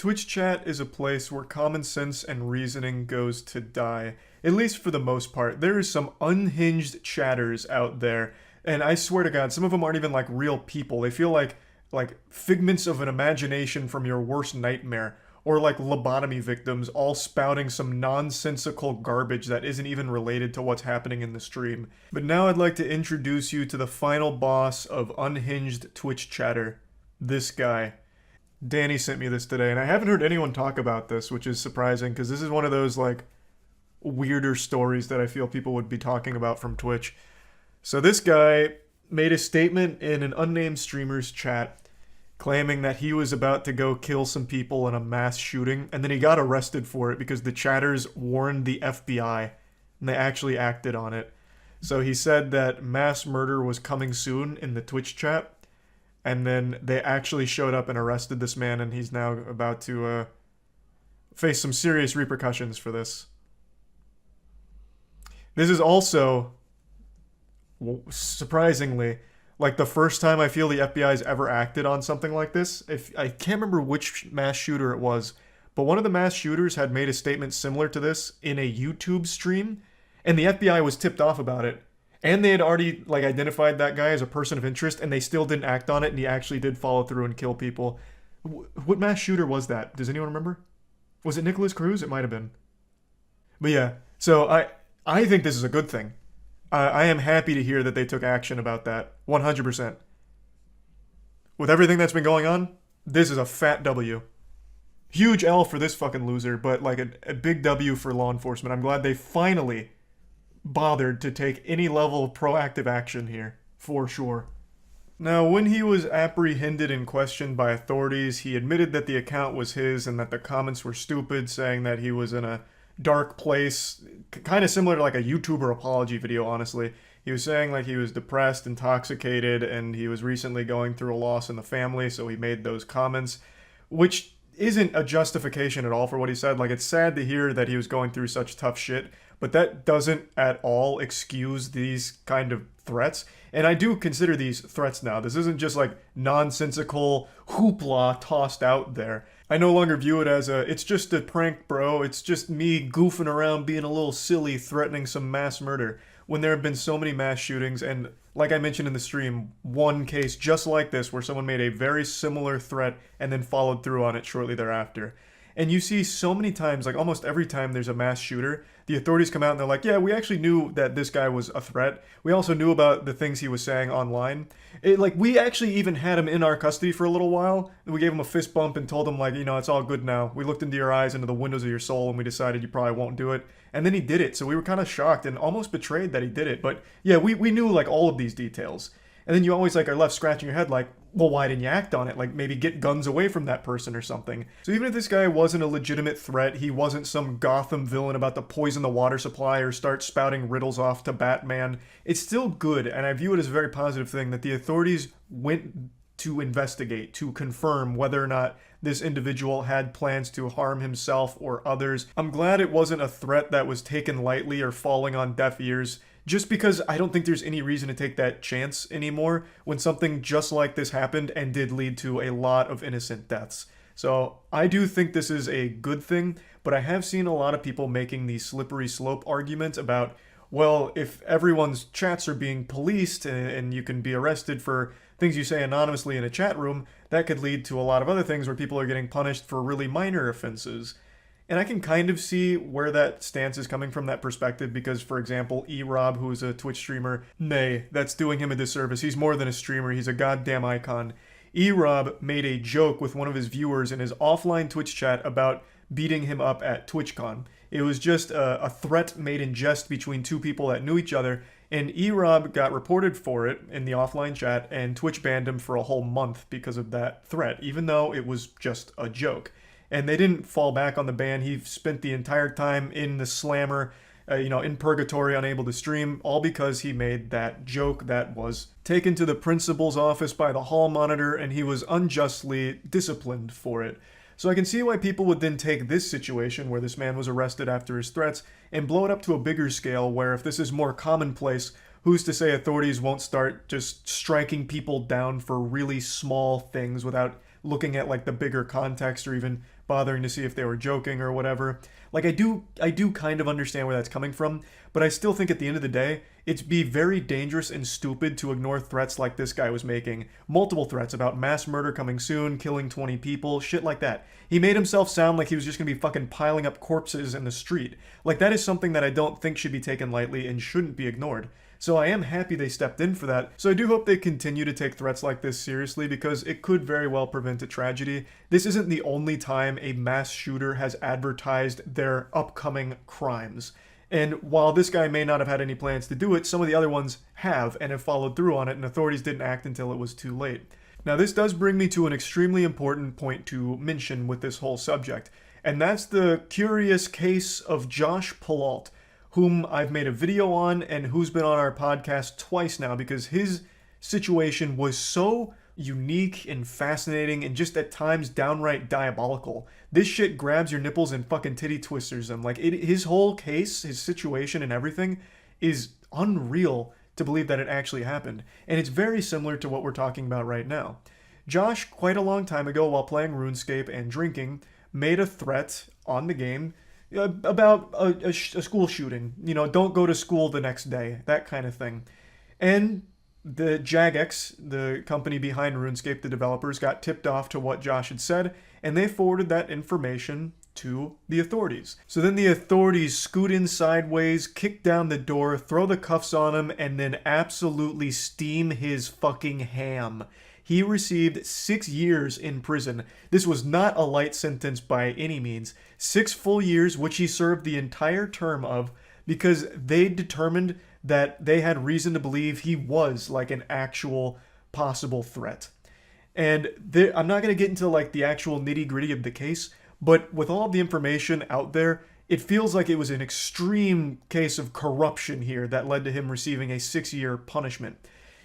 Twitch chat is a place where common sense and reasoning goes to die. At least for the most part. There is some unhinged chatters out there, and I swear to God, some of them aren't even like real people. They feel like figments of an imagination from your worst nightmare, or like lobotomy victims all spouting some nonsensical garbage that isn't even related to what's happening in the stream. But now I'd like to introduce you to the final boss of unhinged Twitch chatter. This guy. Danny sent me this today, and I haven't heard anyone talk about this, which is surprising, because this is one of those, like, weirder stories that I feel people would be talking about from Twitch. So this guy made a statement in an unnamed streamer's chat claiming that he was about to go kill some people in a mass shooting, and then he got arrested for it because the chatters warned the FBI, and they actually acted on it. So he said that mass murder was coming soon in the Twitch chat, and then they actually showed up and arrested this man, and he's now about to face some serious repercussions for this. This is also, surprisingly, like the first time I feel the FBI's ever acted on something like this. I can't remember which mass shooter it was, but one of the mass shooters had made a statement similar to this in a YouTube stream, and the FBI was tipped off about it. And they had already like identified that guy as a person of interest, and they still didn't act on it, and he actually did follow through and kill people. What mass shooter was that? Does anyone remember? Was it Nicholas Cruz? It might have been. But yeah, so I think this is a good thing. I am happy to hear that they took action about that. 100%. With everything that's been going on, this is a fat W. Huge L for this fucking loser, but like a big W for law enforcement. I'm glad they finally bothered to take any level of proactive action here, for sure. Now, when he was apprehended and questioned by authorities, he admitted that the account was his and that the comments were stupid, saying that he was in a dark place, kind of similar to like a YouTuber apology video, honestly. He was saying like he was depressed, intoxicated, and he was recently going through a loss in the family, so he made those comments, which isn't a justification at all for what he said. Like, it's sad to hear that he was going through such tough shit, but that doesn't at all excuse these kind of threats. And I do consider these threats now. This isn't just like nonsensical hoopla tossed out there. I no longer view it as it's just a prank, bro. It's just me goofing around being a little silly, threatening some mass murder. When there have been so many mass shootings, and like I mentioned in the stream, one case just like this where someone made a very similar threat and then followed through on it shortly thereafter. And you see so many times, like almost every time there's a mass shooter, the authorities come out and they're like, yeah, we actually knew that this guy was a threat. We also knew about the things he was saying online. Like, we actually even had him in our custody for a little while. We gave him a fist bump and told him, like, you know, it's all good now. We looked into your eyes, into the windows of your soul, and we decided you probably won't do it. And then he did it, so we were kind of shocked and almost betrayed that he did it. But yeah, we knew, like, all of these details. And then you always, like, are left scratching your head, like, well, why didn't you act on it? Like, maybe get guns away from that person or something. So even if this guy wasn't a legitimate threat, he wasn't some Gotham villain about to poison the water supply or start spouting riddles off to Batman, it's still good, and I view it as a very positive thing that the authorities went to investigate, to confirm whether or not this individual had plans to harm himself or others. I'm glad it wasn't a threat that was taken lightly or falling on deaf ears, just because I don't think there's any reason to take that chance anymore when something just like this happened and did lead to a lot of innocent deaths. So I do think this is a good thing, but I have seen a lot of people making the slippery slope argument about, well, if everyone's chats are being policed and you can be arrested for things you say anonymously in a chat room, that could lead to a lot of other things where people are getting punished for really minor offenses. And I can kind of see where that stance is coming from, that perspective, because, for example, E-Rob, who is a Twitch streamer, nay, that's doing him a disservice. He's more than a streamer. He's a goddamn icon. E-Rob made a joke with one of his viewers in his offline Twitch chat about beating him up at TwitchCon. It was just a threat made in jest between two people that knew each other, and E-Rob got reported for it in the offline chat, and Twitch banned him for a whole month because of that threat, even though it was just a joke. And they didn't fall back on the ban. He spent the entire time in the slammer, in purgatory, unable to stream, all because he made that joke that was taken to the principal's office by the hall monitor, and he was unjustly disciplined for it. So I can see why people would then take this situation where this man was arrested after his threats and blow it up to a bigger scale where if this is more commonplace, who's to say authorities won't start just striking people down for really small things without looking at like the bigger context or even bothering to see if they were joking or whatever. Like, I do kind of understand where that's coming from, but I still think at the end of the day, it'd be very dangerous and stupid to ignore threats like this guy was making. Multiple threats about mass murder coming soon, killing 20 people, shit like that. He made himself sound like he was just gonna be fucking piling up corpses in the street. Like, that is something that I don't think should be taken lightly and shouldn't be ignored. So I am happy they stepped in for that. So I do hope they continue to take threats like this seriously, because it could very well prevent a tragedy. This isn't the only time a mass shooter has advertised their upcoming crimes. And while this guy may not have had any plans to do it, some of the other ones have and have followed through on it, and authorities didn't act until it was too late. Now, this does bring me to an extremely important point to mention with this whole subject, and that's the curious case of Josh Palault, whom I've made a video on and who's been on our podcast twice now, because his situation was so unique and fascinating and just at times downright diabolical. This shit grabs your nipples and fucking titty twisters them. Like, his whole case, his situation and everything is unreal to believe that it actually happened. And it's very similar to what we're talking about right now. Josh, quite a long time ago while playing RuneScape and drinking, made a threat on the game about a school shooting. You know, don't go to school the next day, that kind of thing. And the Jagex, the company behind RuneScape, the developers, got tipped off to what Josh had said, and they forwarded that information to the authorities. So then the authorities scoot in sideways, kick down the door, throw the cuffs on him, and then absolutely steam his fucking ham. He received 6 years in prison. This was not a light sentence by any means. 6 full years, which he served the entire term of, because they determined that they had reason to believe he was like an actual possible threat. And I'm not going to get into like the actual nitty-gritty of the case, but with all of the information out there, it feels like it was an extreme case of corruption here that led to him receiving a 6-year punishment.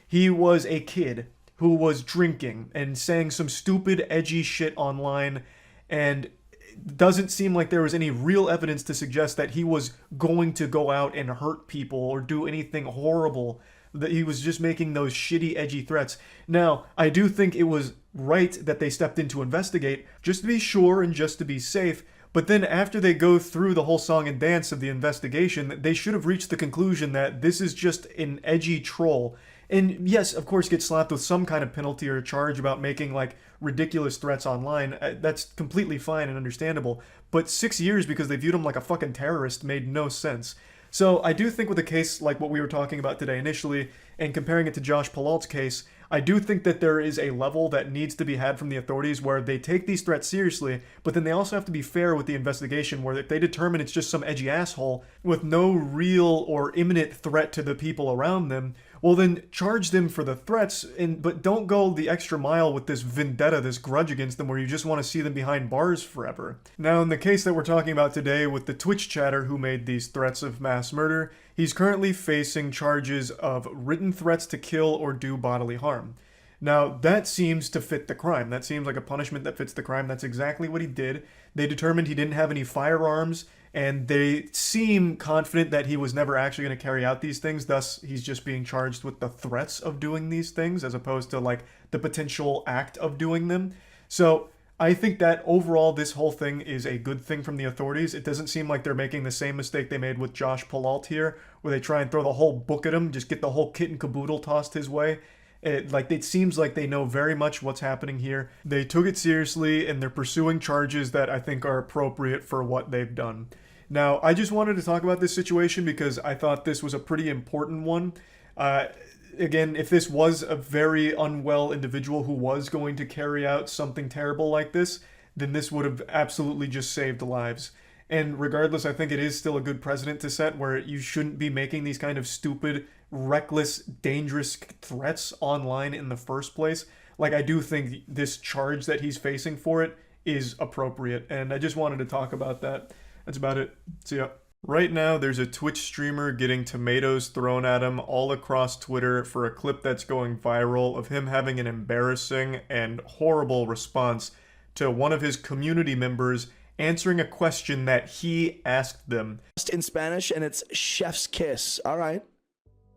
He was a kid who was drinking and saying some stupid, edgy shit online, and it doesn't seem like there was any real evidence to suggest that he was going to go out and hurt people or do anything horrible, that he was just making those shitty, edgy threats. Now, I do think it was right that they stepped in to investigate, just to be sure and just to be safe, but then after they go through the whole song and dance of the investigation, they should have reached the conclusion that this is just an edgy troll. And yes, of course, get slapped with some kind of penalty or charge about making like ridiculous threats online. That's completely fine and understandable. But 6 years because they viewed him like a fucking terrorist made no sense. So I do think with a case like what we were talking about today initially, and comparing it to Josh Palault's case, I do think that there is a level that needs to be had from the authorities where they take these threats seriously, but then they also have to be fair with the investigation, where if they determine it's just some edgy asshole with no real or imminent threat to the people around them, well then charge them for the threats, but don't go the extra mile with this vendetta, this grudge against them where you just want to see them behind bars forever. Now in the case that we're talking about today with the Twitch chatter who made these threats of mass murder, he's currently facing charges of written threats to kill or do bodily harm. Now, that seems to fit the crime. That seems like a punishment that fits the crime. That's exactly what he did. They determined he didn't have any firearms, and they seem confident that he was never actually going to carry out these things. Thus, he's just being charged with the threats of doing these things as opposed to, like, the potential act of doing them. So I think that overall this whole thing is a good thing from the authorities. It doesn't seem like they're making the same mistake they made with Josh Palault here, where they try and throw the whole book at him, just get the whole kit and caboodle tossed his way. It seems like they know very much what's happening here. They took it seriously, and they're pursuing charges that I think are appropriate for what they've done. Now, I just wanted to talk about this situation because I thought this was a pretty important one. Again, if this was a very unwell individual who was going to carry out something terrible like this, then this would have absolutely just saved lives. And regardless, I think it is still a good precedent to set where you shouldn't be making these kind of stupid, reckless, dangerous threats online in the first place. Like, I do think this charge that he's facing for it is appropriate, and I just wanted to talk about that. That's about it. See ya. Right now, there's a Twitch streamer getting tomatoes thrown at him all across Twitter for a clip that's going viral of him having an embarrassing and horrible response to one of his community members answering a question that he asked them. In Spanish, and it's chef's kiss. All right.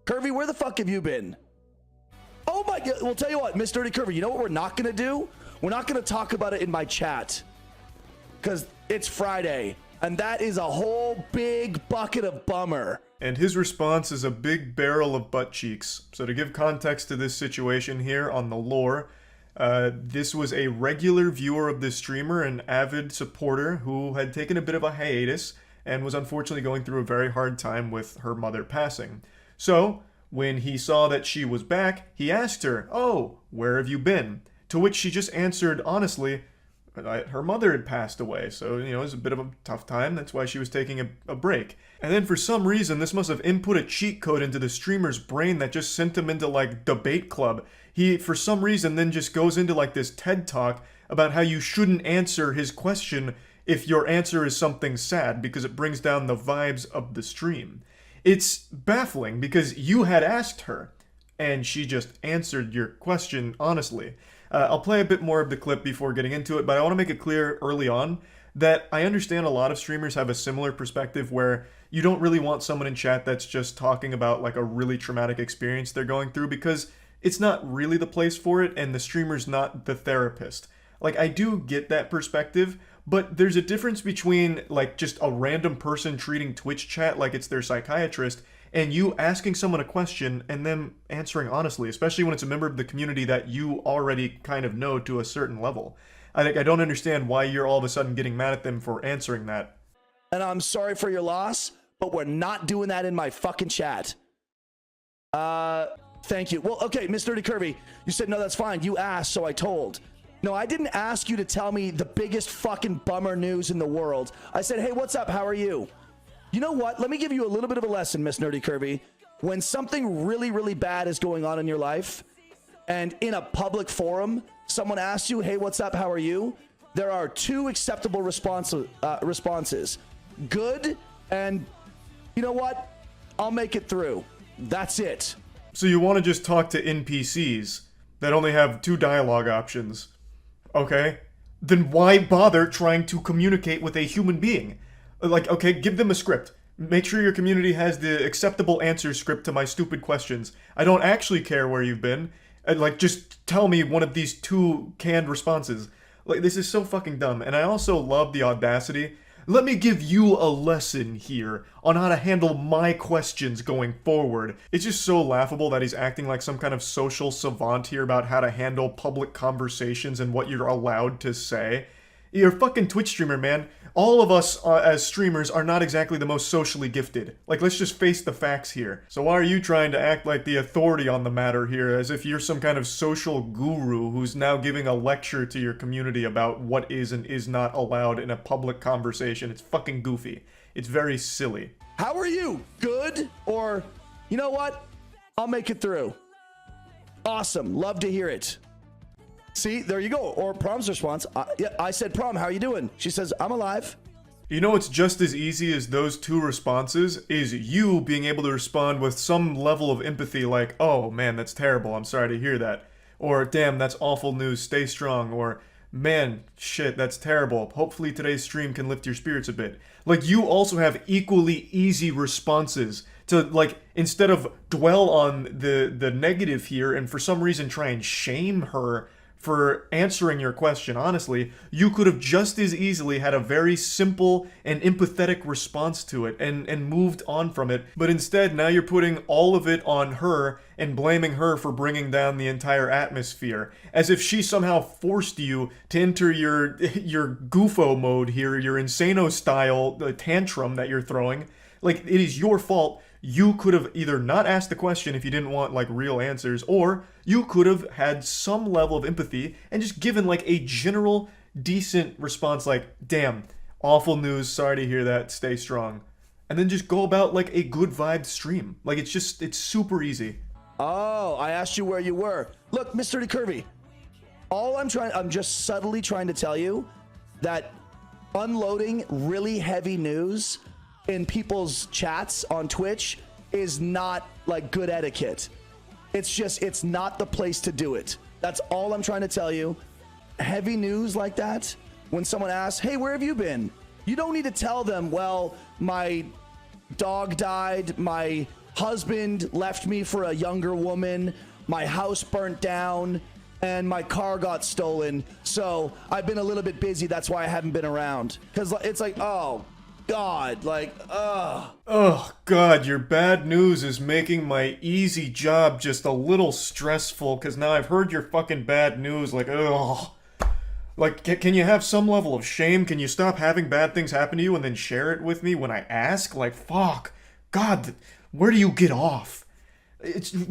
Curvy, where the fuck have you been? Oh my God. Well, tell you what, Miss Dirty Curvy, you know what we're not going to do? We're not going to talk about it in my chat. because it's Friday, and that is a whole big bucket of bummer. And his response is a big barrel of butt cheeks. So to give context to this situation here on the lore, this was a regular viewer of this streamer, an avid supporter who had taken a bit of a hiatus and was unfortunately going through a very hard time with her mother passing. So when he saw that she was back, he asked her, "Oh, where have you been?" To which she just answered honestly, her mother had passed away, so, you know, it was a bit of a tough time. That's why she was taking a break. And then for some reason, this must have input a cheat code into the streamer's brain that just sent him into, like, debate club. He, for some reason, then just goes into, like, this TED Talk about how you shouldn't answer his question if your answer is something sad, because it brings down the vibes of the stream. It's baffling, because you had asked her, and she just answered your question honestly. I'll play a bit more of the clip before getting into it, but I want to make it clear early on that I understand a lot of streamers have a similar perspective where you don't really want someone in chat that's just talking about like a really traumatic experience they're going through, because it's not really the place for it and the streamer's not the therapist. Like, I do get that perspective, but there's a difference between like just a random person treating Twitch chat like it's their psychiatrist and you asking someone a question and them answering honestly, especially when it's a member of the community that you already kind of know to a certain level. I don't understand why you're all of a sudden getting mad at them for answering that. And I'm sorry for your loss, but we're not doing that in my fucking chat. Thank you. Well, okay, Miss Dirty Curvy, you said, no, that's fine. You asked, so I told. No, I didn't ask you to tell me the biggest fucking bummer news in the world. I said, hey, what's up? How are you? You know what? Let me give you a little bit of a lesson, Miss Nerdy Kirby. When something really, really bad is going on in your life, and in a public forum, someone asks you, hey, what's up? How are you? There are two acceptable responses. Good, and you know what? I'll make it through. That's it. So you want to just talk to NPCs that only have two dialogue options. Okay? Then why bother trying to communicate with a human being? Like, okay, give them a script. Make sure your community has the acceptable answer script to my stupid questions. I don't actually care where you've been. Like, just tell me one of these two canned responses. Like, this is so fucking dumb. And I also love the audacity. Let me give you a lesson here on how to handle my questions going forward. It's just so laughable that he's acting like some kind of social savant here about how to handle public conversations and what you're allowed to say. You're a fucking Twitch streamer, man. All of us as streamers are not exactly the most socially gifted. Like, let's just face the facts here. So why are you trying to act like the authority on the matter here, as if you're some kind of social guru who's now giving a lecture to your community about what is and is not allowed in a public conversation? It's fucking goofy. It's very silly. How are you? Good? Or, you know what? I'll make it through. Awesome. Love to hear it. See, there you go. Or Prom's response. Yeah, I said, Prom, how are you doing? She says, I'm alive. You know what's just as easy as those two responses is you being able to respond with some level of empathy like, oh man, that's terrible, I'm sorry to hear that. Or, damn, that's awful news, stay strong. Or, man, shit, that's terrible. Hopefully today's stream can lift your spirits a bit. Like, you also have equally easy responses to, like, instead of dwell on the negative here and for some reason try and shame her for answering your question honestly, you could have just as easily had a very simple and empathetic response to it and moved on from it. But instead, now you're putting all of it on her and blaming her for bringing down the entire atmosphere, as if she somehow forced you to enter your goofo mode here, your insano style tantrum that you're throwing. Like, it is your fault. You could have either not asked the question if you didn't want, like, real answers, or you could have had some level of empathy and just given, like, a general, decent response like, damn, awful news, sorry to hear that, stay strong. And then just go about, like, a good vibe stream. Like, it's super easy. Oh, I asked you where you were. Look, Mr. Curvy, I'm just subtly trying to tell you that unloading really heavy news in people's chats on Twitch is not like good etiquette. It's not the place to do it. That's all I'm trying to tell you. Heavy news like that, when someone asks, hey, where have you been? You don't need to tell them, well, my dog died, my husband left me for a younger woman, my house burnt down. and my car got stolen, so I've been a little bit busy. That's why I haven't been around. Because it's like, oh God, like, ugh. Oh God, your bad news is making my easy job just a little stressful, because now I've heard your fucking bad news, like, ugh. Like, can you have some level of shame? Can you stop having bad things happen to you and then share it with me when I ask? Like, fuck. God, where do you get off?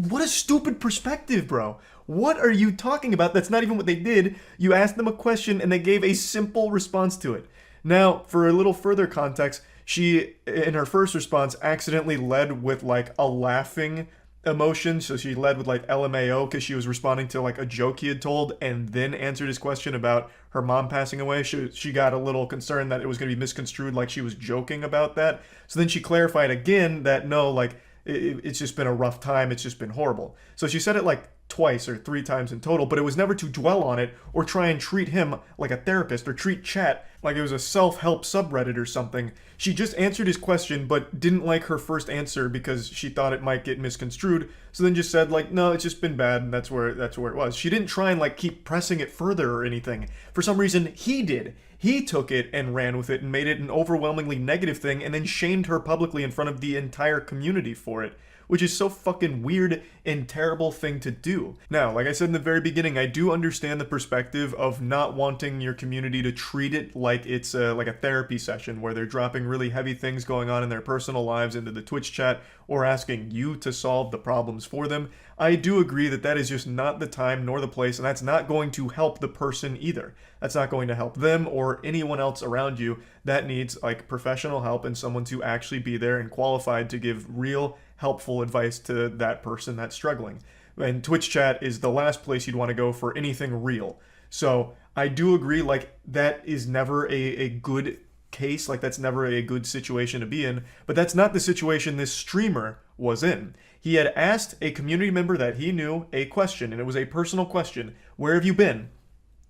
What a stupid perspective, bro. What are you talking about? That's not even what they did. You asked them a question and they gave a simple response to it. Now, for a little further context, she, in her first response, accidentally led with like a laughing emotion. So she led with like LMAO because she was responding to like a joke he had told, and then answered his question about her mom passing away. She got a little concerned that it was going to be misconstrued like she was joking about that. So then she clarified again that no, like it's just been a rough time. It's just been horrible. So she said it like twice or 3 times in total, but it was never to dwell on it or try and treat him like a therapist or treat chat like it was a self-help subreddit or something. She just answered his question, but didn't like her first answer because she thought it might get misconstrued. So then just said like, no, it's just been bad, and that's where it was. She didn't try and like keep pressing it further or anything. For some reason, he did. He took it and ran with it and made it an overwhelmingly negative thing, and then shamed her publicly in front of the entire community for it, which is so fucking weird and terrible thing to do. Now, like I said in the very beginning, I do understand the perspective of not wanting your community to treat it like it's like a therapy session where they're dropping really heavy things going on in their personal lives into the Twitch chat or asking you to solve the problems for them. I do agree that that is just not the time nor the place, and that's not going to help the person either. That's not going to help them or anyone else around you that needs like professional help and someone to actually be there and qualified to give real helpful advice to that person that's struggling. And Twitch chat is the last place you'd want to go for anything real. So I do agree, like, that is never a good case, like that's never a good situation to be in, but that's not the situation this streamer was in. He had asked a community member that he knew a question, and it was a personal question. Where have you been?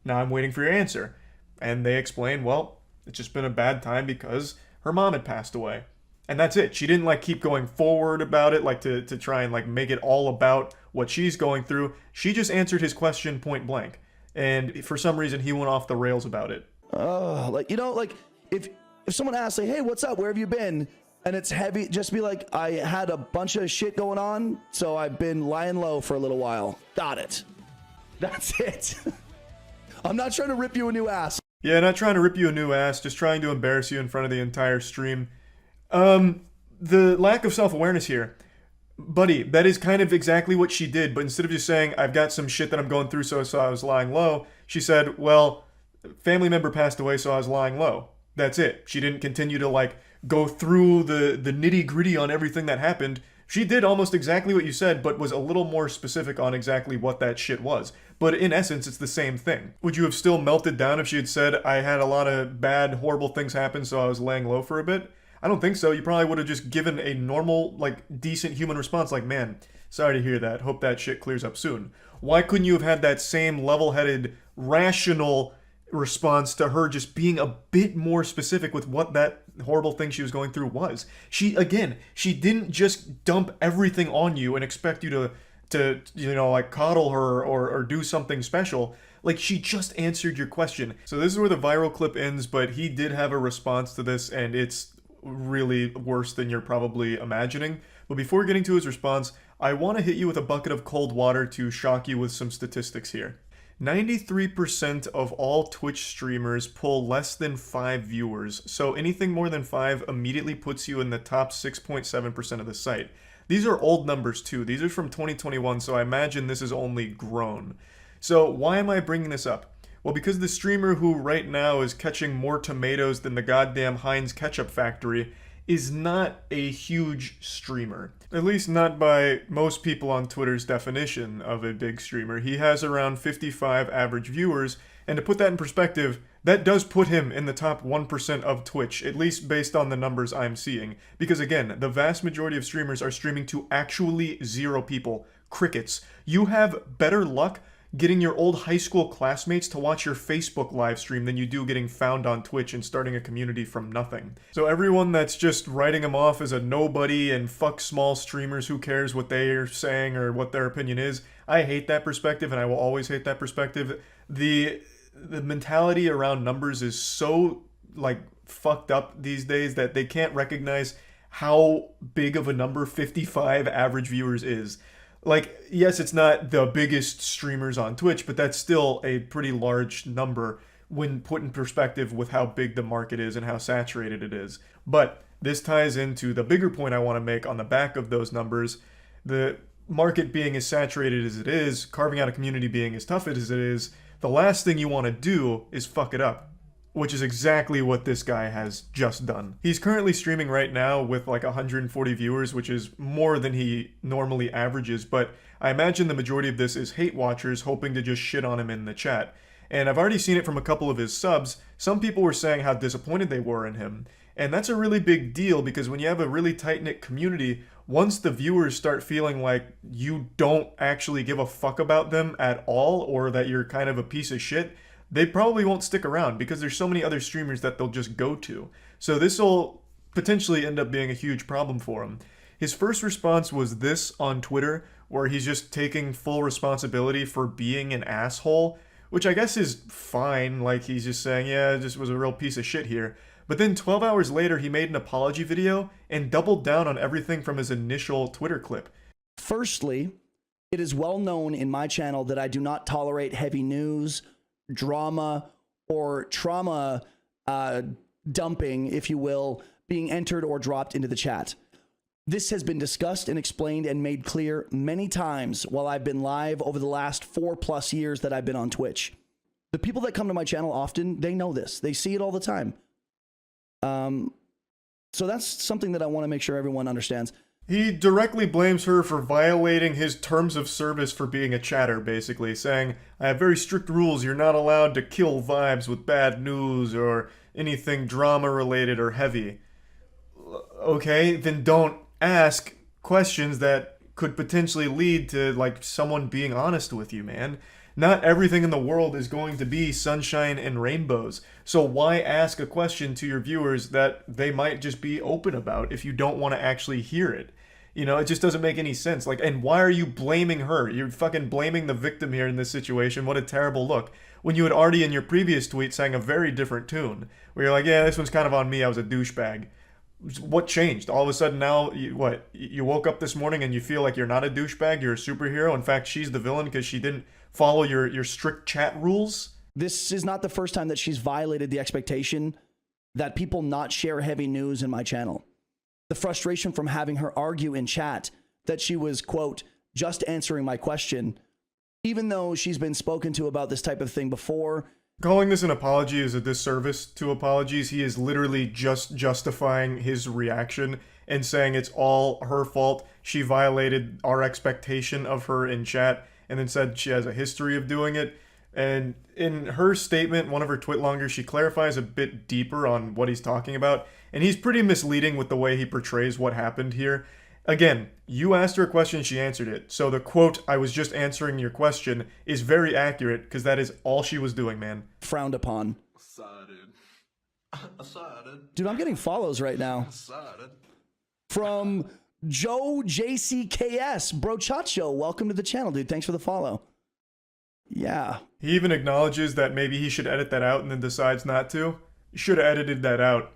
Now I'm waiting for your answer. And they explained, well, it's just been a bad time because her mom had passed away. And that's it. She didn't like keep going forward about it, like to try and like make it all about what she's going through. She just answered his question point blank. And for some reason he went off the rails about it. Like, you know, like if someone asks, like, hey, what's up? Where have you been? And it's heavy, just be like, I had a bunch of shit going on, so I've been lying low for a little while. Got it. That's it. I'm not trying to rip you a new ass. Yeah, not trying to rip you a new ass, just trying to embarrass you in front of the entire stream. The lack of self-awareness here. Buddy, that is kind of exactly what she did, but instead of just saying, I've got some shit that I'm going through, so I was lying low, she said, well, family member passed away, so I was lying low. That's it. She didn't continue to, like, go through the nitty-gritty on everything that happened. She did almost exactly what you said, but was a little more specific on exactly what that shit was. But in essence, it's the same thing. Would you have still melted down if she had said, I had a lot of bad, horrible things happen, so I was laying low for a bit? I don't think so. You probably would have just given a normal, like, decent human response like, man, sorry to hear that. Hope that shit clears up soon. Why couldn't you have had that same level-headed, rational response to her just being a bit more specific with what that horrible thing she was going through was? She didn't just dump everything on you and expect you to you know, like, coddle her or do something special. Like, she just answered your question. So this is where the viral clip ends, but he did have a response to this, and it's really worse than you're probably imagining. But before getting to his response, I want to hit you with a bucket of cold water to shock you with some statistics here. 93% of all Twitch streamers pull less than 5 viewers, so anything more than 5 immediately puts you in the top 6.7% of the site. These are old numbers too. These are from 2021, so I imagine this has only grown. So why am I bringing this up? Well, because the streamer who right now is catching more tomatoes than the goddamn Heinz ketchup factory is not a huge streamer. At least not by most people on Twitter's definition of a big streamer. He has around 55 average viewers, and to put that in perspective, that does put him in the top 1% of Twitch, at least based on the numbers I'm seeing. Because again, the vast majority of streamers are streaming to actually 0 people. Crickets. You have better luck getting your old high school classmates to watch your Facebook live stream than you do getting found on Twitch and starting a community from nothing. So everyone that's just writing him off as a nobody and fuck small streamers, who cares what they are saying or what their opinion is, I hate that perspective, and I will always hate that perspective. The mentality around numbers is so like fucked up these days that they can't recognize how big of a number 55 average viewers is. Like, yes, it's not the biggest streamers on Twitch, but that's still a pretty large number when put in perspective with how big the market is and how saturated it is. But this ties into the bigger point I want to make on the back of those numbers. The market being as saturated as it is, carving out a community being as tough as it is, the last thing you want to do is fuck it up, which is exactly what this guy has just done. He's currently streaming right now with like 140 viewers, which is more than he normally averages, but I imagine the majority of this is hate watchers hoping to just shit on him in the chat. And I've already seen it from a couple of his subs. Some people were saying how disappointed they were in him. And that's a really big deal because when you have a really tight-knit community, once the viewers start feeling like you don't actually give a fuck about them at all, or that you're kind of a piece of shit, they probably won't stick around because there's so many other streamers that they'll just go to. So this will potentially end up being a huge problem for him. His first response was this on Twitter, where he's just taking full responsibility for being an asshole, which I guess is fine. Like, he's just saying, yeah, I just was a real piece of shit here. But then 12 hours later, he made an apology video and doubled down on everything from his initial Twitter clip. Firstly, it is well known in my channel that I do not tolerate heavy news, drama, or trauma dumping, if you will, being entered or dropped into the chat. This has been discussed and explained and made clear many times while I've been live over the last 4+ years that I've been on Twitch. The people that come to my channel often, they know this. They see it all the time. So that's something that I want to make sure everyone understands. He directly blames her for violating his terms of service for being a chatter, basically, saying, I have very strict rules, you're not allowed to kill vibes with bad news or anything drama-related or heavy. Okay, then don't ask questions that could potentially lead to, like, someone being honest with you, man. Not everything in the world is going to be sunshine and rainbows. So why ask a question to your viewers that they might just be open about if you don't want to actually hear it? You know, it just doesn't make any sense. Like, and why are you blaming her? You're fucking blaming the victim here in this situation. What a terrible look. When you had already in your previous tweet sang a very different tune, where you're like, yeah, this one's kind of on me, I was a douchebag. What changed? All of a sudden now, you woke up this morning and you feel like you're not a douchebag, you're a superhero. In fact, she's the villain because she didn't follow your strict chat rules. This is not the first time that she's violated the expectation that people not share heavy news in my channel. The frustration from having her argue in chat that she was, quote, just answering my question, even though she's been spoken to about this type of thing before. Calling this an apology is a disservice to apologies. He is literally just justifying his reaction and saying it's all her fault. She violated our expectation of her in chat and then said she has a history of doing it. And in her statement, one of her twit-longers, she clarifies a bit deeper on what he's talking about. And he's pretty misleading with the way he portrays what happened here. Again, you asked her a question, she answered it. So the quote, I was just answering your question, is very accurate because that is all she was doing, man. Frowned upon. Dude, I'm getting follows right now. From Joe JCKS. Bro Chacho, welcome to the channel, dude. Thanks for the follow. Yeah. He even acknowledges that maybe he should edit that out and then decides not to. You should have edited that out.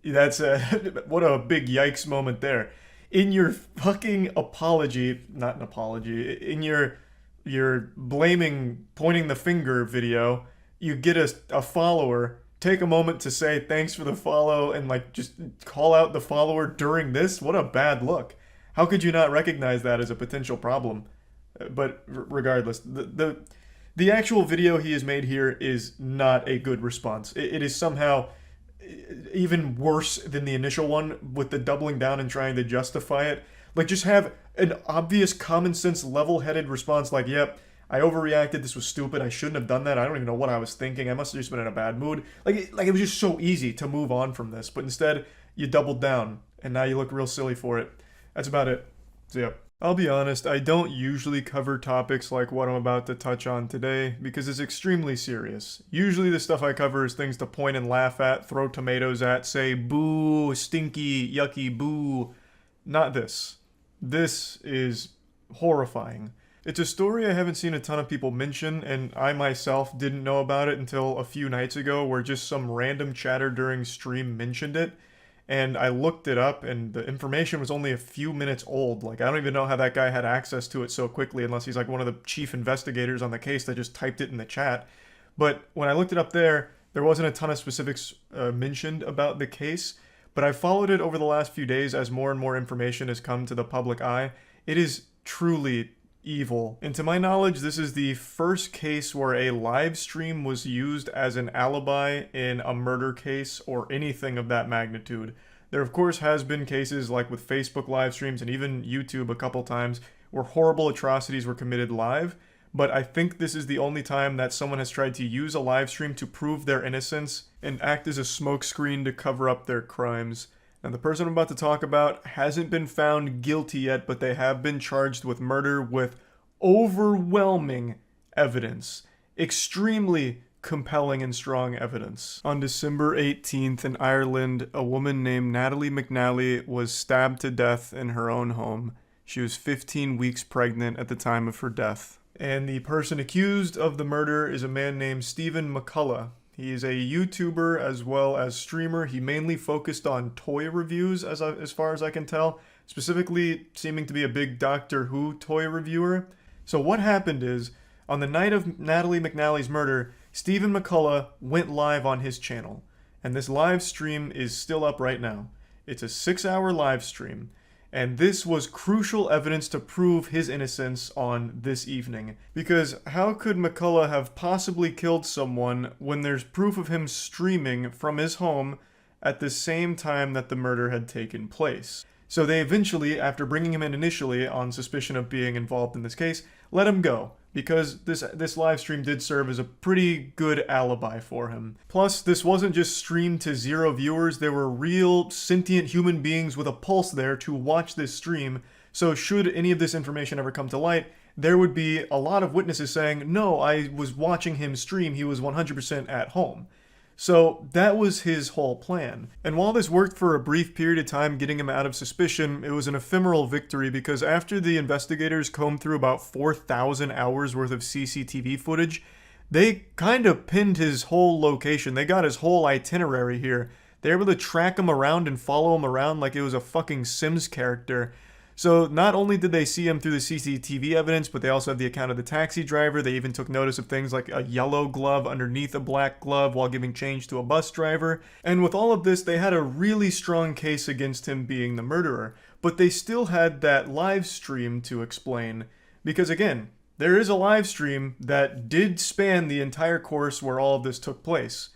That's what a big yikes moment there. In your fucking apology, not an apology, in your blaming, pointing the finger video, you get a follower, take a moment to say thanks for the follow and like just call out the follower during this. What a bad look. How could you not recognize that as a potential problem? But regardless, the actual video he has made here is not a good response. It is somehow even worse than the initial one with the doubling down and trying to justify it. Like, just have an obvious common sense level-headed response like, yep, I overreacted, this was stupid, I shouldn't have done that, I don't even know what I was thinking, I must have just been in a bad mood. Like it was just so easy to move on from this, but instead you doubled down and now you look real silly for it. That's about it. So yeah. I'll be honest, I don't usually cover topics like what I'm about to touch on today because it's extremely serious. Usually the stuff I cover is things to point and laugh at, throw tomatoes at, say boo, stinky, yucky, boo. Not this. This is horrifying. It's a story I haven't seen a ton of people mention, and I myself didn't know about it until a few nights ago, where just some random chatter during stream mentioned it. And I looked it up, and the information was only a few minutes old. Like, I don't even know how that guy had access to it so quickly, unless he's like one of the chief investigators on the case that just typed it in the chat. But when I looked it up there wasn't a ton of specifics mentioned about the case. But I followed it over the last few days as more and more information has come to the public eye. It is truly evil. And to my knowledge, this is the first case where a live stream was used as an alibi in a murder case or anything of that magnitude. There of course has been cases like with Facebook live streams and even YouTube a couple times where horrible atrocities were committed live, but I think this is the only time that someone has tried to use a live stream to prove their innocence and act as a smokescreen to cover up their crimes. Now, the person I'm about to talk about hasn't been found guilty yet, but they have been charged with murder with overwhelming evidence. Extremely compelling and strong evidence. On December 18th in Ireland, a woman named Natalie McNally was stabbed to death in her own home. She was 15 weeks pregnant at the time of her death. And the person accused of the murder is a man named Stephen McCullough. He is a YouTuber as well as streamer. He mainly focused on toy reviews as far as I can tell, specifically seeming to be a big Doctor Who toy reviewer. So what happened is, on the night of Natalie McNally's murder, Stephen McCullough went live on his channel. And this live stream is still up right now. It's a 6-hour live stream. And this was crucial evidence to prove his innocence on this evening. Because how could McCullough have possibly killed someone when there's proof of him streaming from his home at the same time that the murder had taken place? So they eventually, after bringing him in initially on suspicion of being involved in this case, let him go, because this live stream did serve as a pretty good alibi for him. Plus, this wasn't just streamed to 0 viewers, there were real sentient human beings with a pulse there to watch this stream, so should any of this information ever come to light, there would be a lot of witnesses saying, no, I was watching him stream, he was 100% at home. So that was his whole plan. And while this worked for a brief period of time getting him out of suspicion, it was an ephemeral victory because after the investigators combed through about 4,000 hours worth of CCTV footage, they kind of pinned his whole location. They got his whole itinerary here. They were able to track him around and follow him around like it was a fucking Sims character. So not only did they see him through the CCTV evidence, but they also have the account of the taxi driver. They even took notice of things like a yellow glove underneath a black glove while giving change to a bus driver. And with all of this, they had a really strong case against him being the murderer. But they still had that live stream to explain. Because again, there is a live stream that did span the entire course where all of this took place.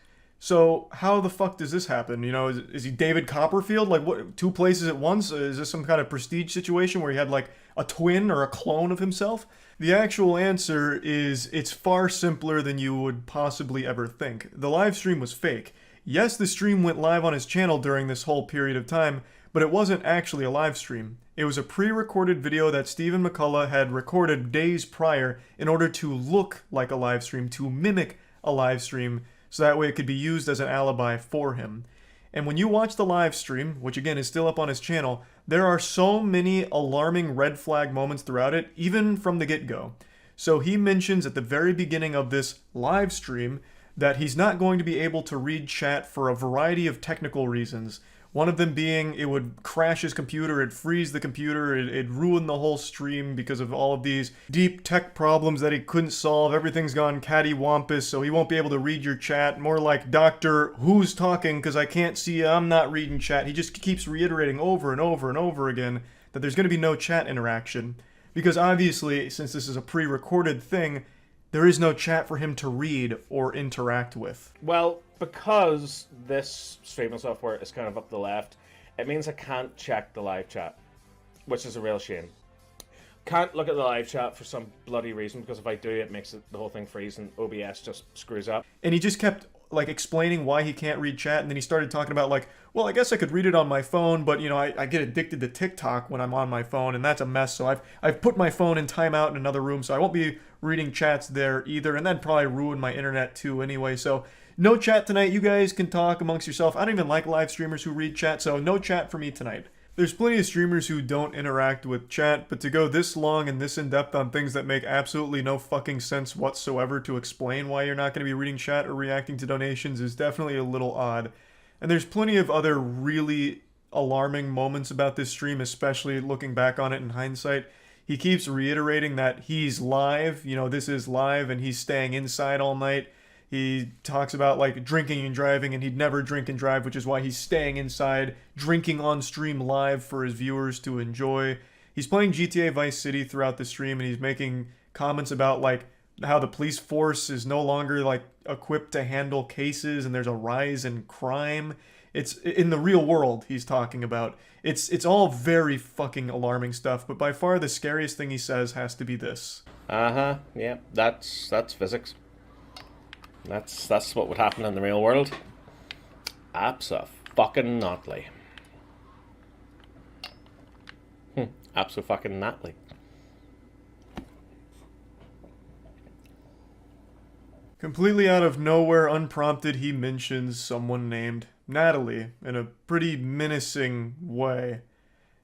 So how the fuck does this happen? You know, is he David Copperfield? Like, what, 2 places at once? Is this some kind of prestige situation where he had like a twin or a clone of himself? The actual answer is it's far simpler than you would possibly ever think. The live stream was fake. Yes, the stream went live on his channel during this whole period of time, but it wasn't actually a live stream. It was a pre-recorded video that Stephen McCullough had recorded days prior in order to look like a live stream, to mimic a live stream, so that way it could be used as an alibi for him. And when you watch the live stream, which again is still up on his channel, there are so many alarming red flag moments throughout it, even from the get-go. So he mentions at the very beginning of this live stream that he's not going to be able to read chat for a variety of technical reasons. One of them being it would crash his computer, it'd freeze the computer, it'd ruin the whole stream because of all of these deep tech problems that he couldn't solve. Everything's gone cattywampus, so he won't be able to read your chat. More like, Doctor, who's talking? Because I can't see you, I'm not reading chat. He just keeps reiterating over and over and over again that there's going to be no chat interaction. Because obviously, since this is a pre-recorded thing, there is no chat for him to read or interact with. Well, because this streaming software is kind of up the left, it means I can't check the live chat, which is a real shame. Can't look at the live chat for some bloody reason, because if I do, it makes the whole thing freeze and OBS just screws up. And he just kept like explaining why he can't read chat, and then he started talking about like, well, I guess I could read it on my phone, but you know, I get addicted to TikTok when I'm on my phone, and that's a mess, so I've put my phone in timeout in another room, so I won't be reading chats there either, and that'd probably ruin my internet too anyway, so no chat tonight. You guys can talk amongst yourself. I don't even like live streamers who read chat, so no chat for me tonight. There's plenty of streamers who don't interact with chat, but to go this long and this in-depth on things that make absolutely no fucking sense whatsoever to explain why you're not going to be reading chat or reacting to donations is definitely a little odd. And there's plenty of other really alarming moments about this stream, especially looking back on it in hindsight. He keeps reiterating that he's live, you know, this is live, and he's staying inside all night. He talks about like drinking and driving, and he'd never drink and drive, which is why he's staying inside, drinking on stream live for his viewers to enjoy. He's playing GTA Vice City throughout the stream, and he's making comments about like how the police force is no longer like equipped to handle cases, and there's a rise in crime. It's in the real world he's talking about. It's all very fucking alarming stuff, but by far the scariest thing he says has to be this. Yeah, that's physics. That's what would happen in the real world. Abso-fucking-notly. Abso-fucking-notly. Completely out of nowhere, unprompted, he mentions someone named Natalie in a pretty menacing way.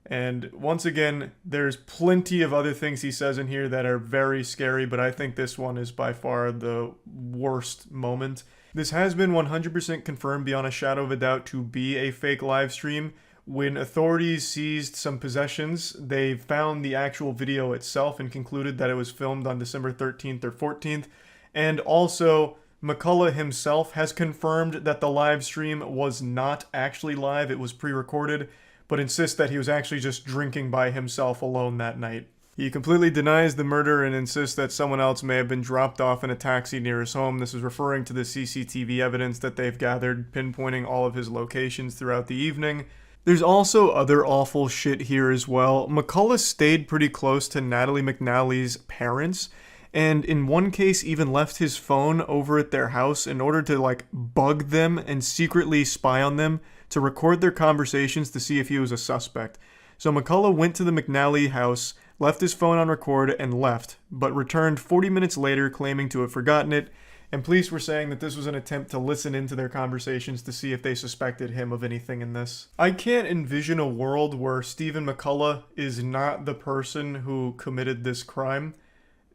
And once again, there's plenty of other things he says in here that are very scary, but I think this one is by far the worst moment. This has been 100% confirmed beyond a shadow of a doubt to be a fake live stream. When authorities seized some possessions, they found the actual video itself and concluded that it was filmed on December 13th or 14th. And also, McCullough himself has confirmed that the live stream was not actually live, it was pre-recorded, but insists that he was actually just drinking by himself alone that night. He completely denies the murder and insists that someone else may have been dropped off in a taxi near his home. This is referring to the CCTV evidence that they've gathered, pinpointing all of his locations throughout the evening. There's also other awful shit here as well. McCullough stayed pretty close to Natalie McNally's parents, and in one case even left his phone over at their house in order to like bug them and secretly spy on them to record their conversations to see if he was a suspect. So McCullough went to the McNally house, left his phone on record, and left, but returned 40 minutes later claiming to have forgotten it, and police were saying that this was an attempt to listen into their conversations to see if they suspected him of anything in this. I can't envision a world where Stephen McCullough is not the person who committed this crime.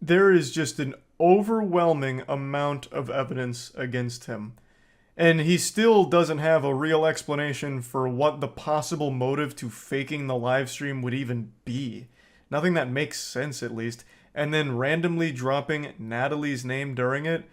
There is just an overwhelming amount of evidence against him. And he still doesn't have a real explanation for what the possible motive to faking the live stream would even be. Nothing that makes sense, at least. And then randomly dropping Natalie's name during it.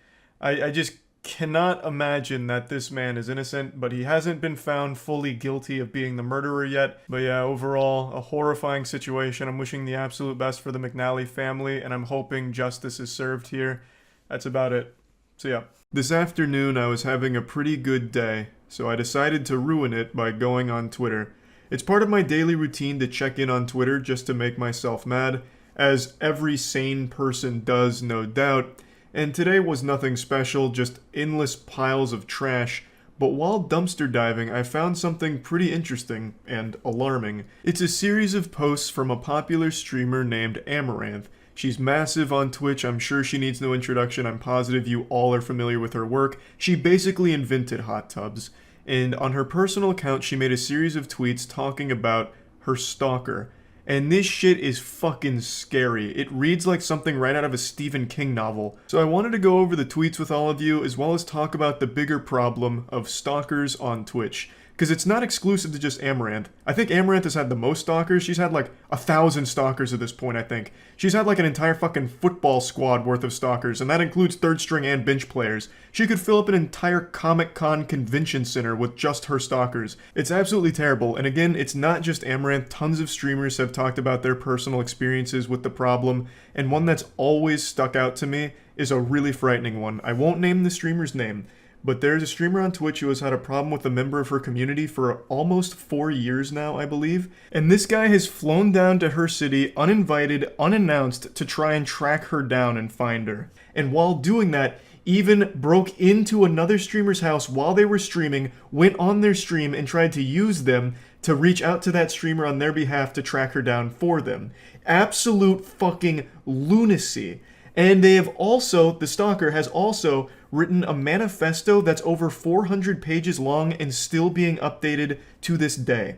I just cannot imagine that this man is innocent, but he hasn't been found fully guilty of being the murderer yet. But yeah, overall, a horrifying situation. I'm wishing the absolute best for the McNally family, and I'm hoping justice is served here. That's about it. So yeah. This afternoon I was having a pretty good day, so I decided to ruin it by going on Twitter. It's part of my daily routine to check in on Twitter just to make myself mad, as every sane person does, no doubt. And today was nothing special, just endless piles of trash. But while dumpster diving, I found something pretty interesting and alarming. It's a series of posts from a popular streamer named Amaranth. She's massive on Twitch, I'm sure she needs no introduction, I'm positive you all are familiar with her work. She basically invented hot tubs. And on her personal account, she made a series of tweets talking about her stalker. And this shit is fucking scary. It reads like something right out of a Stephen King novel. So I wanted to go over the tweets with all of you, as well as talk about the bigger problem of stalkers on Twitch. Because it's not exclusive to just Amaranth. I think Amaranth has had the most stalkers. She's had like 1,000 stalkers at this point, I think. She's had like an entire fucking football squad worth of stalkers, and that includes third string and bench players. She could fill up an entire Comic-Con convention center with just her stalkers. It's absolutely terrible, and again, it's not just Amaranth. Tons of streamers have talked about their personal experiences with the problem, and one that's always stuck out to me is a really frightening one. I won't name the streamer's name, but there's a streamer on Twitch who has had a problem with a member of her community for almost 4 years now, I believe. And this guy has flown down to her city uninvited, unannounced, to try and track her down and find her. And while doing that, even broke into another streamer's house while they were streaming, went on their stream and tried to use them to reach out to that streamer on their behalf to track her down for them. Absolute fucking lunacy. And they have also, the stalker has also written a manifesto that's over 400 pages long and still being updated to this day.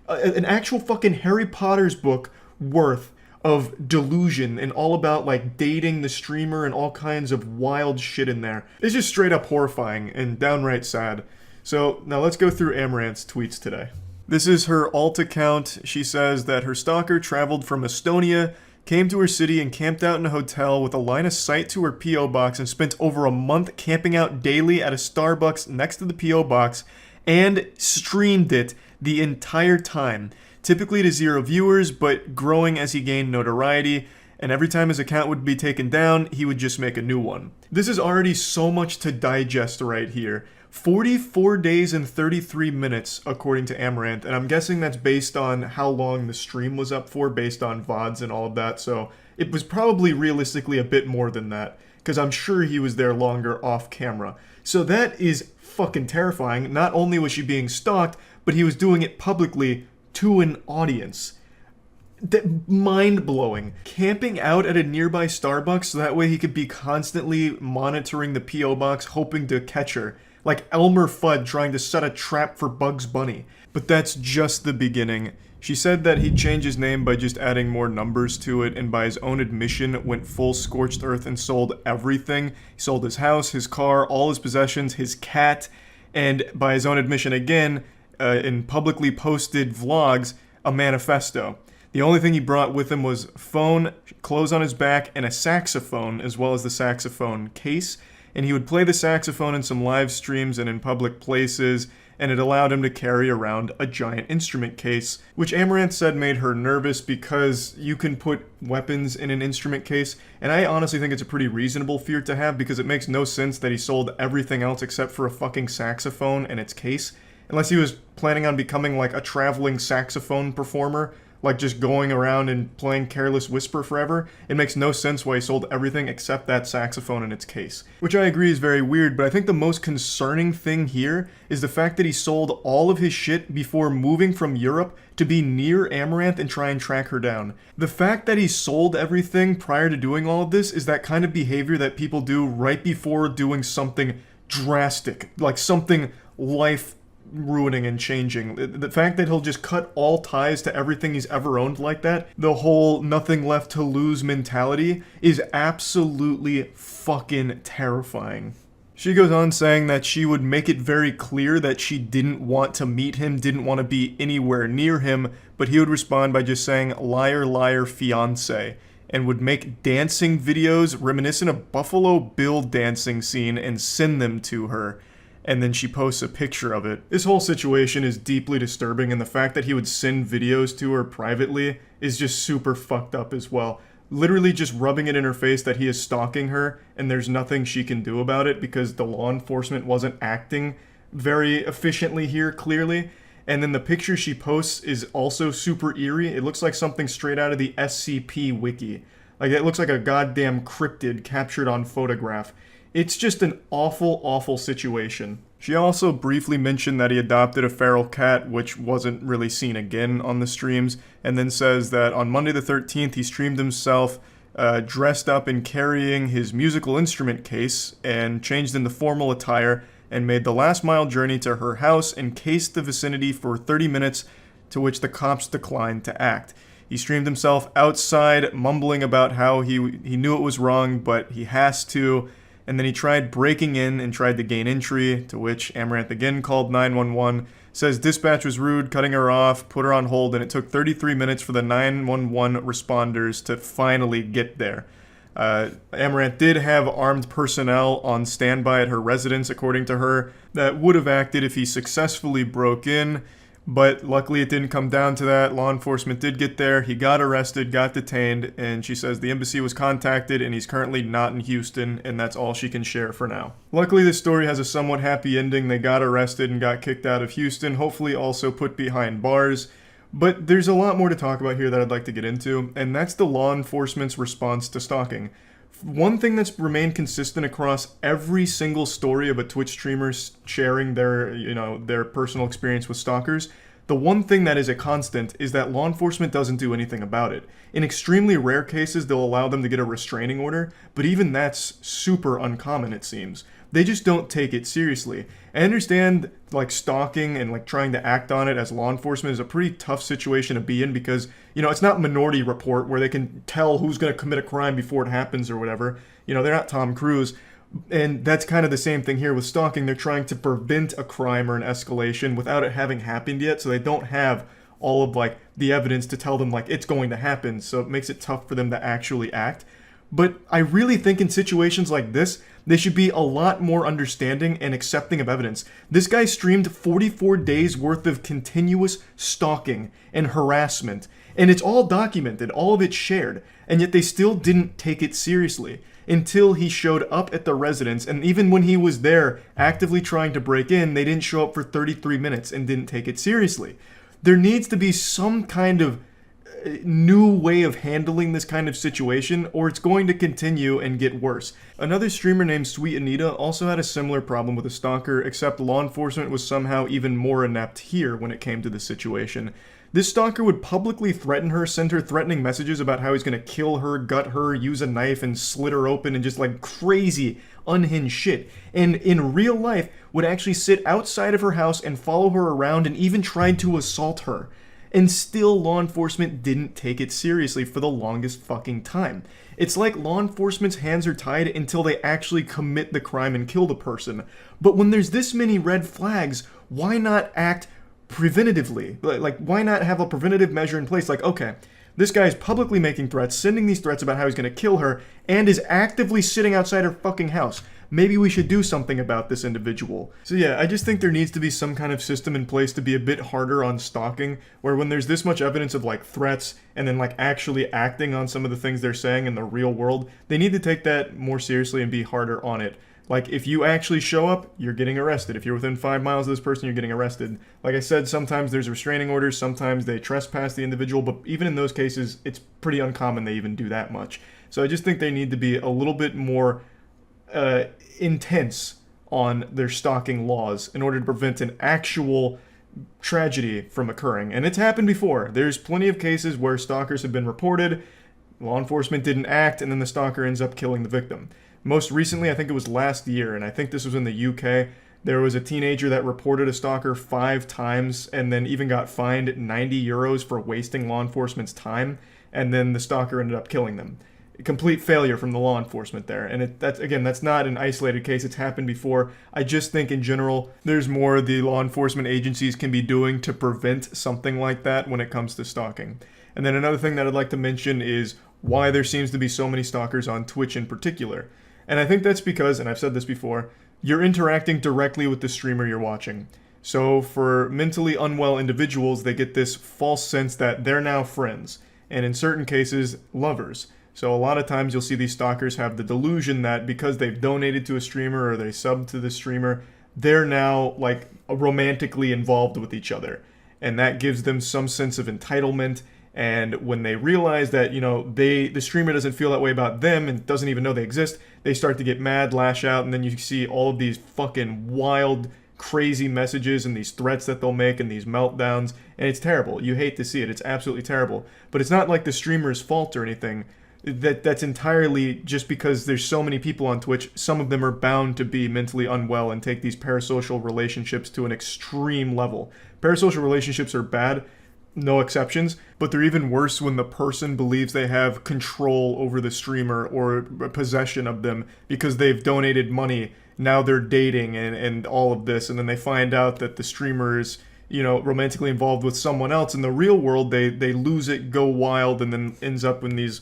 an actual fucking Harry Potter's book worth of delusion and all about like dating the streamer and all kinds of wild shit in there. It's just straight up horrifying and downright sad. So now let's go through Amrant's tweets today. This is her alt account. She says that her stalker traveled from Estonia, came to her city and camped out in a hotel with a line of sight to her P.O. box and spent over a month camping out daily at a Starbucks next to the P.O. box and streamed it the entire time. Typically to 0 viewers, but growing as he gained notoriety, and every time his account would be taken down, he would just make a new one. This is already so much to digest right here. 44 days and 33 minutes, according to Amaranth, and I'm guessing that's based on how long the stream was up for, based on VODs and all of that, so it was probably realistically a bit more than that, because I'm sure he was there longer off camera. So that is fucking terrifying. Not only was she being stalked, but he was doing it publicly to an audience. Mind-blowing. Camping out at a nearby Starbucks so that way he could be constantly monitoring the P.O. box, hoping to catch her. Like Elmer Fudd trying to set a trap for Bugs Bunny. But that's just the beginning. She said that he'd change his name by just adding more numbers to it, and by his own admission went full scorched earth and sold everything. He sold his house, his car, all his possessions, his cat, and by his own admission again, in publicly posted vlogs, a manifesto. The only thing he brought with him was phone, clothes on his back, and a saxophone, as well as the saxophone case. And he would play the saxophone in some live streams and in public places, and it allowed him to carry around a giant instrument case, which Amaranth said made her nervous because you can put weapons in an instrument case, and I honestly think it's a pretty reasonable fear to have because it makes no sense that he sold everything else except for a fucking saxophone and its case, unless he was planning on becoming like a traveling saxophone performer, like just going around and playing Careless Whisper forever. It makes no sense why he sold everything except that saxophone in its case. Which I agree is very weird, but I think the most concerning thing here is the fact that he sold all of his shit before moving from Europe to be near Amaranth and try and track her down. The fact that he sold everything prior to doing all of this is that kind of behavior that people do right before doing something drastic, like something life ruining and changing. The fact that he'll just cut all ties to everything he's ever owned like that, the whole nothing left to lose mentality, is absolutely fucking terrifying. She goes on saying that she would make it very clear that she didn't want to meet him, didn't want to be anywhere near him, but he would respond by just saying, "Liar, liar, fiance," and would make dancing videos reminiscent of Buffalo Bill dancing scene and send them to her. And then she posts a picture of it. This whole situation is deeply disturbing, and the fact that he would send videos to her privately is just super fucked up as well. Literally just rubbing it in her face that he is stalking her, and there's nothing she can do about it because the law enforcement wasn't acting very efficiently here, clearly. And then the picture she posts is also super eerie. It looks like something straight out of the SCP wiki. Like, it looks like a goddamn cryptid captured on photograph. It's just an awful, awful situation. She also briefly mentioned that he adopted a feral cat, which wasn't really seen again on the streams, and then says that on Monday the 13th he streamed himself dressed up and carrying his musical instrument case and changed into formal attire and made the last mile journey to her house and cased the vicinity for 30 minutes, to which the cops declined to act. He streamed himself outside, mumbling about how he knew it was wrong, but he has to. And then he tried breaking in and tried to gain entry, to which Amaranth again called 911, says dispatch was rude, cutting her off, put her on hold, and it took 33 minutes for the 911 responders to finally get there. Amaranth did have armed personnel on standby at her residence, according to her, that would have acted if he successfully broke in. But luckily it didn't come down to that. Law enforcement did get there. He got arrested, got detained, and she says the embassy was contacted and he's currently not in Houston, and that's all she can share for now. Luckily this story has a somewhat happy ending. They got arrested and got kicked out of Houston, hopefully also put behind bars. But there's a lot more to talk about here that I'd like to get into, and that's the law enforcement's response to stalking. One thing that's remained consistent across every single story of a Twitch streamer sharing their personal experience with stalkers, the one thing that is a constant is that law enforcement doesn't do anything about it. In extremely rare cases, they'll allow them to get a restraining order, but even that's super uncommon, it seems. they just don't take it seriously. I understand like stalking and like trying to act on it as law enforcement is a pretty tough situation to be in because, you know, it's not Minority Report where they can tell who's going to commit a crime before it happens or whatever. You know, they're not Tom Cruise. And that's kind of the same thing here with stalking. They're trying to prevent a crime or an escalation without it having happened yet, so they don't have all of like the evidence to tell them like it's going to happen, so it makes it tough for them to actually act. But I really think in situations like this, they should be a lot more understanding and accepting of evidence. This guy streamed 44 days worth of continuous stalking and harassment, and it's all documented, all of it shared, and yet they still didn't take it seriously until he showed up at the residence. And even when he was there actively trying to break in, they didn't show up for 33 minutes and didn't take it seriously. There needs to be some kind of new way of handling this kind of situation, or it's going to continue and get worse. Another streamer named Sweet Anita also had a similar problem with a stalker, except law enforcement was somehow even more inept here when it came to the situation. This stalker would publicly threaten her, send her threatening messages about how he's gonna kill her, gut her, use a knife and slit her open, and just like crazy, unhinged shit. And in real life, would actually sit outside of her house and follow her around and even tried to assault her. And still, law enforcement didn't take it seriously for the longest fucking time. It's like law enforcement's hands are tied until they actually commit the crime and kill the person. But when there's this many red flags, why not act preventatively? Like, why not have a preventative measure in place? Like, okay, this guy is publicly making threats, sending these threats about how he's going to kill her, and is actively sitting outside her fucking house. Maybe we should do something about this individual. So yeah, I just think there needs to be some kind of system in place to be a bit harder on stalking, where when there's this much evidence of like threats and then like actually acting on some of the things they're saying in the real world, they need to take that more seriously and be harder on it. Like, if you actually show up, you're getting arrested. If you're within 5 miles of this person, you're getting arrested. Like I said, sometimes there's restraining orders, sometimes they trespass the individual, but even in those cases, it's pretty uncommon they even do that much. So I just think they need to be a little bit more intense on their stalking laws in order to prevent an actual tragedy from occurring. And it's happened before. There's plenty of cases where stalkers have been reported, law enforcement didn't act, and then the stalker ends up killing the victim. Most recently, I think it was last year, and I think this was in the UK, there was a teenager that reported a stalker 5 times and then even got fined 90 euros for wasting law enforcement's time, and then the stalker ended up killing them. A complete failure from the law enforcement there. And that's not an isolated case, it's happened before. I just think in general, there's more the law enforcement agencies can be doing to prevent something like that when it comes to stalking. And then another thing that I'd like to mention is why there seems to be so many stalkers on Twitch in particular. And I think that's because, and I've said this before, you're interacting directly with the streamer you're watching. So for mentally unwell individuals, they get this false sense that they're now friends, and in certain cases, lovers. So a lot of times you'll see these stalkers have the delusion that because they've donated to a streamer or they subbed to the streamer, they're now like romantically involved with each other. And that gives them some sense of entitlement. And when they realize that, you know, the streamer doesn't feel that way about them and doesn't even know they exist, they start to get mad, lash out, and then you see all of these fucking wild, crazy messages and these threats that they'll make and these meltdowns, and it's terrible. You hate to see it. It's absolutely terrible. But it's not like the streamer's fault or anything. That's entirely just because there's so many people on Twitch. Some of them are bound to be mentally unwell and take these parasocial relationships to an extreme level. Parasocial relationships are bad, no exceptions, but they're even worse when the person believes they have control over the streamer or possession of them because they've donated money. Now they're dating and all of this, and then they find out that the streamer is, you know, romantically involved with someone else. In the real world, they lose it, go wild, and then ends up in these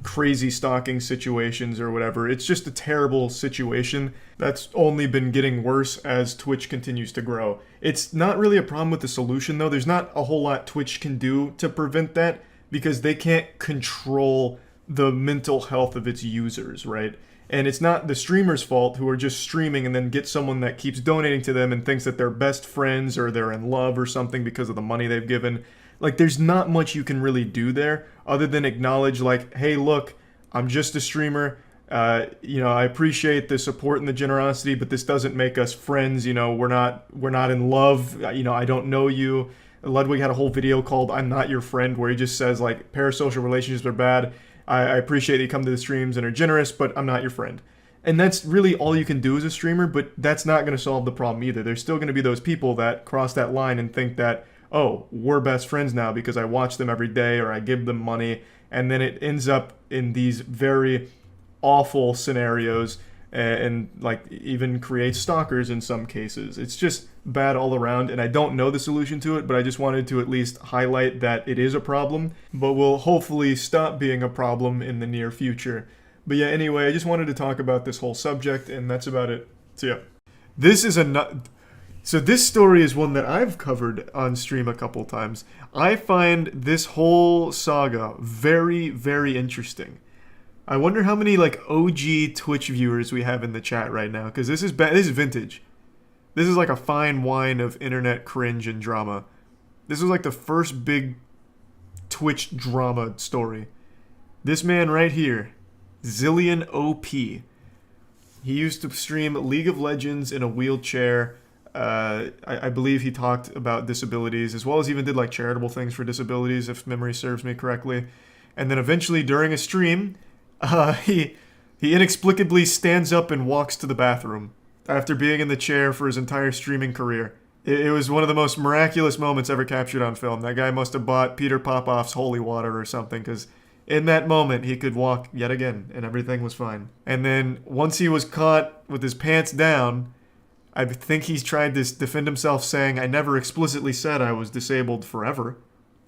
crazy stalking situations or whatever. It's just a terrible situation that's only been getting worse as Twitch continues to grow. It's not really a problem with the solution though. There's not a whole lot Twitch can do to prevent that because they can't control the mental health of its users, right? And it's not the streamer's fault who are just streaming and then get someone that keeps donating to them and thinks that they're best friends or they're in love or something because of the money they've given. Like, there's not much you can really do there other than acknowledge, like, hey, look, I'm just a streamer. You know, I appreciate the support and the generosity, but this doesn't make us friends. You know, we're not in love. You know, I don't know you. Ludwig had a whole video called "I'm Not Your Friend," where he just says, like, parasocial relationships are bad. I appreciate that you come to the streams and are generous, but I'm not your friend. And that's really all you can do as a streamer, but that's not going to solve the problem either. There's still going to be those people that cross that line and think that, oh, we're best friends now because I watch them every day or I give them money. And then it ends up in these very awful scenarios and like even creates stalkers in some cases. It's just bad all around, and I don't know the solution to it, but I just wanted to at least highlight that it is a problem, but will hopefully stop being a problem in the near future. But yeah, anyway, I just wanted to talk about this whole subject, and that's about it. So yeah, this is so this story is one that I've covered on stream a couple times. I find this whole saga very, very interesting. I wonder how many like OG Twitch viewers we have in the chat right now, because this is this is vintage. This is like a fine wine of internet cringe and drama. This was like the first big Twitch drama story. This man right here, Zillion OP. He used to stream League of Legends in a wheelchair. I believe he talked about disabilities, as well as even did like charitable things for disabilities, if memory serves me correctly. And then eventually during a stream, he inexplicably stands up and walks to the bathroom after being in the chair for his entire streaming career. It was one of the most miraculous moments ever captured on film. That guy must have bought Peter Popoff's holy water or something, because in that moment he could walk yet again and everything was fine. And then once he was caught with his pants down, I think he's tried to defend himself saying, I never explicitly said I was disabled forever.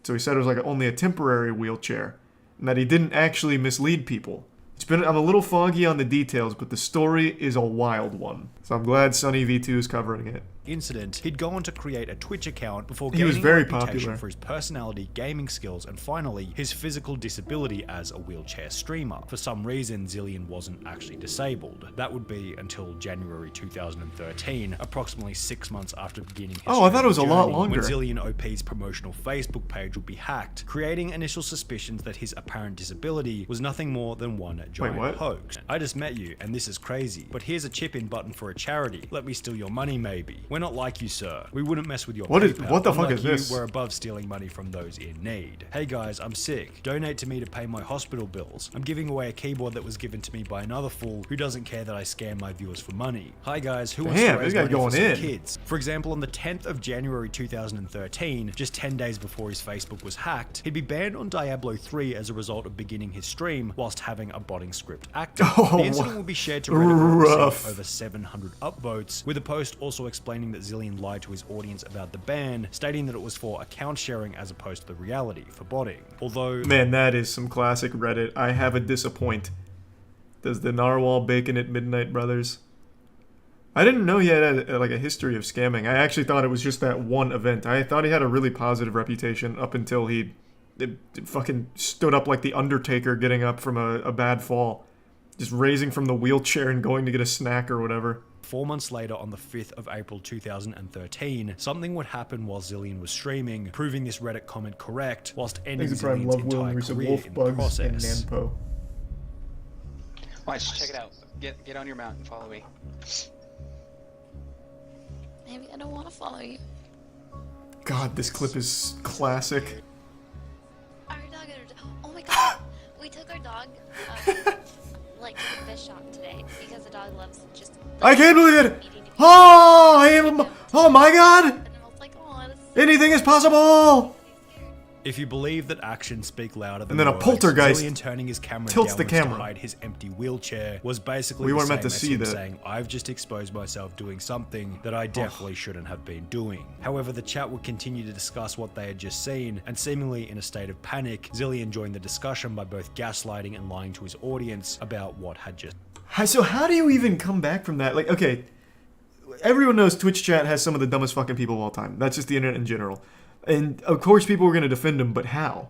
So he said it was like only a temporary wheelchair, and that he didn't actually mislead people. I'm a little foggy on the details, but the story is a wild one. So I'm glad Sunny V2 is covering it. Incident, he'd go on to create a Twitch account before He was gaining very a reputation popular for his personality, gaming skills, and finally, his physical disability as a wheelchair streamer. For some reason, Zillion wasn't actually disabled. That would be until January 2013, approximately 6 months after beginning his Oh, I thought it was a lot journey, longer. when Zillion OP's promotional Facebook page would be hacked, creating initial suspicions that his apparent disability was nothing more than one giant what? hoax. I just met you, and this is crazy, but here's a chip-in button for a charity. Let me steal your money, maybe. We're not like you, sir. We wouldn't mess with your What PayPal. the fuck Unlike is you, this? We're above stealing money from those in need. Hey guys, I'm sick. Donate to me to pay my hospital bills. I'm giving away a keyboard that was given to me by another fool who doesn't care that I scam my viewers for money. Hi guys, who wants to Damn, raise this guy money for going some in. kids? For example, on the 10th of January 2013, just 10 days before his Facebook was hacked, he'd be banned on Diablo 3 as a result of beginning his stream whilst having a botting script active. Oh, the incident will be shared to Reddit and rough. received over 700 upvotes, with a post also explaining that Zillion lied to his audience about the ban, stating that it was for account sharing as opposed to the reality for botting. Although, Man, that is some classic Reddit. I have a disappoint. Does the narwhal bacon at midnight, brothers? I didn't know he had like a history of scamming. I actually thought it was just that one event. I thought he had a really positive reputation up until he fucking stood up like the Undertaker getting up from a bad fall. Just raising from the wheelchair and going to get a snack or whatever. 4 months later, on the 5th of April 2013, something would happen while Zillion was streaming, proving this Reddit comment correct, whilst ending Thanks to Prime Zillion's Love Will entire and recent career Wolf in the Bugs and process. Nanpo. Watch, check it out. Get on your mount and follow me. Maybe I don't want to follow you. God, this clip is classic. Our dog, oh my god, we took our dog, like, to the fish shop today, because the dog loves just... I can't believe it! eating the Oh, I am... Oh my god! And I was like, oh, this is Anything is possible! If you believe that actions speak louder than And then a words, poltergeist Zillion turning his camera tilts the downwards camera. to hide his empty wheelchair was basically We the weren't meant same to as see him that. saying, I've just exposed myself doing something that I definitely shouldn't have been doing. However, the chat would continue to discuss what they had just seen, and seemingly in a state of panic, Zillion joined the discussion by both gaslighting and lying to his audience about what had just... So how do you even come back from that? Like, okay, everyone knows Twitch chat has some of the dumbest fucking people of all time. That's just the internet in general. And of course people were going to defend him, but how?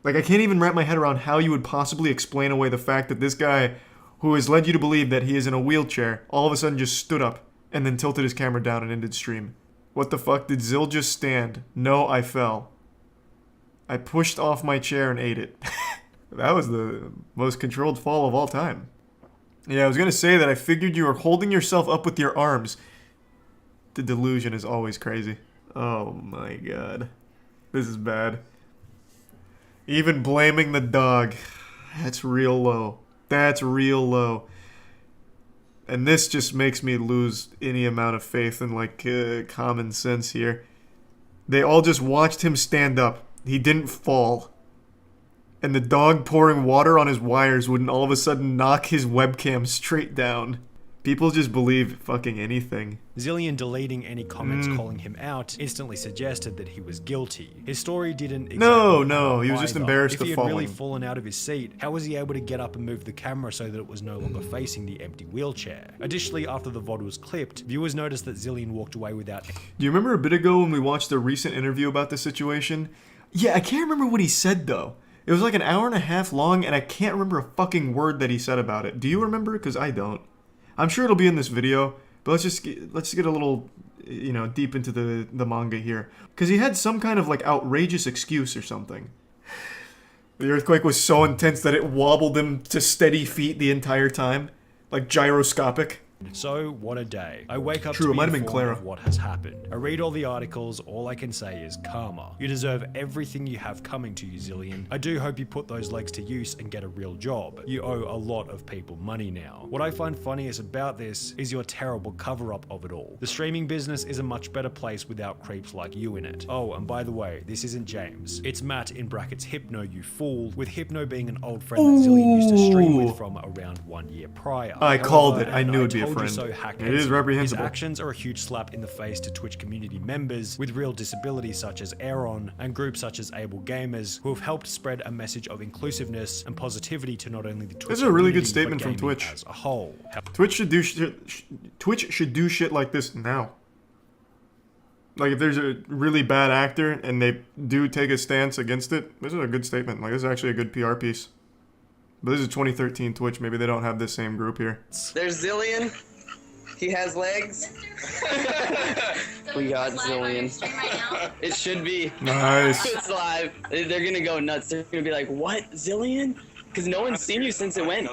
Like, I can't even wrap my head around how you would possibly explain away the fact that this guy, who has led you to believe that he is in a wheelchair, all of a sudden just stood up and then tilted his camera down and ended stream. What the fuck? Did Zill just stand? No, I fell. I pushed off my chair and ate it. That was the most controlled fall of all time. Yeah, I was gonna say that I figured you were holding yourself up with your arms. The delusion is always crazy. Oh my god. This is bad. Even blaming the dog. That's real low. That's real low. And this just makes me lose any amount of faith in, like, common sense here. They all just watched him stand up. He didn't fall. And the dog pouring water on his wires wouldn't all of a sudden knock his webcam straight down. People just believe fucking anything. Zillion deleting any comments calling him out instantly suggested that he was guilty. His story didn't exactly No, he was just either. embarrassed If of he had falling. really fallen out of his seat, how was he able to get up and move the camera so that it was no longer facing the empty wheelchair? Additionally, after the VOD was clipped, viewers noticed that Zillion walked away without... Do you remember a bit ago when we watched a recent interview about this situation? Yeah, I can't remember what he said though. It was like an hour and a half long and I can't remember a fucking word that he said about it. Do you remember? Because I don't. I'm sure it'll be in this video, but let's just get a little, you know, deep into the manga here. Because he had some kind of like outrageous excuse or something. The earthquake was so intense that it wobbled him to steady feet the entire time. Like gyroscopic. So, what a day. I wake up True, to it be might have been informed Clara. of what has happened. I read all the articles, all I can say is karma. You deserve everything you have coming to you, Zillion. I do hope you put those legs to use and get a real job. You owe a lot of people money now. What I find funniest about this is your terrible cover-up of it all. The streaming business is a much better place without creeps like you in it. Oh, and by the way, this isn't James. It's Matt in brackets Hypno, you fool, with Hypno being an old friend that Zillion used to stream with from around 1 year prior. I called it. I and knew it'd be a told you friend. so, hackheads. It is reprehensible. His actions are a huge slap in the face to Twitch community members with real disabilities such as Aaron and groups such as Able Gamers who have helped spread a message of inclusiveness and positivity to not only the Twitch This is a really good community, statement but from gaming Twitch. as a whole. Twitch should do shit like this now. Like if there's a really bad actor and they do take a stance against it, this is a good statement. Like this is actually a good PR piece. But this is 2013 Twitch. Maybe they don't have this same group here. There's Zillion. He has legs. We got Zillion. It should be. Nice. It's live. They're gonna go nuts. They're gonna be like, "What, Zillion?" Because no one's seen you since it went.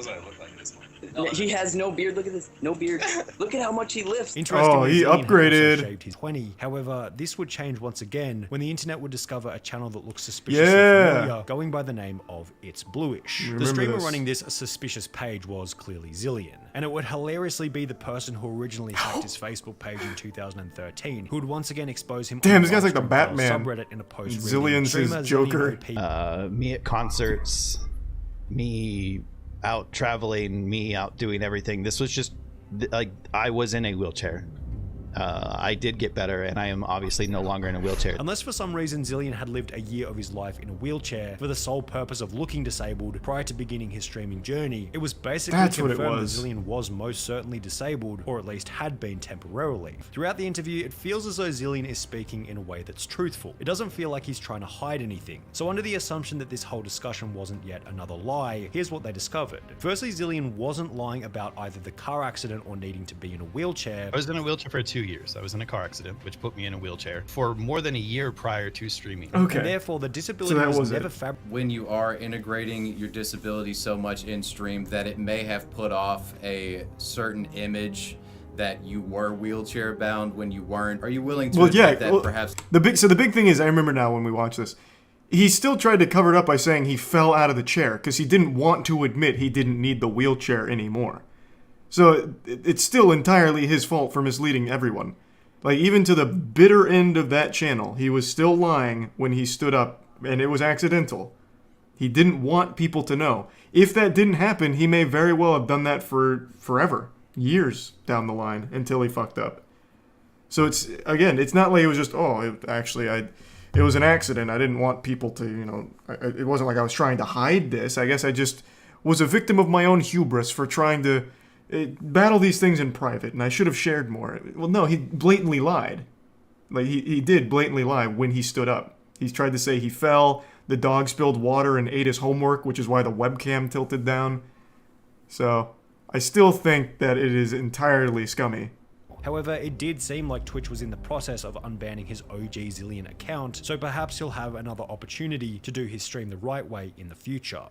He has no beard. Look at this. No beard. Look at how much he lifts. Interestingly, he Zillion had also upgraded. shaved his 20. However, this would change once again when the internet would discover a channel that looks suspiciously familiar, going by the name of It's Bluish. The Remember streamer this. running this suspicious page was clearly Zillion, and it would hilariously be the person who originally hacked his Facebook page in 2013, who would once again expose him. Damn, on this guy's like the livestream via Batman. subreddit in a post. Zillion's his Joker. Me at concerts, me out traveling, me out doing everything. This was just like I was in a wheelchair. I did get better, and I am obviously no longer in a wheelchair. Unless for some reason Zillion had lived a year of his life in a wheelchair for the sole purpose of looking disabled prior to beginning his streaming journey, it was basically That's what it confirmed that was. Zillion was most certainly disabled, or at least had been temporarily. Throughout the interview, it feels as though Zillion is speaking in a way that's truthful. It doesn't feel like he's trying to hide anything. So under the assumption that this whole discussion wasn't yet another lie, here's what they discovered. Firstly, Zillion wasn't lying about either the car accident or needing to be in a wheelchair. I was in a wheelchair for 2 years. I was in a car accident, which put me in a wheelchair for more than a year prior to streaming. Okay. And therefore, the disability that was was never it. fabricated. When you are integrating your disability so much in stream that it may have put off a certain image that you were wheelchair bound when you weren't. Are you willing to admit that perhaps the big thing is, I remember now when we watched this, he still tried to cover it up by saying he fell out of the chair because he didn't want to admit he didn't need the wheelchair anymore. So it's still entirely his fault for misleading everyone. Like, even to the bitter end of that channel, he was still lying when he stood up, and it was accidental. He didn't want people to know. If that didn't happen, he may very well have done that for forever. Years down the line, until he fucked up. So it's, again, it's not like it was just, it was an accident. I didn't want people to, you know, it wasn't like I was trying to hide this. I guess I just was a victim of my own hubris for trying to battle these things in private, and I should have shared more. Well, no, he blatantly lied. Like, he did blatantly lie when he stood up. He tried to say he fell, the dog spilled water and ate his homework, which is why the webcam tilted down. So, I still think that it is entirely scummy. However, it did seem like Twitch was in the process of unbanning his OG Zillion account, so perhaps he'll have another opportunity to do his stream the right way in the future.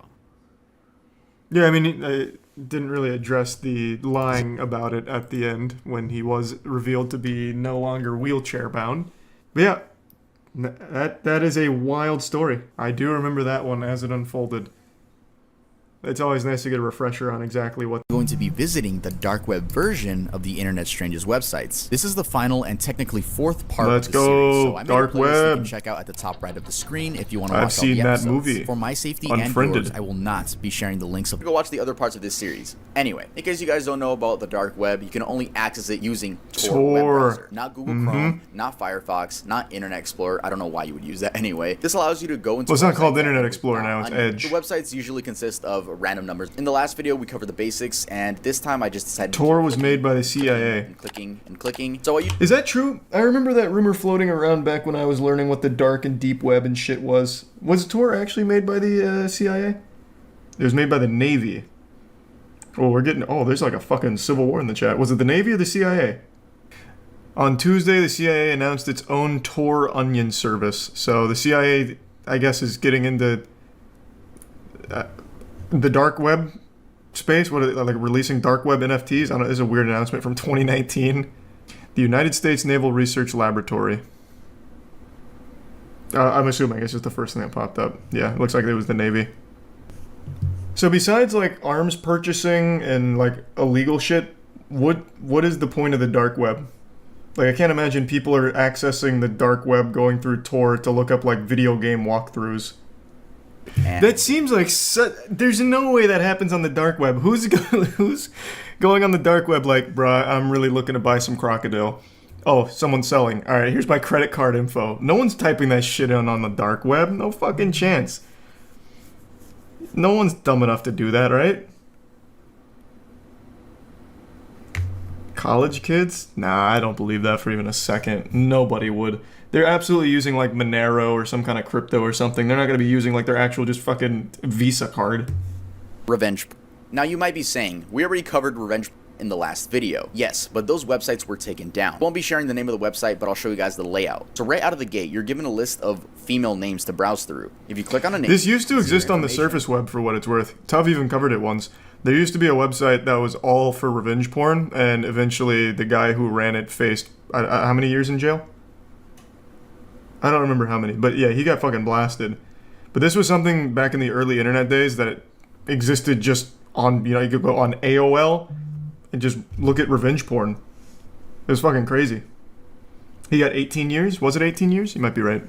Yeah, I mean, it didn't really address the lying about it at the end when he was revealed to be no longer wheelchair bound. But yeah, that is a wild story. I do remember that one as it unfolded. It's always nice to get a refresher on exactly what going to be visiting the dark web version of the Internet Strangest websites. This is the final and technically 4th part Let's of the go, series, so I made dark a playlist you web. can check out at the top right of the screen if you want to I've watch all the seen that episodes. movie. For my safety Unfriended. and yours, I will not be sharing the links. Go watch the other parts of this series. Anyway, in case you guys don't know about the dark web, you can only access it using Tor web browser, not Google Chrome, not Firefox, not Internet Explorer. I don't know why you would use that anyway. This allows you to go into. Well, it's not called websites Internet Explorer now, it's Edge. The websites usually consist of random numbers. In the last video, we covered the basics, and this time I just decided Tor was made by the CIA. and clicking and clicking. So what you Is that true? I remember that rumor floating around back when I was learning what the dark and deep web and shit was. Was Tor actually made by the CIA? It was made by the Navy. Oh, we're getting... Oh, there's like a fucking civil war in the chat. Was it the Navy or the CIA? On Tuesday, the CIA announced its own Tor Onion service. So the CIA, I guess, is getting into the dark web space. What are they, like, releasing dark web NFTs? I don't know. This is a weird announcement from 2019. The United States Naval Research Laboratory. I'm assuming it's just the first thing that popped up. Yeah, it looks like it was the Navy. So besides like arms purchasing and like illegal shit, what is the point of the dark web? Like, I can't imagine people are accessing the dark web going through Tor to look up like video game walkthroughs. That seems like there's no way that happens on the dark web. Who's going on the dark web like, bruh, I'm really looking to buy some crocodile. Oh, someone's selling. All right, here's my credit card info. No one's typing that shit in on the dark web. No fucking chance. No one's dumb enough to do that, right? College kids? Nah, I don't believe that for even a second. Nobody would. They're absolutely using like Monero or some kind of crypto or something. They're not going to be using like their actual just fucking Visa card. Revenge. Now you might be saying, we already covered revenge in the last video. Yes, but those websites were taken down. Won't be sharing the name of the website, but I'll show you guys the layout. So right out of the gate, you're given a list of female names to browse through. If you click on a name... This used to exist on the surface web for what it's worth. Tuv even covered it once. There used to be a website that was all for revenge porn, and eventually the guy who ran it faced, how many years in jail? I don't remember how many, but yeah, he got fucking blasted. But this was something back in the early internet days that existed just on, you could go on AOL and just look at revenge porn. It was fucking crazy. He got 18 years? Was it 18 years? You might be right.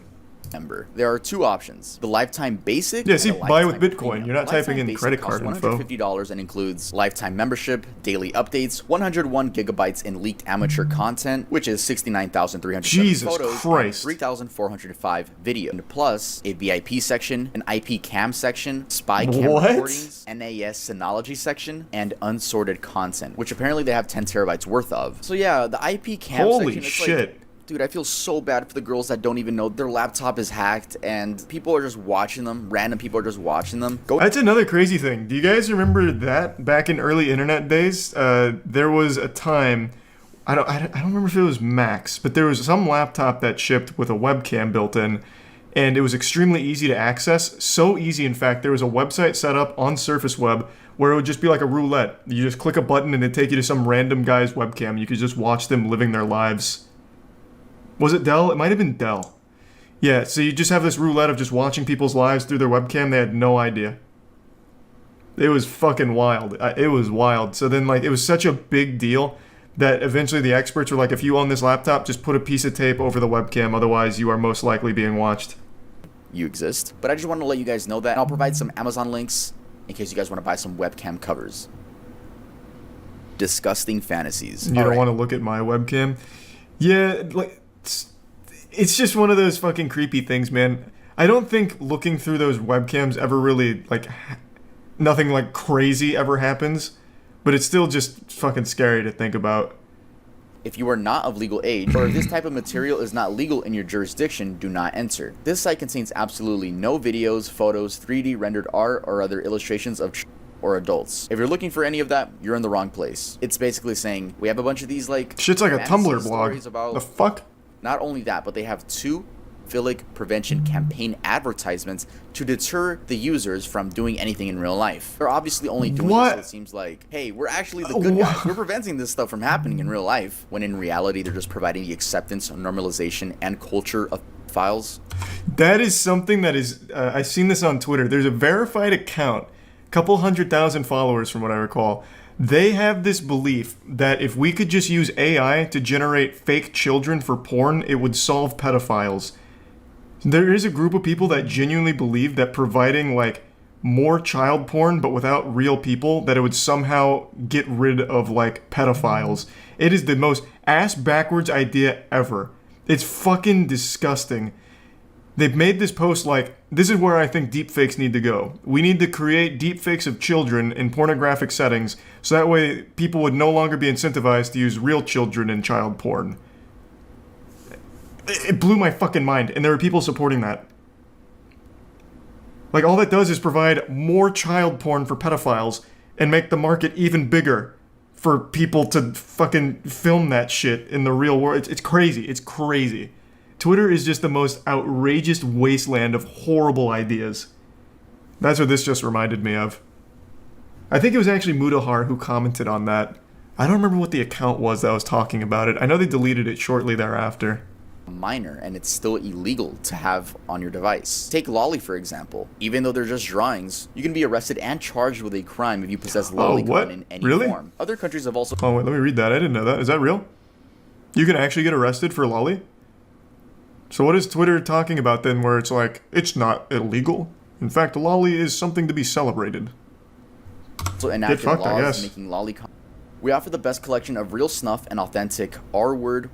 There are two options: the lifetime basic. Yeah, see, and the buy with lifetime Bitcoin. premium. You're not typing in Lifetime credit basic card costs info. $150 and includes lifetime membership, daily updates, 101 gigabytes in leaked amateur content, which is 69,300 photos, Christ. 3,405 video, and plus a VIP section, an IP cam section, spy cam recordings, NAS Synology section, and unsorted content, which apparently they have 10 terabytes worth of. So yeah, the IP cam Holy section. shit. Like, dude, I feel so bad for the girls that don't even know their laptop is hacked and people are just watching them. Random people are just watching them. That's another crazy thing. Do you guys remember that back in early internet days? There was a time, I don't remember if it was Max, but there was some laptop that shipped with a webcam built in, and it was extremely easy to access. So easy, in fact, there was a website set up on Surface Web where it would just be like a roulette. You just click a button and it'd take you to some random guy's webcam. You could just watch them living their lives. Was it Dell? It might have been Dell. Yeah, so you just have this roulette of just watching people's lives through their webcam. They had no idea. It was fucking wild. It was wild. So then, like, it was such a big deal that eventually the experts were like, if you own this laptop, just put a piece of tape over the webcam. Otherwise, you are most likely being watched. You exist. But I just want to let you guys know that. And I'll provide some Amazon links in case you guys want to buy some webcam covers. Disgusting fantasies. You don't want to look at my webcam? Yeah, like... It's just one of those fucking creepy things, man. I don't think looking through those webcams ever really, like, nothing, like, crazy ever happens. But it's still just fucking scary to think about. If you are not of legal age, or if this type of material is not legal in your jurisdiction, do not enter. This site contains absolutely no videos, photos, 3D rendered art, or other illustrations of or adults. If you're looking for any of that, you're in the wrong place. It's basically saying, we have a bunch of these, like... Shit's like a Tumblr blog. The fuck? Not only that, but they have 2 Philic prevention campaign advertisements to deter the users from doing anything in real life. They're obviously only doing this so it seems like, hey, we're actually the good guys. We're preventing this stuff from happening in real life, when in reality they're just providing the acceptance, normalization, and culture of files. That is something that is... I've seen this on Twitter. There's a verified account, couple 100,000 followers from what I recall, They have this belief that if we could just use AI to generate fake children for porn, it would solve pedophiles. There is a group of people that genuinely believe that providing like more child porn but without real people, that it would somehow get rid of like pedophiles. It is the most ass backwards idea ever. It's fucking disgusting. They've made this post like, this is where I think deepfakes need to go. We need to create deepfakes of children in pornographic settings, so that way people would no longer be incentivized to use real children in child porn. It blew my fucking mind, and there were people supporting that. Like, all that does is provide more child porn for pedophiles and make the market even bigger for people to fucking film that shit in the real world. It's crazy. It's crazy. Twitter is just the most outrageous wasteland of horrible ideas. That's what this just reminded me of. I think it was actually Mudahar who commented on that. I don't remember what the account was that was talking about it. I know they deleted it shortly thereafter. Minor, and it's still illegal to have on your device. Take Lolly, for example. Even though they're just drawings, you can be arrested and charged with a crime if you possess lolicon in any form. Other countries have also... Oh, wait, let me read that. I didn't know that. Is that real? You can actually get arrested for Lolly? So what is Twitter talking about then where it's like, it's not illegal? In fact, Lolly is something to be celebrated. So enacted laws making Lolly... We offer the best collection of real snuff and authentic R-word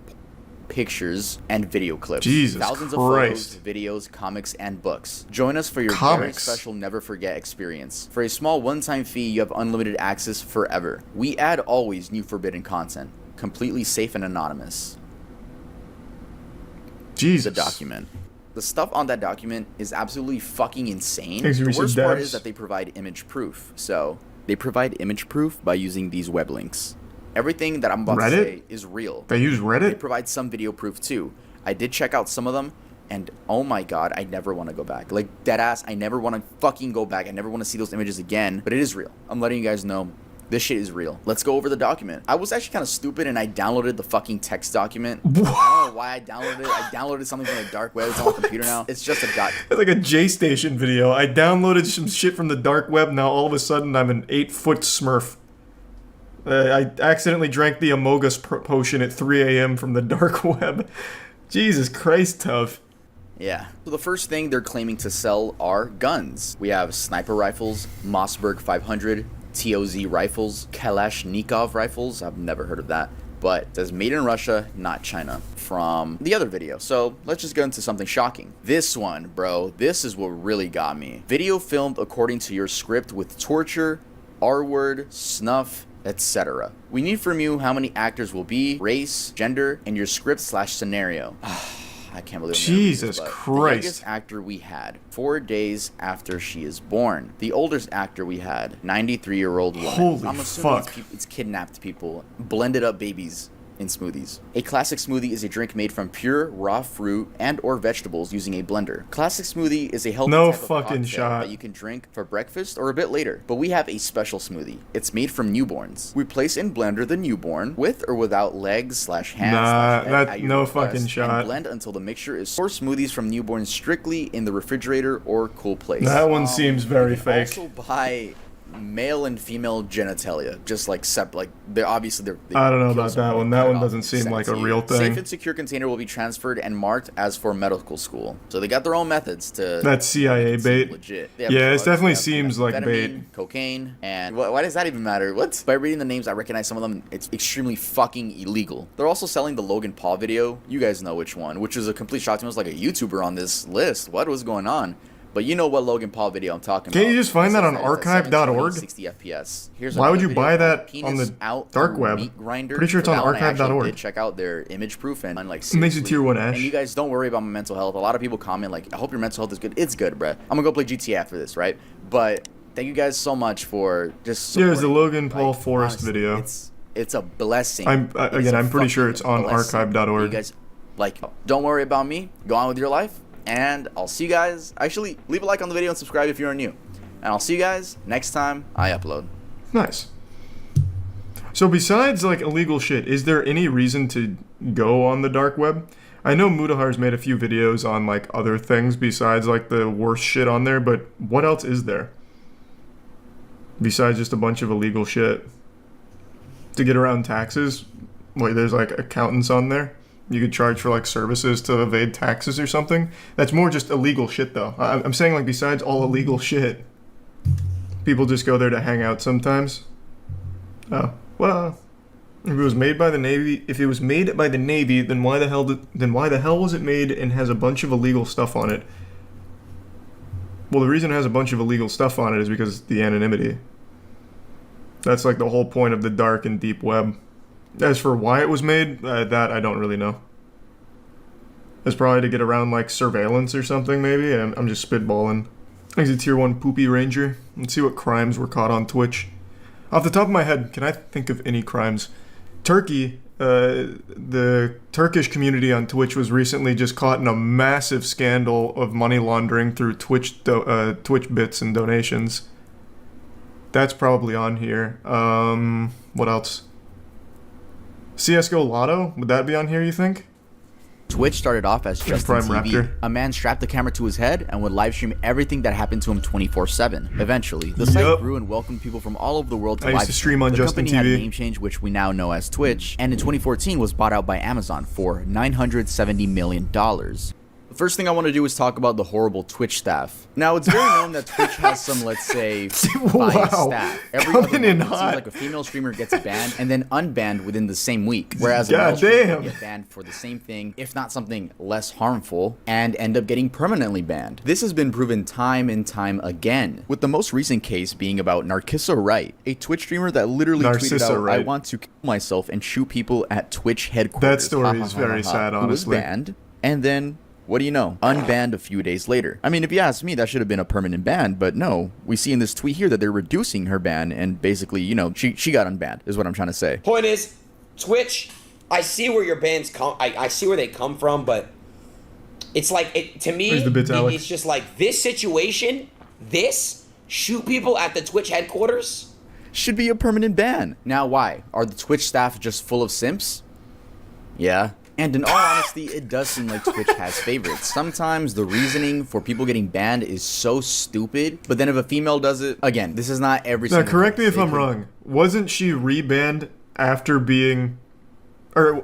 pictures and video clips. Jesus Thousands Christ. of photos, videos, comics, and books. Join us for your very special never forget experience. For a small one-time fee, you have unlimited access forever. We add always new forbidden content, completely safe and anonymous. Jesus. The document. The stuff on that document is absolutely fucking insane. The worst part is that they provide image proof. So, they provide image proof by using these web links. Everything that I'm about to say is real. They use Reddit? They provide some video proof too. I did check out some of them, and oh my god, I never want to go back. Like, deadass, I never want to fucking go back. I never want to see those images again. But it is real. I'm letting you guys know. This shit is real. Let's go over the document. I was actually kind of stupid and I downloaded the fucking text document. I don't know why I downloaded it. I downloaded something from the dark web. It's on my computer now. It's just a dot. It's like a J-Station video. I downloaded some shit from the dark web. Now all of a sudden I'm an 8-foot smurf. I accidentally drank the Amogus potion at 3 a.m. from the dark web. Jesus Christ, tough. Yeah. So the first thing they're claiming to sell are guns. We have sniper rifles, Mossberg 500, TOZ rifles, Kalashnikov rifles. I've never heard of that. But it says made in Russia, not China, from the other video. So let's just get into something shocking. This one, bro, this is what really got me. Video filmed according to your script with torture, R-word, snuff, etc. We need from you how many actors will be, race, gender, and your script/scenario. I can't believe Jesus Christ. The youngest actor we had, 4 days after she is born. The oldest actor we had, 93-year-old woman. Holy I'm assuming fuck. it's kidnapped people, blended up babies in smoothies. A classic smoothie is a drink made from pure raw fruit and or vegetables using a blender. Classic smoothie is a healthy type of cocktail that you can drink for breakfast or a bit later. But we have a special smoothie. It's made from newborns. We place in blender the newborn with or without legs/hands. Nah, that's no fucking shot. And blend until the mixture is for smoothies from newborns strictly in the refrigerator or cool place. That one seems very fake. Also buy male and female genitalia, just like they're obviously I don't know about that one. That one doesn't seem like a real thing. Safe and secure container will be transferred and marked as for medical school. So they got their own methods to. That's CIA bait. Legit. Yeah, it definitely seems like bait. Cocaine, and why does that even matter? What? By reading the names, I recognize some of them. It's extremely fucking illegal. They're also selling the Logan Paul video. You guys know which one, which is a complete shock to me. It was like a YouTuber on this list. What was going on? But you know what Logan Paul video I'm talking about. Can't you just find that on archive.org? 60 FPS. Why would you buy that on the dark web? Pretty sure it's on archive.org. Did check out their image proof and like it makes it tier 1 Ash. And you guys don't worry about my mental health. A lot of people comment like, I hope your mental health is good. It's good, bruh. I'm gonna go play GTA after this, right? But thank you guys so much for just there's the Logan Paul Forest video. It's a blessing. I'm pretty sure it's on archive.org. You guys, like, don't worry about me. Go on with your life. And I'll see you guys. Actually, leave a like on the video and subscribe if you're new. And I'll see you guys next time I upload. Nice. So besides like illegal shit, is there any reason to go on the dark web? I know Mudahar's made a few videos on like other things besides like the worst shit on there, but what else is there? Besides just a bunch of illegal shit. to get around taxes. Like there's like accountants on there. You could charge for like services to evade taxes or something. That's more just illegal shit though. I'm saying like besides all illegal shit, people just go there to hang out sometimes. Oh, well, if it was made by the Navy, then why the hell was it made and has a bunch of illegal stuff on it? Well, the reason it has a bunch of illegal stuff on it is because the anonymity. That's like the whole point of the dark and deep web. As for why it was made, that I don't really know. It's probably to get around like surveillance or something maybe. I'm just spitballing. He's a tier 1 poopy ranger. Let's see what crimes were caught on Twitch. Off the top of my head, can I think of any crimes? Turkey, the Turkish community on Twitch was recently just caught in a massive scandal of money laundering through Twitch bits and donations. That's probably on here. What else? CSGO Lotto? Would that be on here, you think? Twitch started off as just Prime TV. Raptor. A man strapped the camera to his head and would live stream everything that happened to him 24/7. Eventually, the site grew and welcomed people from all over the world to I live used to stream on The Justin company had TV. a name change, which we now know as Twitch, and in 2014 was bought out by Amazon for $970 million. The first thing I want to do is talk about the horrible Twitch staff. Now, it's very known that Twitch has some, let's say, biased staff. Every other month, it seems like a female streamer gets banned and then unbanned within the same week, whereas a male streamer can get banned for the same thing, if not something less harmful, and end up getting permanently banned. This has been proven time and time again, with the most recent case being about Narcissa Wright, a Twitch streamer that literally tweeted out, "I want to kill myself and shoot people at Twitch headquarters." That story is very sad, honestly. Who was banned, and then what do you know? Unbanned a few days later. I mean, if you ask me, that should have been a permanent ban, but no. We see in this tweet here that they're reducing her ban, and basically, you know, she got unbanned, is what I'm trying to say. Point is, Twitch, I see where your bans come, I see where they come from, but it's like, to me, it's just like, this situation, shoot people at the Twitch headquarters? Should be a permanent ban. Now why? Are the Twitch staff just full of simps? Yeah. And in all honesty, it does seem like Twitch has favorites. Sometimes the reasoning for people getting banned is so stupid, but then if a female does it, again, this is not every single Now, correct me if I'm wrong. Wasn't she rebanned after being... Or...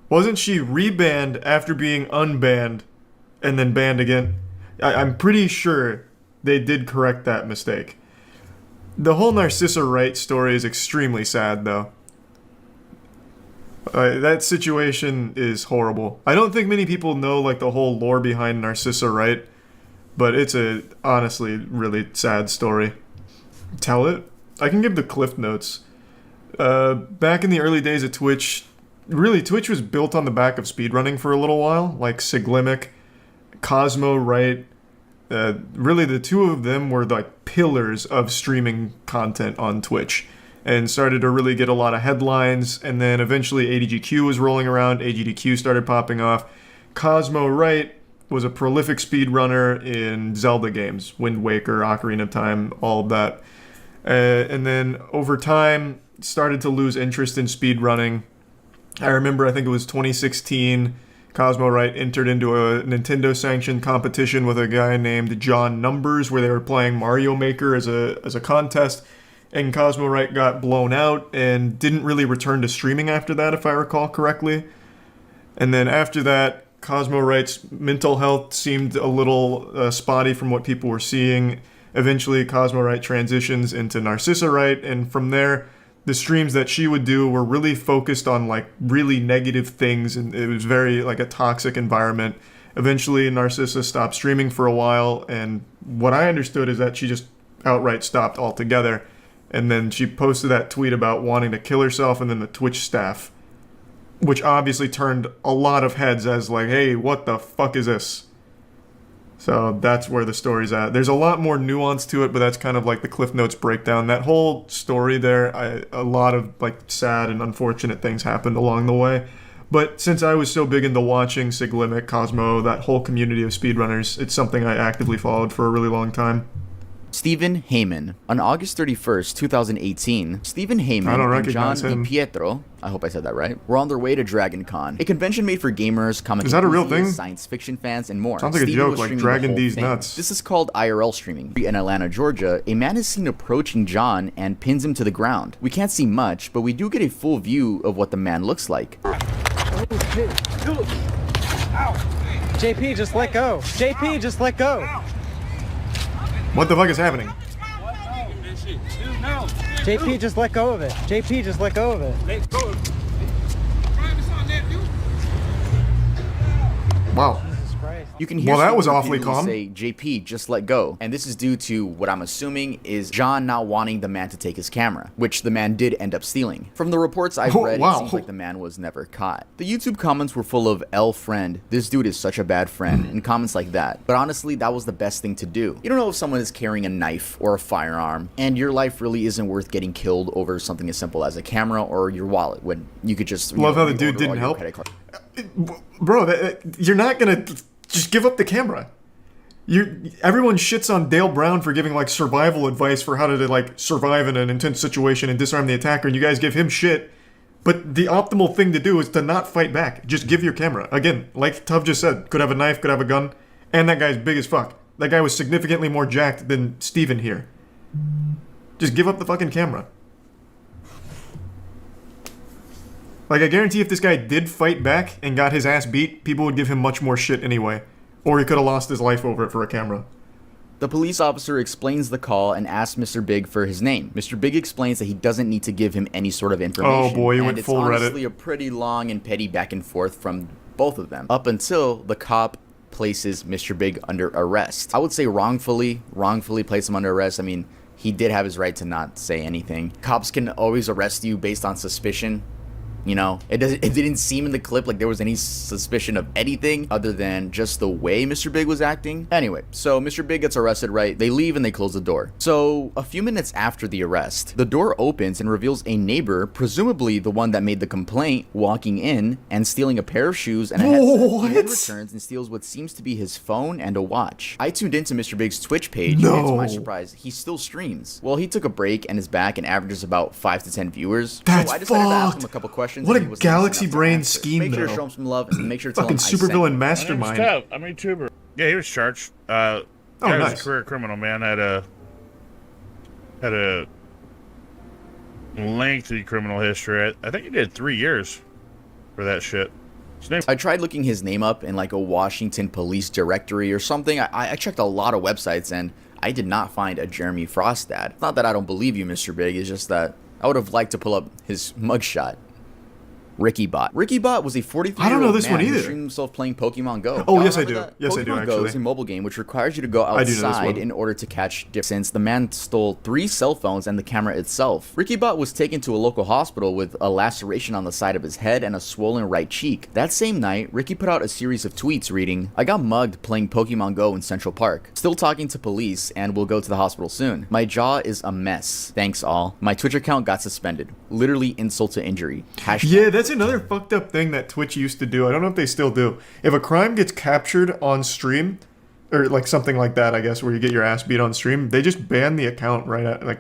Wasn't she rebanned after being unbanned and then banned again? I'm pretty sure they did correct that mistake. The whole Narcissa Wright story is extremely sad, though. That situation is horrible. I don't think many people know like the whole lore behind Narcissa Wright, but it's a honestly really sad story. Tell it? I can give the cliff notes. Back in the early days of Twitch, really Twitch was built on the back of speedrunning for a little while, like Siglimic, Cosmo Wright. Really the two of them were like pillars of streaming content on Twitch, and started to really get a lot of headlines, and then eventually ADGQ was rolling around, AGDQ started popping off. Cosmo Wright was a prolific speedrunner in Zelda games, Wind Waker, Ocarina of Time, all of that. And then over time, started to lose interest in speedrunning. I remember, I think it was 2016, Cosmo Wright entered into a Nintendo-sanctioned competition with a guy named John Numbers, where they were playing Mario Maker as a contest. And Cosmo Wright got blown out and didn't really return to streaming after that, if I recall correctly. And then after that, Cosmo Wright's mental health seemed a little spotty from what people were seeing. Eventually, Cosmo Wright transitions into Narcissa Wright, and from there, the streams that she would do were really focused on like really negative things, and it was very like a toxic environment. Eventually, Narcissa stopped streaming for a while, and what I understood is that she just outright stopped altogether. And then she posted that tweet about wanting to kill herself, and then the Twitch staff, which obviously turned a lot of heads as like, hey, what the fuck is this? So that's where the story's at. There's a lot more nuance to it, but that's kind of like the Cliff Notes breakdown. That whole story there, a lot of like sad and unfortunate things happened along the way. But since I was so big into watching Siglimic, Cosmo, that whole community of speedrunners, it's something I actively followed for a really long time. Stephen Heyman. On August 31st, 2018, Stephen I don't Heyman and recognize John him. DiPietro, I hope I said that right, were on their way to Dragon Con, a convention made for gamers, comic Is that a real enthusiasts, thing? science fiction fans, and more. Sounds like a Steven joke, was like streaming the Dragon whole D's thing. nuts. This is called IRL streaming. In Atlanta, Georgia, a man is seen approaching John and pins him to the ground. We can't see much, but we do get a full view of what the man looks like. JP, just let go. JP, just let go. What the fuck is happening? JP, just let go of it. JP, just let go of it. Wow. You can hear Well, that was Steven awfully repeatedly calm. say, JP, just let go. And this is due to what I'm assuming is John not wanting the man to take his camera, which the man did end up stealing. From the reports I've read, wow. it seems like the man was never caught. The YouTube comments were full of, L friend, this dude is such a bad friend, and comments like that. But honestly, that was the best thing to do. You don't know if someone is carrying a knife or a firearm, and your life really isn't worth getting killed over something as simple as a camera or your wallet, when you could just Love how the dude didn't help. Bro, you're not gonna just give up the camera. Everyone shits on Dale Brown for giving like survival advice for how to like survive in an intense situation and disarm the attacker, and you guys give him shit. But the optimal thing to do is to not fight back. Just give your camera. Again, like Tuv just said, could have a knife, could have a gun, and that guy's big as fuck. That guy was significantly more jacked than Steven here. Just give up the fucking camera. Like, I guarantee if this guy did fight back and got his ass beat, people would give him much more shit anyway. Or he could have lost his life over it for a camera. The police officer explains the call and asks Mr. Big for his name. Mr. Big explains that he doesn't need to give him any sort of information. Oh boy, you went and full Reddit. it's honestly a pretty long and petty back and forth from both of them. Up until the cop places Mr. Big under arrest. I would say wrongfully place him under arrest. I mean, he did have his right to not say anything. Cops can always arrest you based on suspicion. You know, it didn't seem in the clip like there was any suspicion of anything other than just the way Mr. Big was acting. Anyway, so Mr. Big gets arrested, right? They leave and they close the door. So a few minutes after the arrest, the door opens and reveals a neighbor, presumably the one that made the complaint, walking in and stealing a pair of shoes and a headset. He then returns and steals what seems to be his phone and a watch. I tuned into Mr. Big's Twitch page, and to my surprise, he still streams. Well, he took a break and is back and averages about 5 to 10 viewers. That's so I decided to ask fucked. him a couple questions. What a galaxy brain scheme, Make sure to though. show him some love and make sure to tell Fucking him I supervillain sent him. mastermind. I'm a YouTuber. Yeah, he was charged. Guy was nice. a career criminal, man. Had a lengthy criminal history. I think he did 3 years for that shit. I tried looking his name up in like a Washington police directory or something. I checked a lot of websites and I did not find a Jeremy Frost ad. It's not that I don't believe you, Mr. Big. It's just that I would have liked to pull up his mugshot. RickyBot. RickyBot was a 43-year-old I don't know this man one who either. streamed himself playing Pokemon Go. Oh, Y'all yes, I remember do. that? Yes, I do, Pokemon Go actually. is a mobile game which requires you to go I do know this outside one. in order to catch since the man stole 3 cell phones and the camera itself. RickyBot was taken to a local hospital with a laceration on the side of his head and a swollen right cheek. That same night, Ricky put out a series of tweets reading, "I got mugged playing Pokemon Go in Central Park. Still talking to police and will go to the hospital soon. My jaw is a mess. Thanks all. My Twitch account got suspended. Literally insult to injury." Yeah, that's another fucked up thing that Twitch used to do. I don't know if they still do. If a crime gets captured on stream, or like something like that, I guess, where you get your ass beat on stream, they just ban the account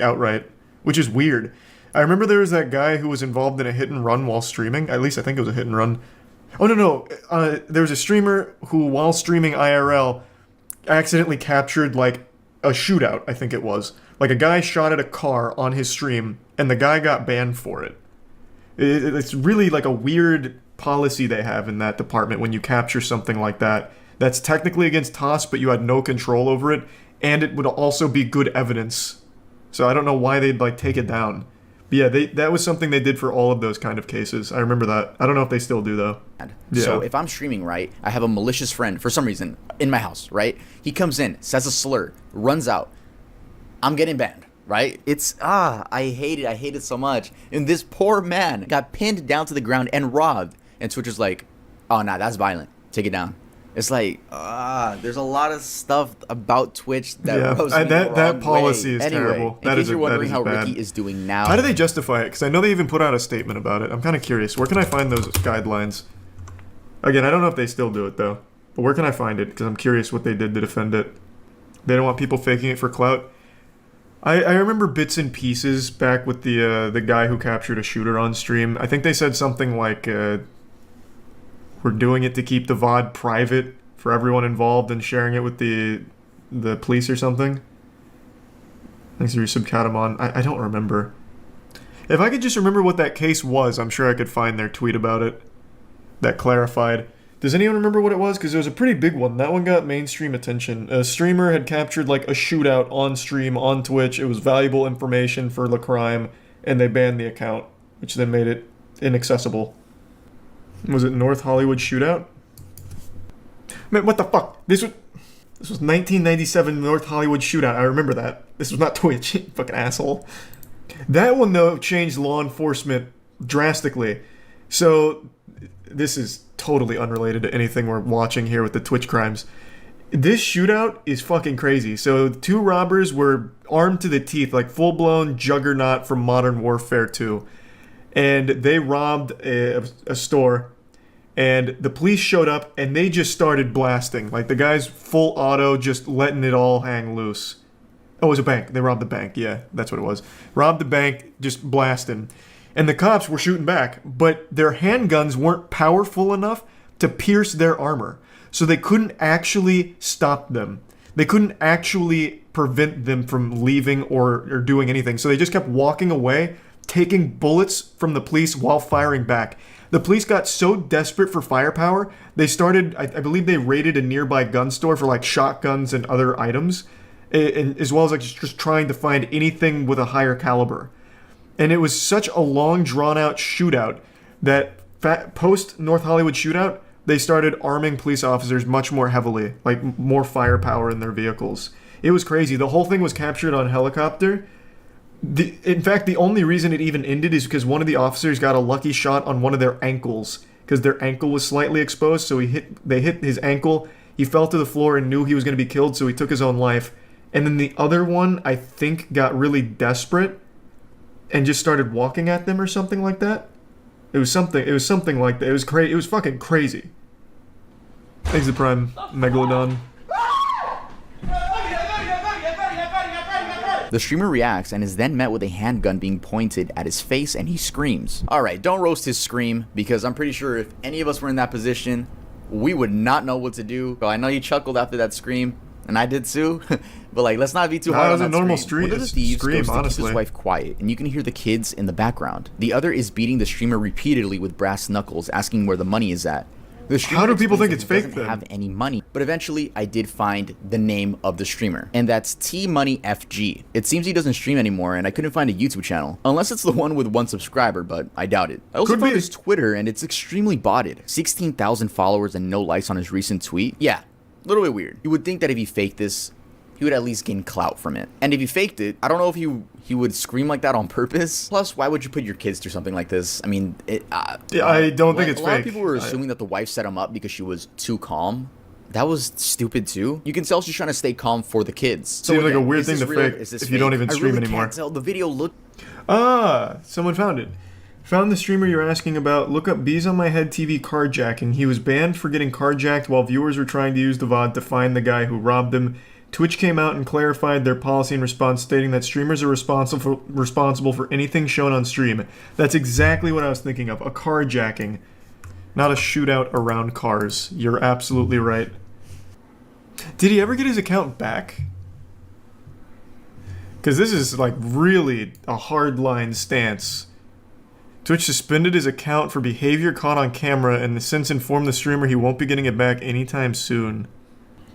outright, which is weird. I remember there was that guy who was involved in a hit and run while streaming. At least I think it was a hit and run. Oh, no. There was a streamer who, while streaming IRL, accidentally captured like a shootout, I think it was. Like a guy shot at a car on his stream, and the guy got banned for it. It's really like a weird policy they have in that department when you capture something like that. That's technically against TOS, but you had no control over it, and it would also be good evidence. So I don't know why they'd like take it down. But yeah, that was something they did for all of those kind of cases. I remember that. I don't know if they still do though. Yeah. So if I'm streaming, right, I have a malicious friend for some reason in my house, right? He comes in, says a slur, runs out. I'm getting banned. Right? I hate it so much. And this poor man got pinned down to the ground and robbed. And Twitch is like, oh, nah, that's violent. Take it down. It's like, there's a lot of stuff about Twitch that rubs me the that wrong policy way. is terrible. In case you're wondering how bad. Ricky is doing now. How do they justify it? Because I know they even put out a statement about it. I'm kind of curious. Where can I find those guidelines? Again, I don't know if they still do it, though. But where can I find it? Because I'm curious what they did to defend it. They don't want people faking it for clout. I remember bits and pieces back with the guy who captured a shooter on stream. I think they said something like, we're doing it to keep the VOD private for everyone involved and sharing it with the police or something. Thanks for your subcatamon. I don't remember. If I could just remember what that case was, I'm sure I could find their tweet about it that clarified. Does anyone remember what it was? Because it was a pretty big one. That one got mainstream attention. A streamer had captured like a shootout on stream on Twitch. It was valuable information for the crime, and they banned the account, which then made it inaccessible. Was it North Hollywood shootout? Man, what the fuck? This was 1997 North Hollywood shootout. I remember that. This was not Twitch, you fucking asshole. That one though changed law enforcement drastically. So this is totally unrelated to anything we're watching here with the Twitch crimes. This shootout is fucking crazy. So 2 robbers were armed to the teeth, like full-blown juggernaut from Modern Warfare 2. And they robbed a store. And the police showed up and they just started blasting. Like the guys full auto, just letting it all hang loose. Oh, it was a bank. They robbed the bank. Yeah, that's what it was. Robbed the bank, just blasting. And the cops were shooting back, but their handguns weren't powerful enough to pierce their armor. So they couldn't actually stop them. They couldn't actually prevent them from leaving or doing anything. So they just kept walking away, taking bullets from the police while firing back. The police got so desperate for firepower, they started, I believe they raided a nearby gun store for like shotguns and other items, and as well as like just trying to find anything with a higher caliber. And it was such a long, drawn-out shootout that post-North Hollywood shootout, they started arming police officers much more heavily, like more firepower in their vehicles. It was crazy. The whole thing was captured on helicopter. In fact, the only reason it even ended is because one of the officers got a lucky shot on one of their ankles, because their ankle was slightly exposed, so they hit his ankle. He fell to the floor and knew he was going to be killed, so he took his own life. And then the other one, I think, got really desperate and just started walking at them or something like that. It was something like that. It was crazy. It was fucking crazy. Thanks to Prime Megalodon. The streamer reacts and is then met with a handgun being pointed at his face, and he screams. Alright, don't roast his scream, because I'm pretty sure if any of us were in that position, we would not know what to do. So I know you chuckled after that scream, and I did too. But like, let's not be too hard on that normal scream. One of the thieves goes to keep his wife quiet, and you can hear the kids in the background. The other is beating the streamer repeatedly with brass knuckles, asking where the money is at. How do people think it's fake then? Doesn't have any money, but eventually I did find the name of the streamer, and that's TMoneyFG. It seems he doesn't stream anymore, and I couldn't find a YouTube channel, unless it's the one with 1 subscriber, but I doubt it. I also found his Twitter, and it's extremely botted. 16,000 followers and no likes on his recent tweet. Yeah, a little bit weird. You would think that if he faked this, he would at least gain clout from it. And if he faked it, I don't know if he would scream like that on purpose. Plus, why would you put your kids through something like this? I mean, yeah, I don't think it's fake. A lot of people were assuming that the wife set him up because she was too calm. That was stupid too. You can tell she's trying to stay calm for the kids. So seems like a weird thing to fake if you don't even stream anymore. Can't tell. The video looked. Someone found it. Found the streamer you're asking about. Look up Bees on My Head TV carjacking. He was banned for getting carjacked while viewers were trying to use the VOD to find the guy who robbed them. Twitch came out and clarified their policy in response, stating that streamers are responsible for anything shown on stream. That's exactly what I was thinking of. A carjacking, not a shootout around cars. You're absolutely right. Did he ever get his account back? Because this is like really a hardline stance. Twitch suspended his account for behavior caught on camera and has since informed the streamer he won't be getting it back anytime soon.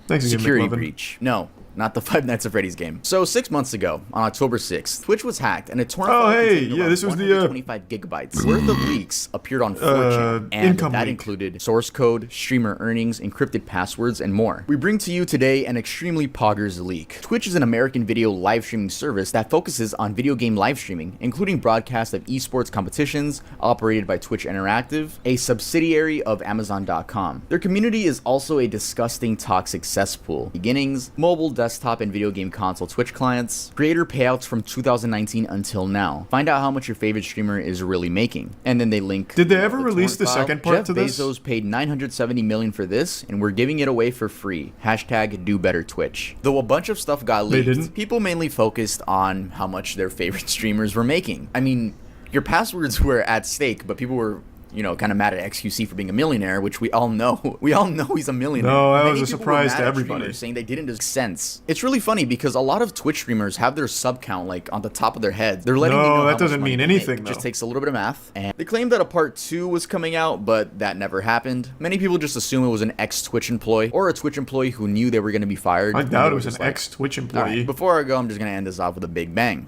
Thanks again, Security McLovin. breach. No, not the Five Nights at Freddy's game. So 6 months ago, on October 6th, Twitch was hacked and a torrent file containing this was the 25 gigabytes worth of leaks appeared on 4chan, and that included source code, streamer earnings, encrypted passwords, and more. We bring to you today an extremely poggers leak. Twitch is an American video live streaming service that focuses on video game live streaming, including broadcast of esports competitions operated by Twitch Interactive, a subsidiary of Amazon.com. Their community is also a disgusting, toxic cesspool. Beginnings, mobile desktop and video game console Twitch clients, creator payouts from 2019 until now. Find out how much your favorite streamer is really making. And then they link. Did they ever release the second part to this? Jeff Bezos paid $970 million for this, and we're giving it away for free. Hashtag do better Twitch. Though a bunch of stuff got leaked, people mainly focused on how much their favorite streamers were making. I mean, your passwords were at stake, but people were, you know, kind of mad at XQC for being a millionaire, which we all know. We all know he's a millionaire. No, that was a surprise to everybody. Saying they didn't make sense. It's really funny because a lot of Twitch streamers have their sub count like on the top of their heads. They're letting you know that doesn't mean anything. It just takes a little bit of math. And they claimed that a part 2 was coming out, but that never happened. Many people just assume it was an ex-Twitch employee or a Twitch employee who knew they were going to be fired. I doubt it was an ex-Twitch employee. Right, before I go, I'm just going to end this off with a big bang.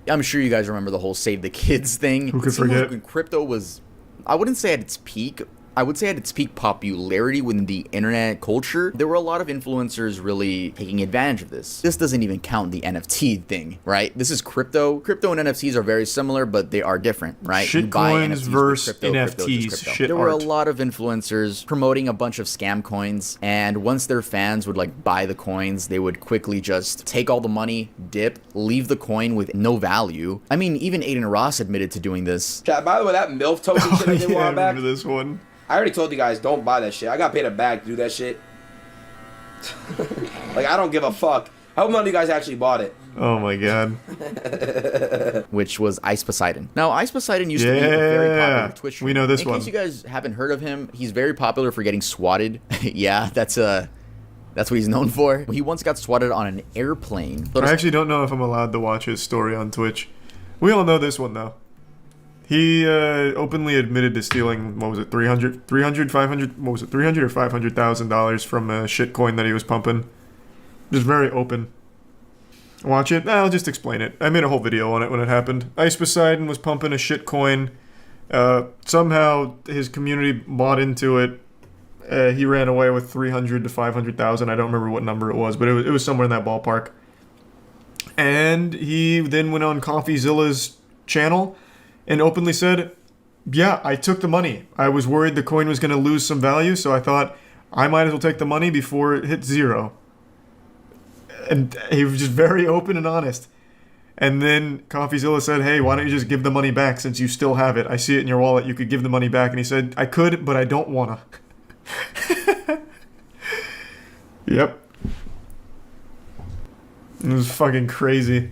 I'm sure you guys remember the whole Save the Kids thing. Who could forget? When crypto was, I wouldn't say at its peak. I would say at its peak popularity within the internet culture, there were a lot of influencers really taking advantage of this. This doesn't even count the NFT thing, right? This is crypto. Crypto and NFTs are very similar, but they are different, right? Shitcoins versus NFTs. There were a lot of influencers promoting a bunch of scam coins, and once their fans would like buy the coins, they would quickly just take all the money, dip, leave the coin with no value. I mean, even Aiden Ross admitted to doing this. Chat, by the way, that MILF token shit I did a while back. I remember this one. I already told you guys, don't buy that shit. I got paid a bag to do that shit. Like, I don't give a fuck. How many of you guys actually bought it? Oh my god. Which was Ice Poseidon. Now, Ice Poseidon used to be a very popular Twitch streamer. We know this one. In case you guys haven't heard of him, he's very popular for getting swatted. Yeah, that's what he's known for. He once got swatted on an airplane. I actually don't know if I'm allowed to watch his story on Twitch. We all know this one though. He openly admitted to stealing, what was it, 500, what was it, $300 or $500,000 from a shitcoin that he was pumping. Just very open. Watch it? I'll just explain it. I made a whole video on it when it happened. Ice Poseidon was pumping a shitcoin. Somehow his community bought into it. He ran away with 300 to 500,000. I don't remember what number it was, but it was somewhere in that ballpark. And he then went on CoffeeZilla's channel and openly said, yeah, I took the money. I was worried the coin was going to lose some value, so I thought I might as well take the money before it hit zero. And he was just very open and honest. And then CoffeeZilla said, hey, why don't you just give the money back since you still have it? I see it in your wallet. You could give the money back. And he said, I could, but I don't want to. Yep. It was fucking crazy.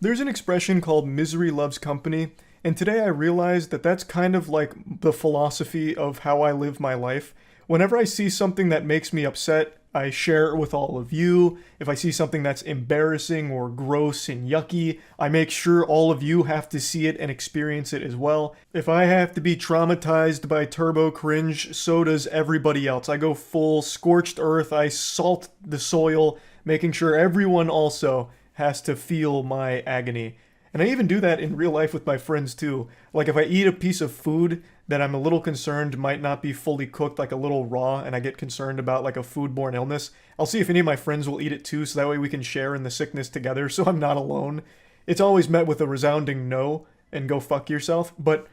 There's an expression called misery loves company. And today I realized that that's kind of like the philosophy of how I live my life. Whenever I see something that makes me upset, I share it with all of you. If I see something that's embarrassing or gross and yucky, I make sure all of you have to see it and experience it as well. If I have to be traumatized by turbo cringe, so does everybody else. I go full scorched earth, I salt the soil, making sure everyone also has to feel my agony. And I even do that in real life with my friends too. Like if I eat a piece of food that I'm a little concerned might not be fully cooked, like a little raw, and I get concerned about like a foodborne illness, I'll see if any of my friends will eat it too, so that way we can share in the sickness together, so I'm not alone. It's always met with a resounding no, and go fuck yourself, but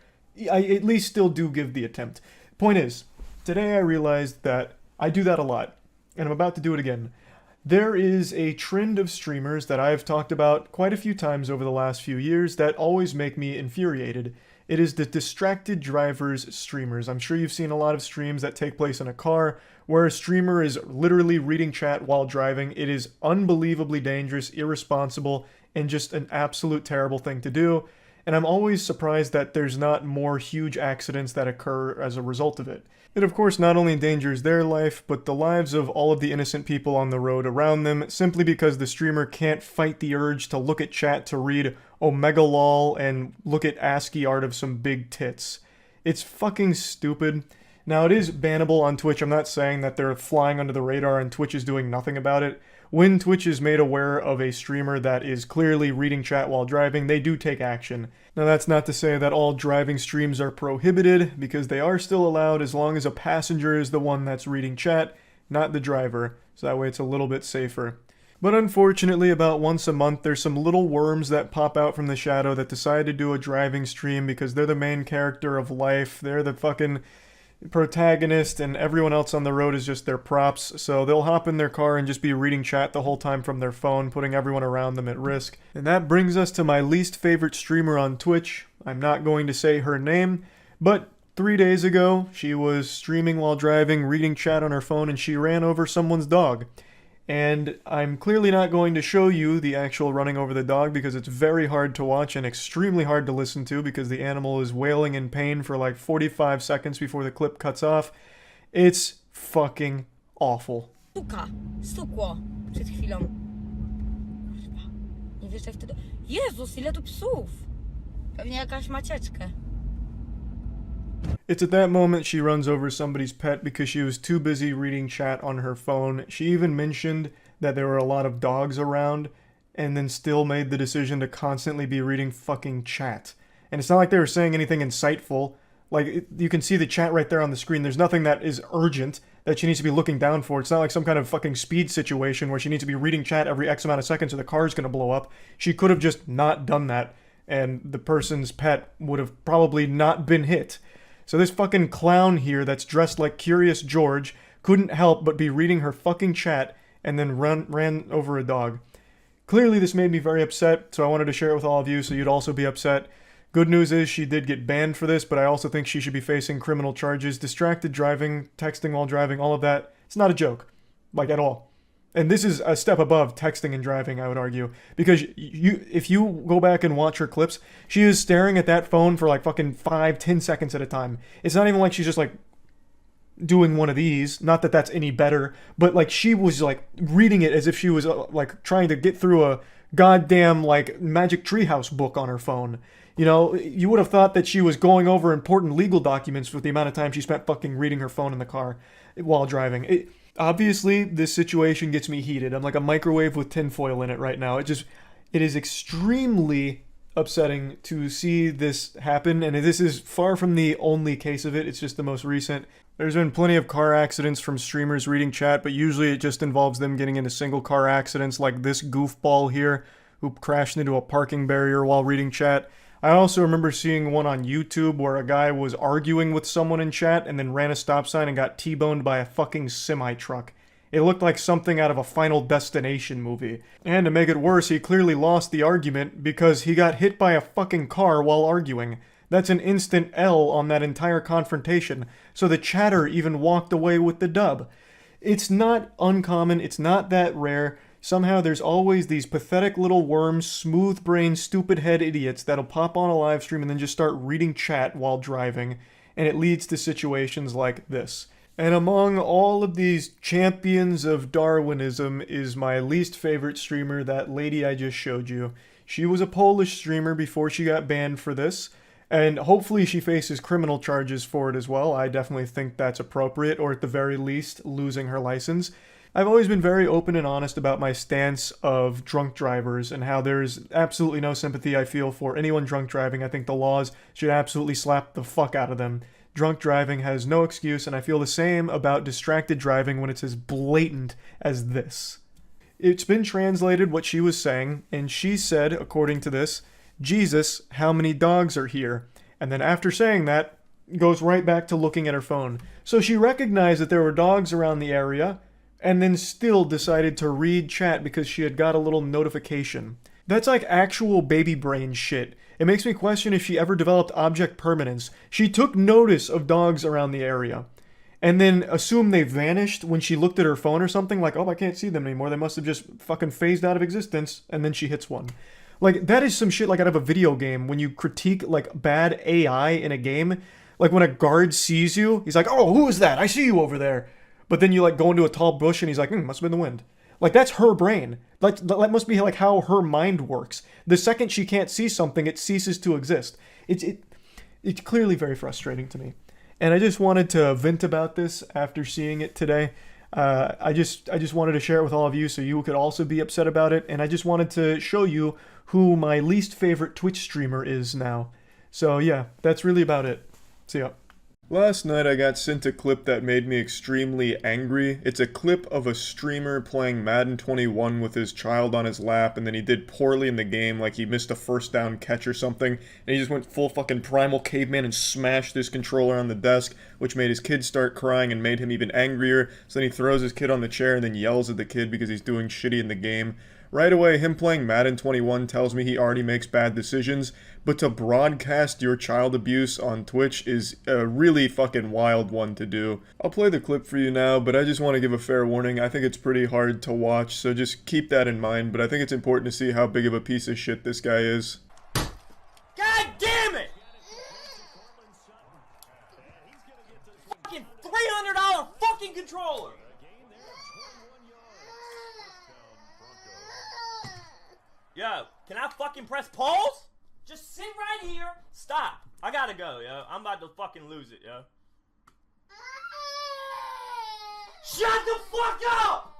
I at least still do give the attempt. Point is, today I realized that I do that a lot, and I'm about to do it again. There is a trend of streamers that I've talked about quite a few times over the last few years that always make me infuriated. It is the distracted drivers streamers. I'm sure you've seen a lot of streams that take place in a car where a streamer is literally reading chat while driving. It is unbelievably dangerous, irresponsible, and just an absolute terrible thing to do. And I'm always surprised that there's not more huge accidents that occur as a result of it. It of course not only endangers their life, but the lives of all of the innocent people on the road around them, simply because the streamer can't fight the urge to look at chat to read Omega lol and look at ASCII art of some big tits. It's fucking stupid. Now it is bannable on Twitch. I'm not saying that they're flying under the radar and Twitch is doing nothing about it. When Twitch is made aware of a streamer that is clearly reading chat while driving, they do take action. Now that's not to say that all driving streams are prohibited, because they are still allowed as long as a passenger is the one that's reading chat, not the driver, so that way it's a little bit safer. But unfortunately, about once a month, there's some little worms that pop out from the shadow that decide to do a driving stream because they're the main character of life. They're the fucking protagonist and everyone else on the road is just their props, so they'll hop in their car and just be reading chat the whole time from their phone, putting everyone around them at risk. And that brings us to my least favorite streamer on Twitch. I'm not going to say her name, but 3 days ago, she was streaming while driving, reading chat on her phone, and she ran over someone's dog. And I'm clearly not going to show you the actual running over the dog because it's very hard to watch and extremely hard to listen to because the animal is wailing in pain for like 45 seconds before the clip cuts off. It's fucking awful. Stukło przed chwilą. Kurwa. Nie wierzę wtedy. Jezus, ile tu psów. Pewnie jakaś macieczkę. It's at that moment she runs over somebody's pet because she was too busy reading chat on her phone. She even mentioned that there were a lot of dogs around and then still made the decision to constantly be reading fucking chat. And it's not like they were saying anything insightful. Like, you can see the chat right there on the screen. There's nothing that is urgent that she needs to be looking down for. It's not like some kind of fucking speed situation where she needs to be reading chat every X amount of seconds or the car's gonna blow up. She could have just not done that, and the person's pet would have probably not been hit. So this fucking clown here that's dressed like Curious George couldn't help but be reading her fucking chat and then ran over a dog. Clearly this made me very upset, so I wanted to share it with all of you so you'd also be upset. Good news is she did get banned for this, but I also think she should be facing criminal charges. Distracted driving, texting while driving, all of that. It's not a joke. Like, at all. And this is a step above texting and driving, I would argue. Because if you go back and watch her clips, she is staring at that phone for like fucking 5-10 seconds at a time. It's not even like she's just like doing one of these. Not that that's any better. But like she was like reading it as if she was like trying to get through a goddamn like Magic Treehouse book on her phone. You know, you would have thought that she was going over important legal documents with the amount of time she spent fucking reading her phone in the car while driving. Obviously, this situation gets me heated. I'm like a microwave with tinfoil in it right now. It is extremely upsetting to see this happen, and this is far from the only case of it. It's just the most recent. There's been plenty of car accidents from streamers reading chat, but usually it just involves them getting into single car accidents like this goofball here who crashed into a parking barrier while reading chat. I also remember seeing one on YouTube where a guy was arguing with someone in chat and then ran a stop sign and got T-boned by a fucking semi-truck. It looked like something out of a Final Destination movie. And to make it worse, he clearly lost the argument because he got hit by a fucking car while arguing. That's an instant L on that entire confrontation, so the chatter even walked away with the dub. It's not uncommon, it's not that rare. Somehow there's always these pathetic little worms, smooth-brained, stupid-head idiots that'll pop on a live stream and then just start reading chat while driving, and it leads to situations like this. And among all of these champions of Darwinism is my least favorite streamer, that lady I just showed you. She was a Polish streamer before she got banned for this, and hopefully she faces criminal charges for it as well. I definitely think that's appropriate, or at the very least, losing her license. I've always been very open and honest about my stance of drunk drivers and how there's absolutely no sympathy I feel for anyone drunk driving. I think the laws should absolutely slap the fuck out of them. Drunk driving has no excuse, and I feel the same about distracted driving when it's as blatant as this. It's been translated what she was saying, and she said, according to this, "Jesus, how many dogs are here?" And then after saying that, goes right back to looking at her phone. So she recognized that there were dogs around the area, and then still decided to read chat because she had got a little notification. That's like actual baby brain shit. It makes me question if she ever developed object permanence. She took notice of dogs around the area, and then assumed they vanished when she looked at her phone or something, like, oh, I can't see them anymore, they must have just fucking phased out of existence, and then she hits one. Like, that is some shit like out of a video game, when you critique, like, bad AI in a game. Like, when a guard sees you, he's like, oh, who is that? I see you over there. But then you like go into a tall bush and he's like, must have been the wind. Like, that's her brain. That must be like how her mind works. The second she can't see something, it ceases to exist. It's clearly very frustrating to me. And I just wanted to vent about this after seeing it today. I just wanted to share it with all of you so you could also be upset about it. And I just wanted to show you who my least favorite Twitch streamer is now. So yeah, that's really about it. See ya. Last night I got sent a clip that made me extremely angry. It's a clip of a streamer playing Madden 21 with his child on his lap, and then he did poorly in the game, like he missed a first down catch or something, and he just went full fucking primal caveman and smashed his controller on the desk, which made his kid start crying and made him even angrier. So then he throws his kid on the chair and then yells at the kid because he's doing shitty in the game. Right away, him playing Madden 21 tells me he already makes bad decisions, but to broadcast your child abuse on Twitch is a really fucking wild one to do. I'll play the clip for you now, but I just want to give a fair warning. I think it's pretty hard to watch, so just keep that in mind, but I think it's important to see how big of a piece of shit this guy is. God damn it! Fucking $300 fucking controller! Yo, can I fucking press pause? Just sit right here. Stop. I gotta go, yo. I'm about to fucking lose it, yo. Shut the fuck up!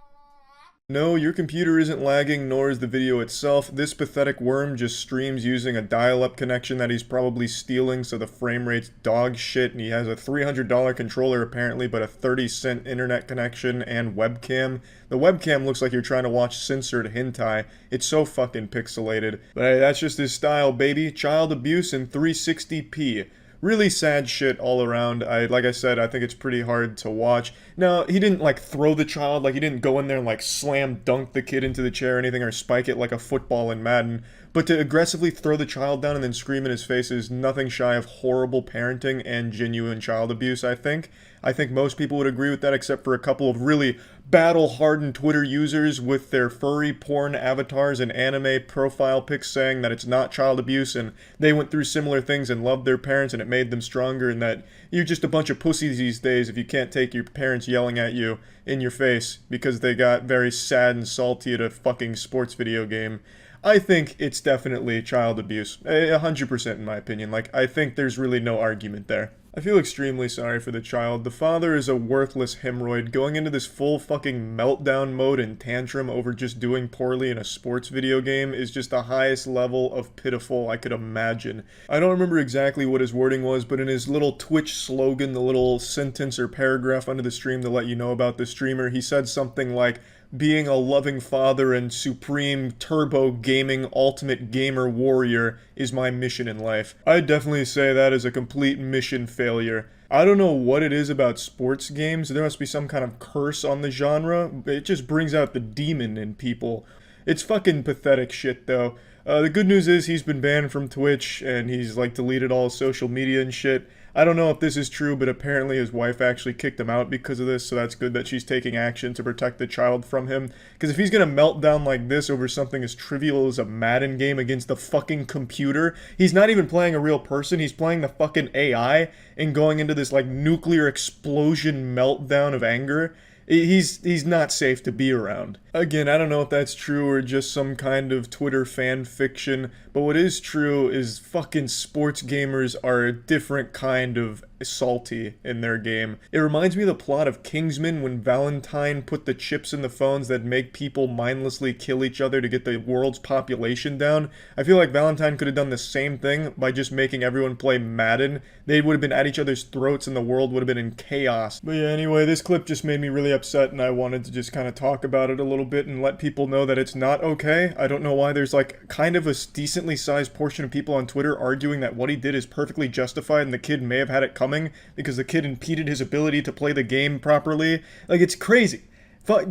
No, your computer isn't lagging, nor is the video itself. This pathetic worm just streams using a dial-up connection that he's probably stealing, so the frame rate's dog shit, and he has a $300 controller apparently, but a 30-cent internet connection and webcam. The webcam looks like you're trying to watch censored hentai. It's so fucking pixelated. But hey, that's just his style, baby. Child abuse in 360p. Really sad shit all around. Like I said, I think it's pretty hard to watch. Now, he didn't, like, throw the child, like, he didn't go in there and, like, slam dunk the kid into the chair or anything, or spike it like a football in Madden. But to aggressively throw the child down and then scream in his face is nothing shy of horrible parenting and genuine child abuse, I think. I think most people would agree with that, except for a couple of really battle-hardened Twitter users with their furry porn avatars and anime profile pics saying that it's not child abuse and they went through similar things and loved their parents and it made them stronger, and that you're just a bunch of pussies these days if you can't take your parents yelling at you in your face because they got very sad and salty at a fucking sports video game. I think it's definitely child abuse. 100% in my opinion. Like, I think there's really no argument there. I feel extremely sorry for the child. The father is a worthless hemorrhoid going into this full fucking meltdown mode and tantrum over just doing poorly in a sports video game is just the highest level of pitiful I could imagine. I don't remember exactly what his wording was, but in his little Twitch slogan, the little sentence or paragraph under the stream to let you know about the streamer, he said something like, "Being a loving father and supreme turbo gaming ultimate gamer warrior is my mission in life." I'd definitely say that is a complete mission failure. I don't know what it is about sports games. There must be some kind of curse on the genre. It just brings out the demon in people. It's fucking pathetic shit though. The good news is he's been banned from Twitch and he's like deleted all his social media and shit. I don't know if this is true, but apparently his wife actually kicked him out because of this, so that's good that she's taking action to protect the child from him. Because if he's gonna melt down like this over something as trivial as a Madden game against the fucking computer, he's not even playing a real person, he's playing the fucking AI and going into this like nuclear explosion meltdown of anger. He's not safe to be around. Again, I don't know if that's true or just some kind of Twitter fan fiction, but what is true is fucking sports gamers are a different kind of salty in their game. It reminds me of the plot of Kingsman when Valentine put the chips in the phones that make people mindlessly kill each other to get the world's population down. I feel like Valentine could have done the same thing by just making everyone play Madden. They would have been at each other's throats and the world would have been in chaos. But yeah, anyway, this clip just made me really upset and I wanted to just kind of talk about it a little bit and let people know that it's not okay. I don't know why there's like kind of a decently sized portion of people on Twitter arguing that what he did is perfectly justified and the kid may have had it coming because the kid impeded his ability to play the game properly. Like, it's crazy.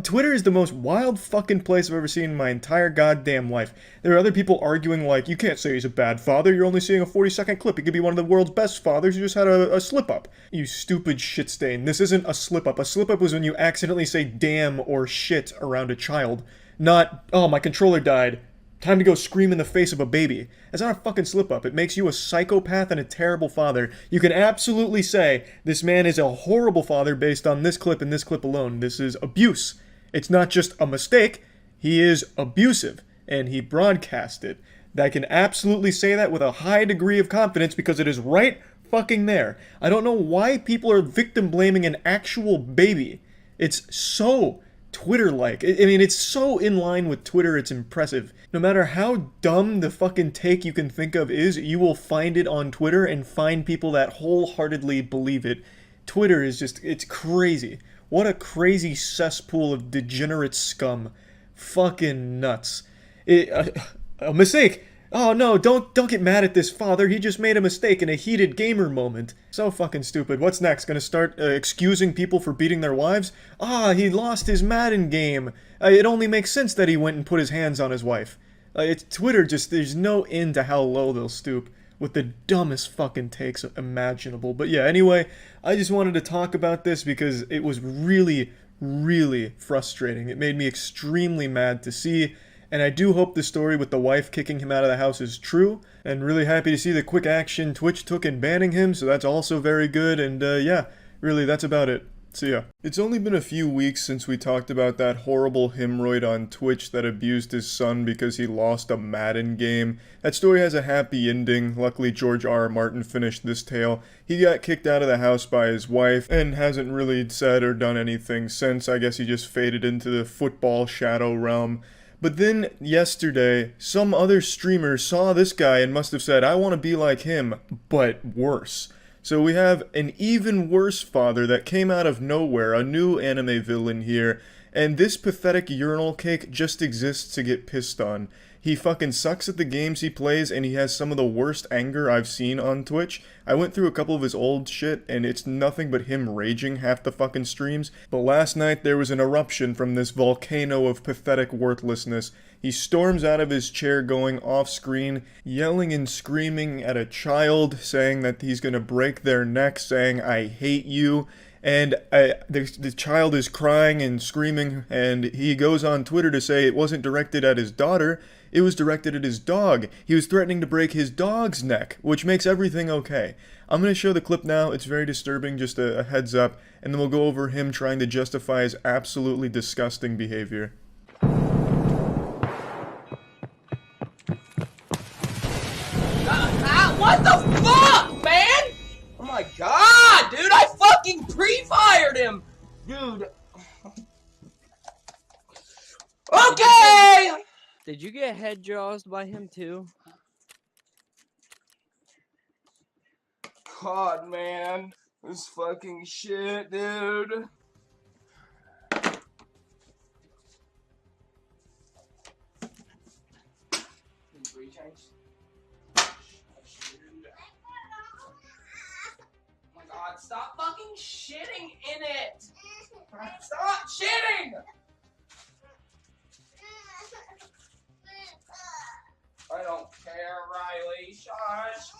Twitter is the most wild fucking place I've ever seen in my entire goddamn life. There are other people arguing like, you can't say he's a bad father, you're only seeing a 40-second clip. He could be one of the world's best fathers who just had a slip-up. You stupid shit stain. This isn't a slip-up. A slip-up was when you accidentally say damn or shit around a child. Not, oh, my controller died. Time to go scream in the face of a baby. That's not a fucking slip-up. It makes you a psychopath and a terrible father. You can absolutely say, this man is a horrible father based on this clip and this clip alone. This is abuse. It's not just a mistake. He is abusive. And he broadcast it. I can absolutely say that with a high degree of confidence because it is right fucking there. I don't know why people are victim blaming an actual baby. It's so Twitter-like. I mean, it's so in line with Twitter, it's impressive. No matter how dumb the fucking take you can think of is, you will find it on Twitter and find people that wholeheartedly believe it. Twitter is just, it's crazy. What a crazy cesspool of degenerate scum. Fucking nuts. A mistake! Oh no, don't get mad at this father, he just made a mistake in a heated gamer moment. So fucking stupid. What's next? Gonna start excusing people for beating their wives? Ah, he lost his Madden game. It only makes sense that he went and put his hands on his wife. It's Twitter, just, there's no end to how low they'll stoop with the dumbest fucking takes imaginable. But yeah, anyway, I just wanted to talk about this because it was really, really frustrating. It made me extremely mad to see. And I do hope the story with the wife kicking him out of the house is true, and really happy to see the quick action Twitch took in banning him, so that's also very good, and yeah, really, that's about it. See ya. It's only been a few weeks since we talked about that horrible hemorrhoid on Twitch that abused his son because he lost a Madden game. That story has a happy ending. Luckily, George R. R. Martin finished this tale. He got kicked out of the house by his wife and hasn't really said or done anything since. I guess he just faded into the football shadow realm. But then, yesterday, some other streamer saw this guy and must have said, I want to be like him, but worse. So we have an even worse father that came out of nowhere, a new anime villain here, and this pathetic urinal cake just exists to get pissed on. He fucking sucks at the games he plays, and he has some of the worst anger I've seen on Twitch. I went through a couple of his old shit, and it's nothing but him raging half the fucking streams. But last night, there was an eruption from this volcano of pathetic worthlessness. He storms out of his chair going off-screen, yelling and screaming at a child, saying that he's gonna break their neck, saying, I hate you. And the child is crying and screaming, and he goes on Twitter to say it wasn't directed at his daughter, it was directed at his dog. He was threatening to break his dog's neck, which makes everything okay. I'm going to show the clip now, it's very disturbing, just a heads up, and then we'll go over him trying to justify his absolutely disgusting behavior. What the fuck, man? Oh my god, dude, I fucking pre-fired him! Dude. Okay! Did you get head jaws by him too? God, man. This fucking shit, dude. God, stop fucking shitting in it! Stop shitting! I don't care, Riley. Shush.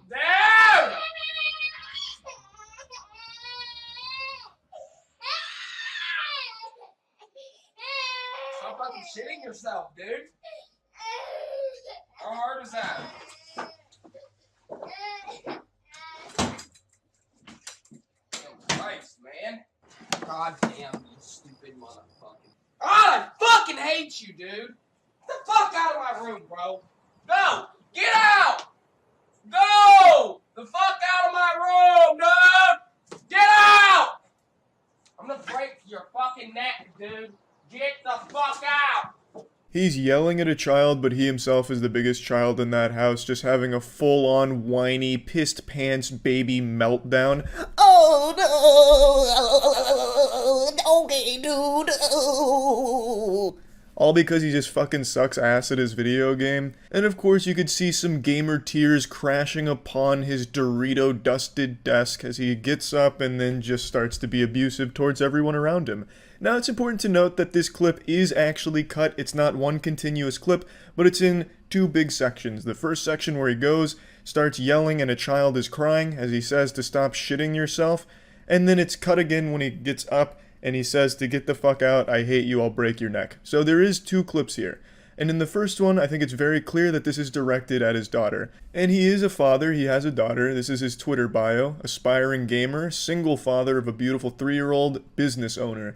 Dude! Stop fucking shitting yourself, dude. How hard is that? Christ, man. God damn, you stupid motherfucker. God, I fucking hate you, dude. Get the fuck out of my room, bro. Go! Get out! Go! The fuck out of my room, dude! Get out! I'm gonna break your fucking neck, dude. Get the fuck out! He's yelling at a child, but he himself is the biggest child in that house, just having a full-on, whiny, pissed-pants baby meltdown. Oh no! Okay, dude. Oh. All because he just fucking sucks ass at his video game. And of course you could see some gamer tears crashing upon his Dorito-dusted desk as he gets up and then just starts to be abusive towards everyone around him. Now it's important to note that this clip is actually cut. It's not one continuous clip, but it's in two big sections. The first section where he goes, starts yelling and a child is crying as he says to stop shitting yourself, and then it's cut again when he gets up and he says to get the fuck out, I hate you, I'll break your neck. So there is two clips here. And in the first one, I think it's very clear that this is directed at his daughter. And he is a father, he has a daughter, this is his Twitter bio, aspiring gamer, single father of a beautiful 3-year-old, business owner.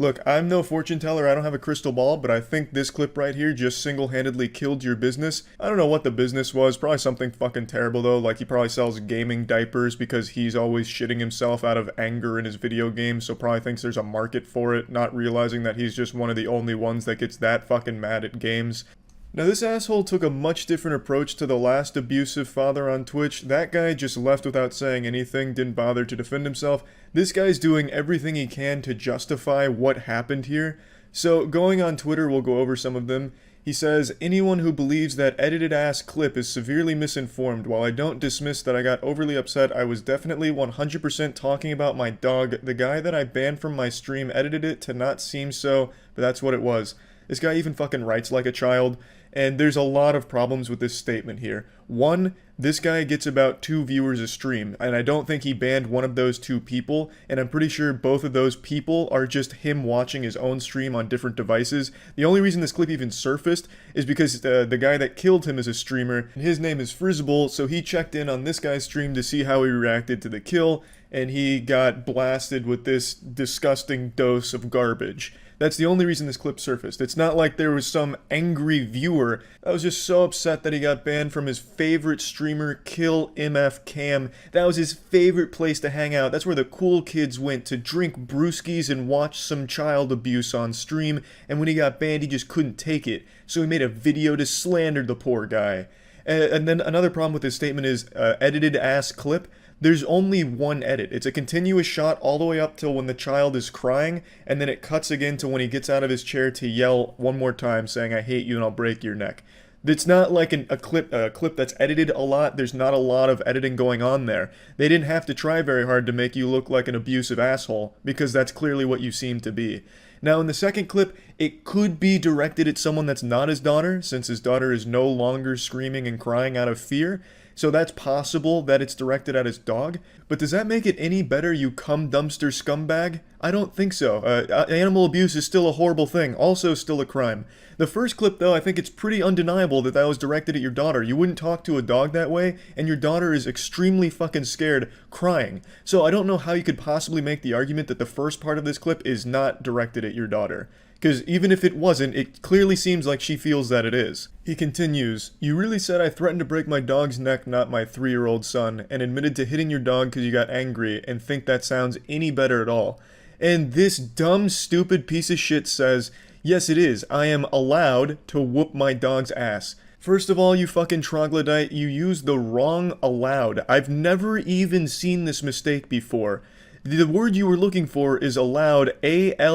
Look, I'm no fortune teller, I don't have a crystal ball, but I think this clip right here just single-handedly killed your business. I don't know what the business was, probably something fucking terrible though, like he probably sells gaming diapers because he's always shitting himself out of anger in his video games, so probably thinks there's a market for it, not realizing that he's just one of the only ones that gets that fucking mad at games. Now this asshole took a much different approach to the last abusive father on Twitch. That guy just left without saying anything, didn't bother to defend himself. This guy's doing everything he can to justify what happened here. So going on Twitter, we'll go over some of them. He says, anyone who believes that edited ass clip is severely misinformed. While I don't dismiss that I got overly upset, I was definitely 100% talking about my dog. The guy that I banned from my stream edited it to not seem so, but that's what it was. This guy even fucking writes like a child. And there's a lot of problems with this statement here. One, this guy gets about 2 viewers a stream, and I don't think he banned one of those 2 people, and I'm pretty sure both of those people are just him watching his own stream on different devices. The only reason this clip even surfaced is because the guy that killed him is a streamer, and his name is Frizzable, so he checked in on this guy's stream to see how he reacted to the kill, and he got blasted with this disgusting dose of garbage. That's the only reason this clip surfaced. It's not like there was some angry viewer that was just so upset that he got banned from his favorite streamer, Kill MF Cam. That was his favorite place to hang out. That's where the cool kids went to drink brewskis and watch some child abuse on stream. And when he got banned, he just couldn't take it. So he made a video to slander the poor guy. And then another problem with this statement is edited ass clip. There's only one edit. It's a continuous shot all the way up till when the child is crying, and then it cuts again to when he gets out of his chair to yell one more time saying, I hate you and I'll break your neck. It's not like a clip that's edited a lot. There's not a lot of editing going on there. They didn't have to try very hard to make you look like an abusive asshole, because that's clearly what you seem to be. Now in the second clip, it could be directed at someone that's not his daughter, since his daughter is no longer screaming and crying out of fear. So that's possible that it's directed at his dog. But does that make it any better, you cum dumpster scumbag? I don't think so. Animal abuse is still a horrible thing, also still a crime. The first clip though, I think it's pretty undeniable that that was directed at your daughter. You wouldn't talk to a dog that way, and your daughter is extremely fucking scared, crying. So I don't know how you could possibly make the argument that the first part of this clip is not directed at your daughter. Because even if it wasn't, it clearly seems like she feels that it is. He continues, you really said I threatened to break my dog's neck, not my 3-year-old son, and admitted to hitting your dog because you got angry, and think that sounds any better at all. And this dumb, stupid piece of shit says, yes it is, I am allowed to whoop my dog's ass. First of all, you fucking troglodyte, you used the wrong allowed. I've never even seen this mistake before. The word you were looking for is allowed, A-L-L-O-W-E-D,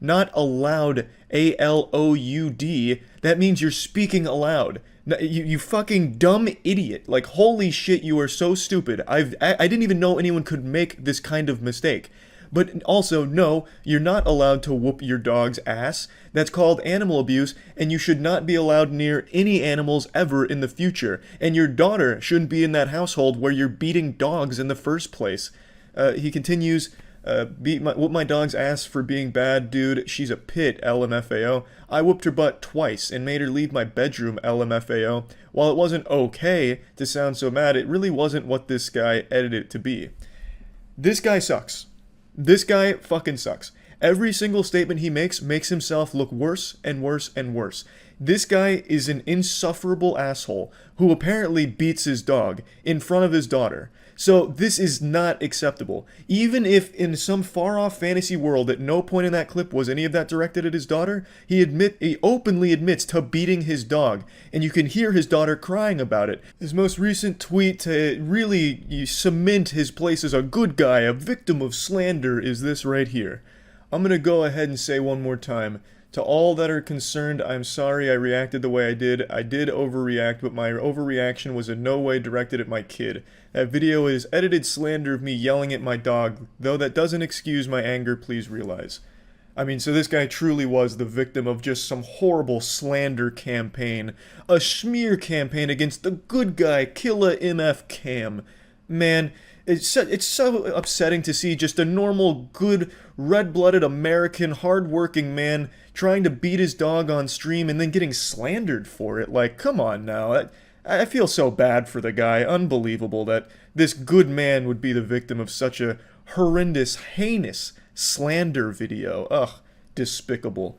not allowed, A-L-O-U-D. That means you're speaking aloud. You fucking dumb idiot. Like, holy shit, you are so stupid. I didn't even know anyone could make this kind of mistake. But also, no, you're not allowed to whoop your dog's ass. That's called animal abuse, and you should not be allowed near any animals ever in the future. And your daughter shouldn't be in that household where you're beating dogs in the first place. He continues, whoop my dog's ass for being bad, dude. She's a pit, LMFAO. I whooped her butt twice and made her leave my bedroom, LMFAO. While it wasn't okay to sound so mad, it really wasn't what this guy edited it to be. This guy sucks. This guy fucking sucks. Every single statement he makes himself look worse and worse and worse. This guy is an insufferable asshole who apparently beats his dog in front of his daughter. So this is not acceptable. Even if in some far-off fantasy world at no point in that clip was any of that directed at his daughter, he openly admits to beating his dog, and you can hear his daughter crying about it. His most recent tweet to really cement his place as a good guy, a victim of slander, is this right here. I'm gonna go ahead and say one more time. To all that are concerned, I'm sorry I reacted the way I did. I did overreact, but my overreaction was in no way directed at my kid. That video is edited slander of me yelling at my dog, though that doesn't excuse my anger, please realize. I mean, so this guy truly was the victim of just some horrible slander campaign. A smear campaign against the good guy, Killa MF Cam. Man, it's so upsetting to see just a normal, good, red-blooded American, hard-working man trying to beat his dog on stream and then getting slandered for it. Like, come on now. I feel so bad for the guy. Unbelievable that this good man would be the victim of such a horrendous, heinous slander video. Ugh, despicable.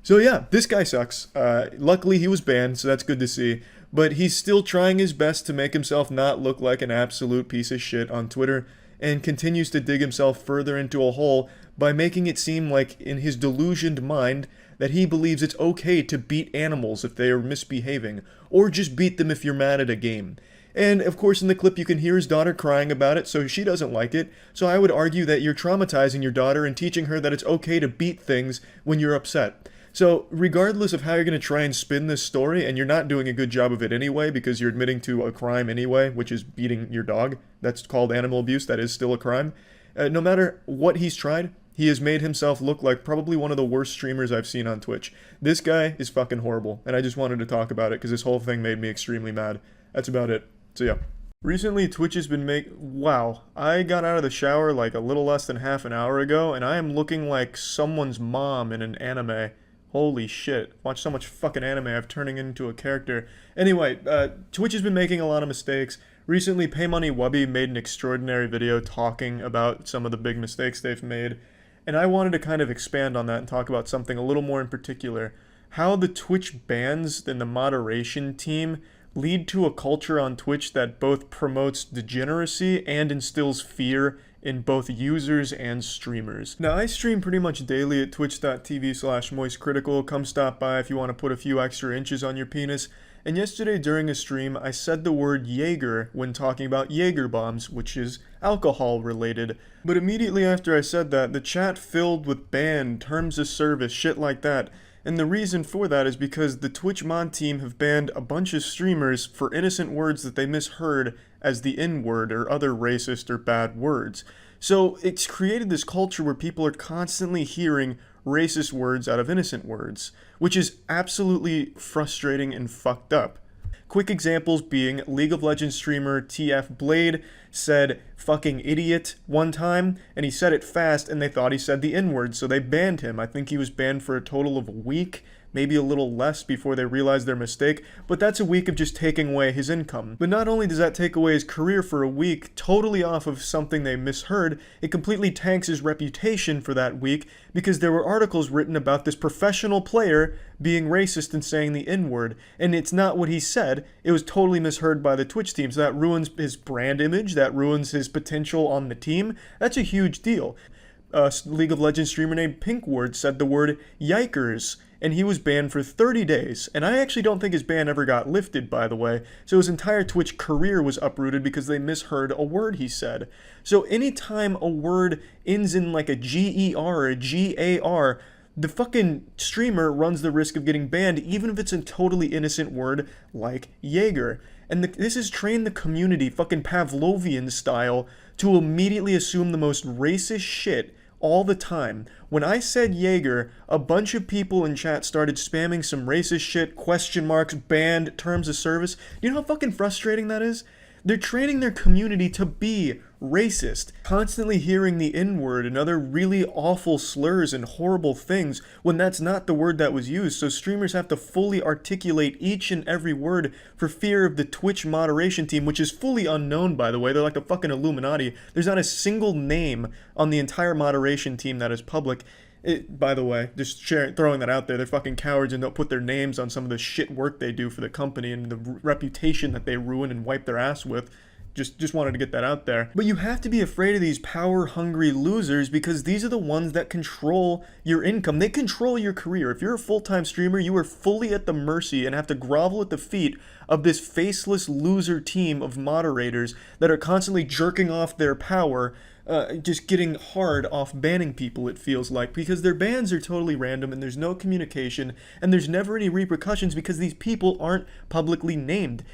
So yeah, this guy sucks. Luckily he was banned, so that's good to see. But he's still trying his best to make himself not look like an absolute piece of shit on Twitter, and continues to dig himself further into a hole by making it seem like in his delusioned mind that he believes it's okay to beat animals if they are misbehaving, or just beat them if you're mad at a game. And of course in the clip you can hear his daughter crying about it, so she doesn't like it. So I would argue that you're traumatizing your daughter and teaching her that it's okay to beat things when you're upset. So regardless of how you're going to try and spin this story, and you're not doing a good job of it anyway because you're admitting to a crime anyway, which is beating your dog, that's called animal abuse, that is still a crime. No matter what he's tried, he has made himself look like probably one of the worst streamers I've seen on Twitch. This guy is fucking horrible, and I just wanted to talk about it because this whole thing made me extremely mad. That's about it. So yeah. Recently, Twitch has been wow, I got out of the shower like a little less than half an hour ago, and I am looking like someone's mom in an anime. Holy shit. Watch so much fucking anime, I'm turning into a character. Anyway, Twitch has been making a lot of mistakes. Recently, PayMoneyWubby made an extraordinary video talking about some of the big mistakes they've made. And I wanted to kind of expand on that and talk about something a little more in particular. How the Twitch bans and the moderation team lead to a culture on Twitch that both promotes degeneracy and instills fear in both users and streamers. Now, I stream pretty much daily at twitch.tv/moistcritical. Come stop by if you want to put a few extra inches on your penis. And yesterday during a stream, I said the word Jaeger when talking about Jaeger bombs, which is alcohol related. But immediately after I said that, the chat filled with ban, terms of service, shit like that. And the reason for that is because the Twitch mod team have banned a bunch of streamers for innocent words that they misheard as the N-word or other racist or bad words. So it's created this culture where people are constantly hearing racist words out of innocent words, which is absolutely frustrating and fucked up. Quick examples being League of Legends streamer TF Blade said fucking idiot one time, and he said it fast and they thought he said the N-word, so they banned him. I think he was banned for a total of a week, maybe a little less before they realized their mistake, but that's a week of just taking away his income. But not only does that take away his career for a week, totally off of something they misheard, it completely tanks his reputation for that week because there were articles written about this professional player being racist and saying the N-word, and it's not what he said. It was totally misheard by the Twitch team, so that ruins his brand image, that ruins his potential on the team. That's a huge deal. A League of Legends streamer named Penguinz0 said the word yikers, and he was banned for 30 days. And I actually don't think his ban ever got lifted, by the way. So his entire Twitch career was uprooted because they misheard a word he said. So anytime a word ends in like a GER or a GAR, the fucking streamer runs the risk of getting banned, even if it's a totally innocent word like Jaeger. And this has trained the community, fucking Pavlovian style, to immediately assume the most racist shit all the time. When I said Jaeger, a bunch of people in chat started spamming some racist shit, question marks, banned, terms of service. You know how fucking frustrating that is? They're training their community to be racist, constantly hearing the N-word and other really awful slurs and horrible things when that's not the word that was used, so streamers have to fully articulate each and every word for fear of the Twitch moderation team, which is fully unknown, by the way. They're like the fucking Illuminati. There's not a single name on the entire moderation team that is public. By the way, just throwing that out there, they're fucking cowards and don't put their names on some of the shit work they do for the company and the reputation that they ruin and wipe their ass with. Just wanted to get that out there. But you have to be afraid of these power-hungry losers because these are the ones that control your income. They control your career. If you're a full-time streamer, you are fully at the mercy and have to grovel at the feet of this faceless loser team of moderators that are constantly jerking off their power, just getting hard off banning people, it feels like, because their bans are totally random and there's no communication and there's never any repercussions because these people aren't publicly named.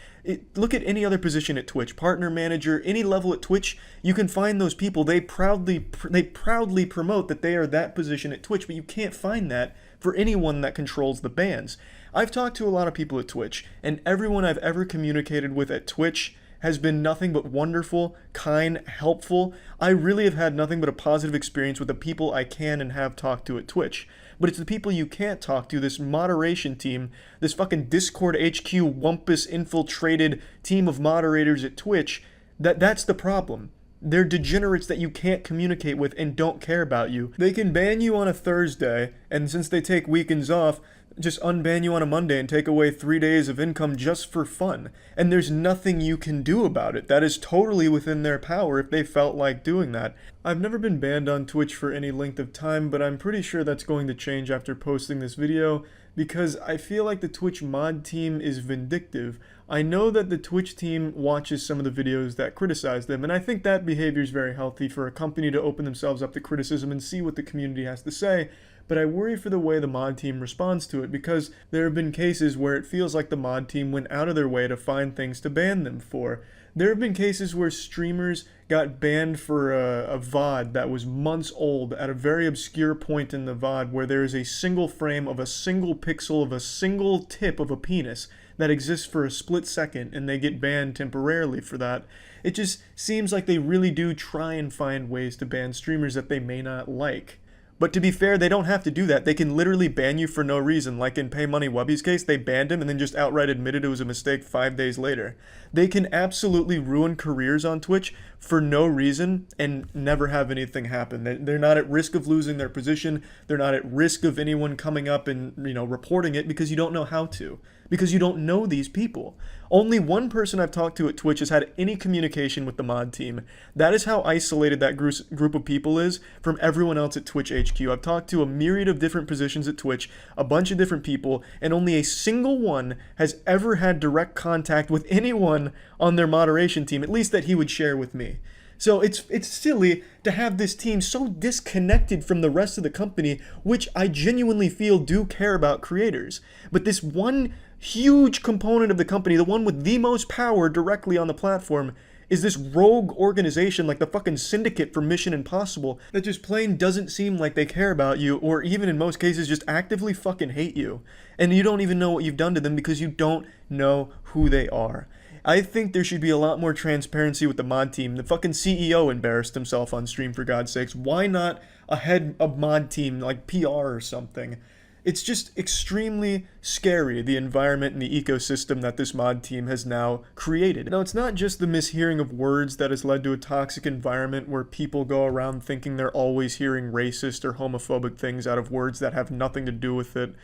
Look at any other position at Twitch, partner manager, any level at Twitch, you can find those people. They proudly promote that they are that position at Twitch, but you can't find that for anyone that controls the bans. I've talked to a lot of people at Twitch, and everyone I've ever communicated with at Twitch has been nothing but wonderful, kind, helpful. I really have had nothing but a positive experience with the people I can and have talked to at Twitch. But it's the people you can't talk to, this moderation team, this fucking Discord HQ Wumpus infiltrated team of moderators at Twitch, that's the problem. They're degenerates that you can't communicate with and don't care about you. They can ban you on a Thursday, and since they take weekends off, just unban you on a Monday and take away 3 days of income just for fun. And there's nothing you can do about it. That is totally within their power if they felt like doing that. I've never been banned on Twitch for any length of time, but I'm pretty sure that's going to change after posting this video, because I feel like the Twitch mod team is vindictive. I know that the Twitch team watches some of the videos that criticize them, and I think that behavior is very healthy for a company to open themselves up to criticism and see what the community has to say, but I worry for the way the mod team responds to it, because there have been cases where it feels like the mod team went out of their way to find things to ban them for. There have been cases where streamers got banned for a VOD that was months old at a very obscure point in the VOD where there is a single frame of a single pixel of a single tip of a penis that exists for a split second, and they get banned temporarily for that. It just seems like they really do try and find ways to ban streamers that they may not like. But to be fair, they don't have to do that. They can literally ban you for no reason. Like in Pay Money Wubby's case, they banned him and then just outright admitted it was a mistake 5 days later. They can absolutely ruin careers on Twitch for no reason and never have anything happen. They're not at risk of losing their position. They're not at risk of anyone coming up and, reporting it, because you don't know how to. Because you don't know these people. Only one person I've talked to at Twitch has had any communication with the mod team. That is how isolated that group of people is from everyone else at Twitch HQ. I've talked to a myriad of different positions at Twitch, a bunch of different people, and only a single one has ever had direct contact with anyone on their moderation team, at least that he would share with me. So it's silly to have this team so disconnected from the rest of the company, which I genuinely feel do care about creators. But this one huge component of the company, the one with the most power directly on the platform, is this rogue organization like the fucking Syndicate from Mission Impossible that just plain doesn't seem like they care about you, or even in most cases just actively fucking hate you. And you don't even know what you've done to them because you don't know who they are. I think there should be a lot more transparency with the mod team. The fucking CEO embarrassed himself on stream, for God's sakes. Why not a head of mod team, like PR or something? It's just extremely scary, the environment and the ecosystem that this mod team has now created. Now, it's not just the mishearing of words that has led to a toxic environment where people go around thinking they're always hearing racist or homophobic things out of words that have nothing to do with it.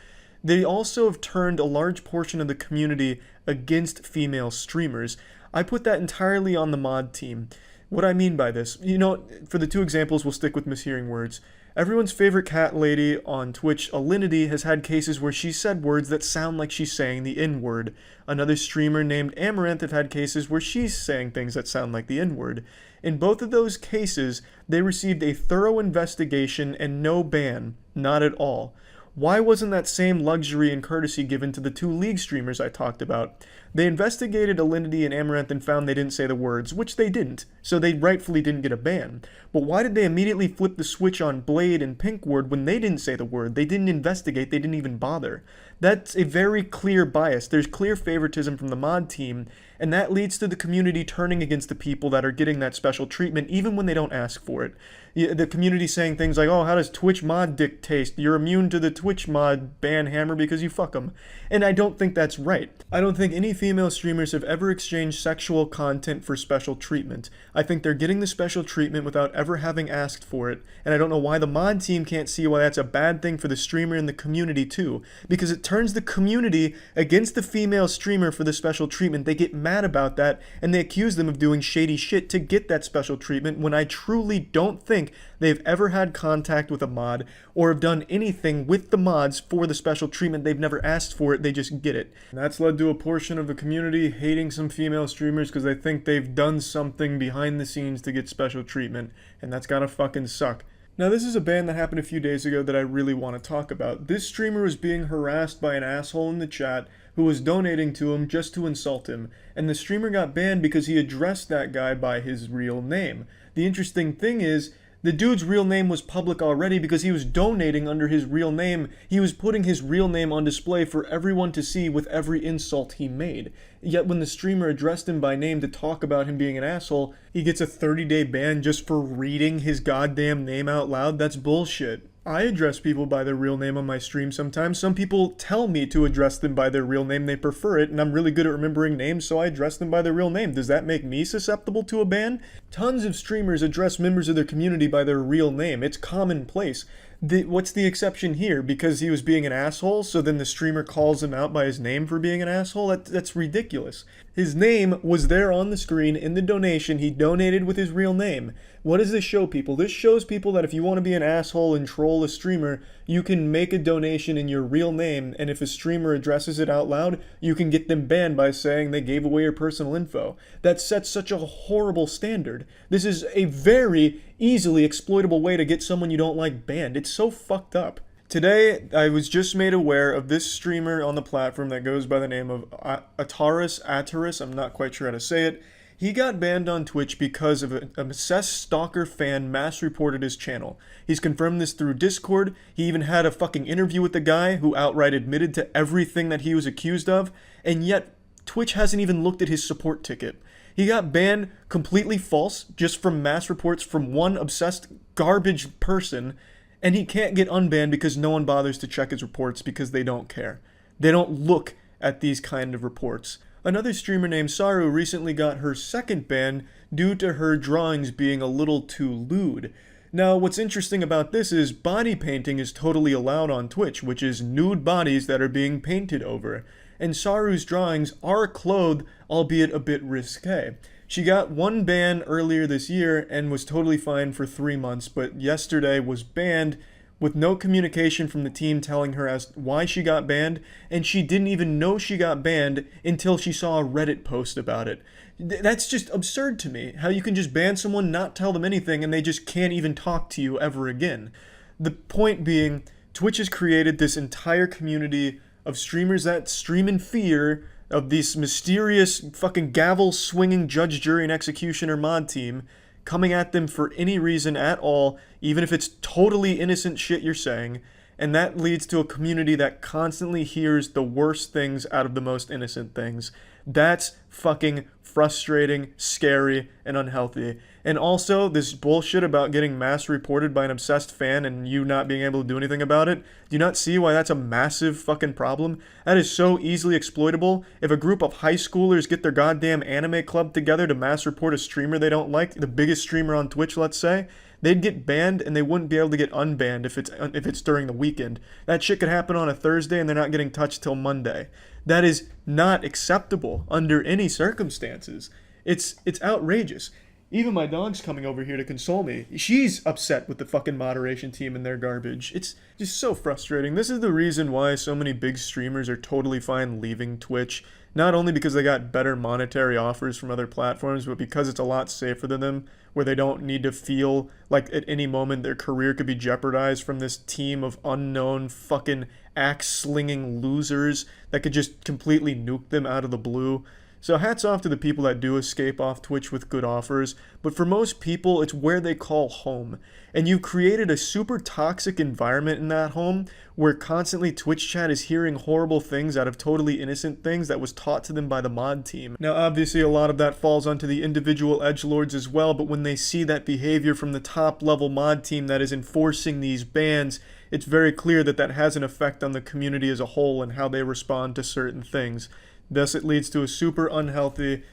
They also have turned a large portion of the community against female streamers. I put that entirely on the mod team. What I mean by this, for the two examples, we'll stick with mishearing words. Everyone's favorite cat lady on Twitch, Alinity, has had cases where she said words that sound like she's saying the N-word. Another streamer named Amaranth have had cases where she's saying things that sound like the N-word. In both of those cases, they received a thorough investigation and no ban, not at all. Why wasn't that same luxury and courtesy given to the two League streamers I talked about? They investigated Alinity and Amaranth and found they didn't say the words, which they didn't, so they rightfully didn't get a ban. But why did they immediately flip the switch on Blade and Pinkward when they didn't say the word? They didn't investigate, they didn't even bother. That's a very clear bias. There's clear favoritism from the mod team, and that leads to the community turning against the people that are getting that special treatment, even when they don't ask for it. The community saying things like, oh, how does Twitch mod dick taste? You're immune to the Twitch mod ban hammer because you fuck them. And I don't think that's right. I don't think any female streamers have ever exchanged sexual content for special treatment. I think they're getting the special treatment without ever having asked for it, and I don't know why the mod team can't see why that's a bad thing for the streamer and the community too, because it turns the community against the female streamer for the special treatment. They get mad about that, and they accuse them of doing shady shit to get that special treatment, when I truly don't think they've ever had contact with a mod or have done anything with the mods for the special treatment. They've never asked for it, they just get it. And that's led to a portion of the community hating some female streamers because they think they've done something behind the scenes to get special treatment, and that's gotta fucking suck. Now, this is a ban that happened a few days ago that I really want to talk about. This streamer was being harassed by an asshole in the chat who was donating to him just to insult him, and the streamer got banned because he addressed that guy by his real name. The interesting thing is, the dude's real name was public already because he was donating under his real name. He was putting his real name on display for everyone to see with every insult he made. Yet when the streamer addressed him by name to talk about him being an asshole, he gets a 30-day ban just for reading his goddamn name out loud? That's bullshit. I address people by their real name on my stream sometimes. Some people tell me to address them by their real name. They prefer it, and I'm really good at remembering names, so I address them by their real name. Does that make me susceptible to a ban? Tons of streamers address members of their community by their real name. It's commonplace. What's the exception here? Because he was being an asshole, so then the streamer calls him out by his name for being an asshole? That's ridiculous. His name was there on the screen in the donation. He donated with his real name. What does this show people? This shows people that if you want to be an asshole and troll a streamer, you can make a donation in your real name, and if a streamer addresses it out loud, you can get them banned by saying they gave away your personal info. That sets such a horrible standard. This is a very easily exploitable way to get someone you don't like banned. It's so fucked up. Today, I was just made aware of this streamer on the platform that goes by the name of Ataris, I'm not quite sure how to say it. He got banned on Twitch because of an obsessed stalker fan mass reported his channel. He's confirmed this through Discord. He even had a fucking interview with the guy who outright admitted to everything that he was accused of, and yet Twitch hasn't even looked at his support ticket. He got banned completely false just from mass reports from one obsessed garbage person, and he can't get unbanned because no one bothers to check his reports because they don't care. They don't look at these kind of reports. Another streamer named Saru recently got her second ban due to her drawings being a little too lewd. Now, what's interesting about this is body painting is totally allowed on Twitch, which is nude bodies that are being painted over. And Saru's drawings are clothed, albeit a bit risque. She got one ban earlier this year and was totally fine for 3 months, but yesterday was banned with no communication from the team telling her as why she got banned, and she didn't even know she got banned until she saw a Reddit post about it. That's just absurd to me, how you can just ban someone, not tell them anything, and they just can't even talk to you ever again. The point being, Twitch has created this entire community of streamers that stream in fear of this mysterious fucking gavel-swinging judge, jury, and executioner mod team coming at them for any reason at all, even if it's totally innocent shit you're saying, and that leads to a community that constantly hears the worst things out of the most innocent things. That's fucking frustrating, scary, and unhealthy. And also, this bullshit about getting mass reported by an obsessed fan and you not being able to do anything about it, do you not see why that's a massive fucking problem? That is so easily exploitable. If a group of high schoolers get their goddamn anime club together to mass report a streamer they don't like, the biggest streamer on Twitch, let's say, they'd get banned and they wouldn't be able to get unbanned if it's during the weekend. That shit could happen on a Thursday and they're not getting touched till Monday. That is not acceptable under any circumstances. It's outrageous. Even my dog's coming over here to console me. She's upset with the fucking moderation team and their garbage. It's just so frustrating. This is the reason why so many big streamers are totally fine leaving Twitch. Not only because they got better monetary offers from other platforms, but because it's a lot safer than them, where they don't need to feel like at any moment their career could be jeopardized from this team of unknown fucking axe-slinging losers that could just completely nuke them out of the blue. So hats off to the people that do escape off Twitch with good offers, but for most people, it's where they call home. And you've created a super toxic environment in that home where constantly Twitch chat is hearing horrible things out of totally innocent things that was taught to them by the mod team. Now, obviously, a lot of that falls onto the individual edgelords as well, but when they see that behavior from the top-level mod team that is enforcing these bans, it's very clear that that has an effect on the community as a whole and how they respond to certain things. Thus, it leads to a super unhealthy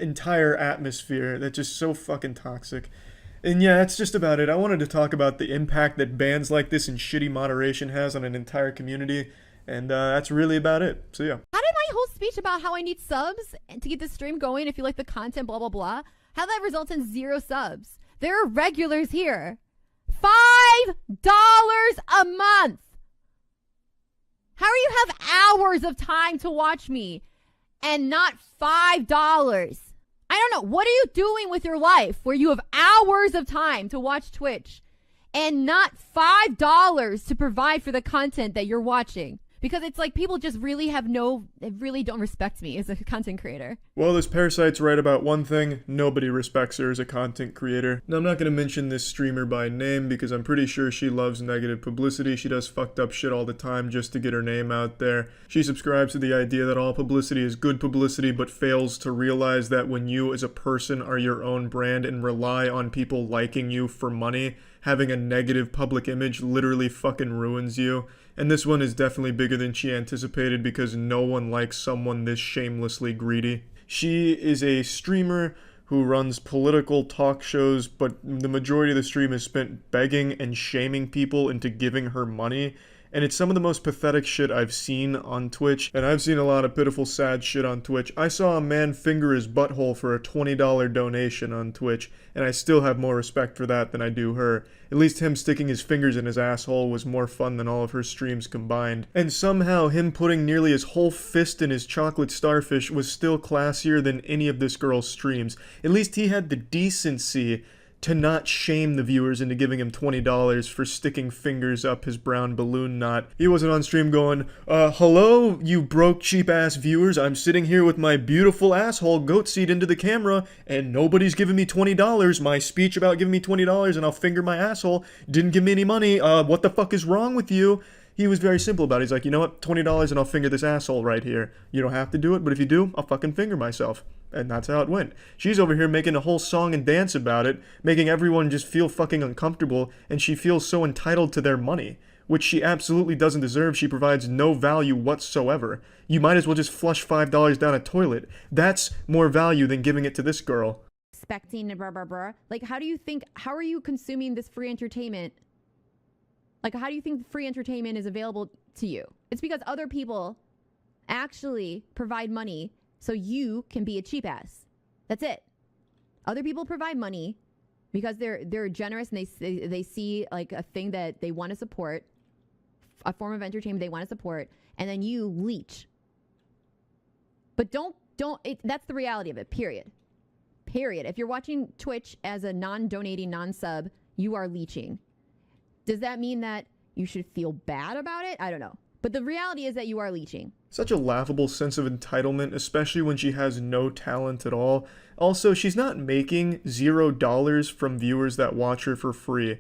entire atmosphere that's just so fucking toxic. And yeah, that's just about it. I wanted to talk about the impact that bans like this and shitty moderation has on an entire community, and that's really about it. So yeah. How did my whole speech about how I need subs to get the stream going, if you like the content, blah, blah, blah, how that results in 0 subs? There are regulars here. $5 a month! How do you have hours of time to watch me and not $5? I don't know. What are you doing with your life where you have hours of time to watch Twitch and not $5 to provide for the content that you're watching? Because it's like people just really really don't respect me as a content creator. Well, this Parasite's right about one thing. Nobody respects her as a content creator. Now, I'm not going to mention this streamer by name because I'm pretty sure she loves negative publicity. She does fucked up shit all the time just to get her name out there. She subscribes to the idea that all publicity is good publicity, but fails to realize that when you as a person are your own brand and rely on people liking you for money, having a negative public image literally fucking ruins you. And this one is definitely bigger than she anticipated because no one likes someone this shamelessly greedy. She is a streamer who runs political talk shows, but the majority of the stream is spent begging and shaming people into giving her money. And it's some of the most pathetic shit I've seen on Twitch, and I've seen a lot of pitiful, sad shit on Twitch. I saw a man finger his butthole for a $20 donation on Twitch, and I still have more respect for that than I do her. At least him sticking his fingers in his asshole was more fun than all of her streams combined. And somehow him putting nearly his whole fist in his chocolate starfish was still classier than any of this girl's streams. At least he had the decency to not shame the viewers into giving him $20 for sticking fingers up his brown balloon knot. He wasn't on stream going, hello, you broke cheap-ass viewers. I'm sitting here with my beautiful asshole goat seed into the camera, and nobody's giving me $20. My speech about giving me $20 and I'll finger my asshole didn't give me any money. What the fuck is wrong with you? He was very simple about it. He's like, you know what, $20 and I'll finger this asshole right here. You don't have to do it, but if you do, I'll fucking finger myself. And that's how it went. She's over here making a whole song and dance about it, making everyone just feel fucking uncomfortable, and she feels so entitled to their money, which she absolutely doesn't deserve. She provides no value whatsoever. You might as well just flush $5 down a toilet. That's more value than giving it to this girl. Expecting like, how are you consuming this free entertainment? Like, how do you think free entertainment is available to you? It's because other people actually provide money so you can be a cheap ass. That's it. Other people provide money because they're generous and they see like a thing that they want to support, a form of entertainment they want to support, and then you leech. But that's the reality of it, period. Period. If you're watching Twitch as a non-donating, non-sub, you are leeching. Does that mean that you should feel bad about it? I don't know. But the reality is that you are leeching. Such a laughable sense of entitlement, especially when she has no talent at all. Also, she's not making $0 from viewers that watch her for free.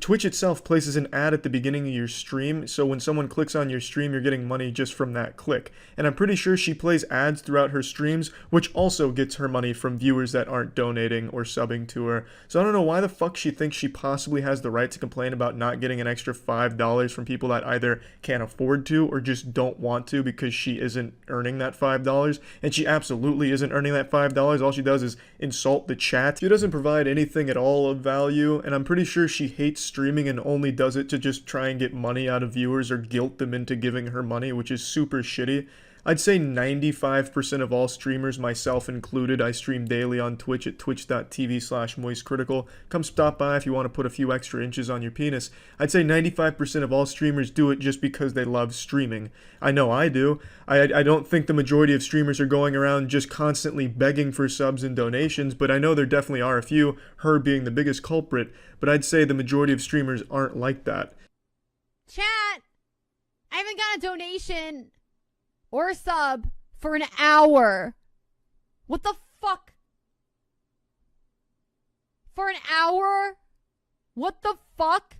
Twitch itself places an ad at the beginning of your stream, so when someone clicks on your stream, you're getting money just from that click. And I'm pretty sure she plays ads throughout her streams, which also gets her money from viewers that aren't donating or subbing to her. So I don't know why the fuck she thinks she possibly has the right to complain about not getting an extra $5 from people that either can't afford to or just don't want to because she isn't earning that $5. And she absolutely isn't earning that $5. All she does is insult the chat. She doesn't provide anything at all of value, and I'm pretty sure she hates streaming and only does it to just try and get money out of viewers or guilt them into giving her money, which is super shitty. I'd say 95% of all streamers, myself included, I stream daily on Twitch at twitch.tv/moistcritical. Come stop by if you want to put a few extra inches on your penis. I'd say 95% of all streamers do it just because they love streaming. I know I do. I don't think the majority of streamers are going around just constantly begging for subs and donations, but I know there definitely are a few, her being the biggest culprit, but I'd say the majority of streamers aren't like that. Chat, I haven't got a donation or a sub for an hour. What the fuck? For an hour? What the fuck?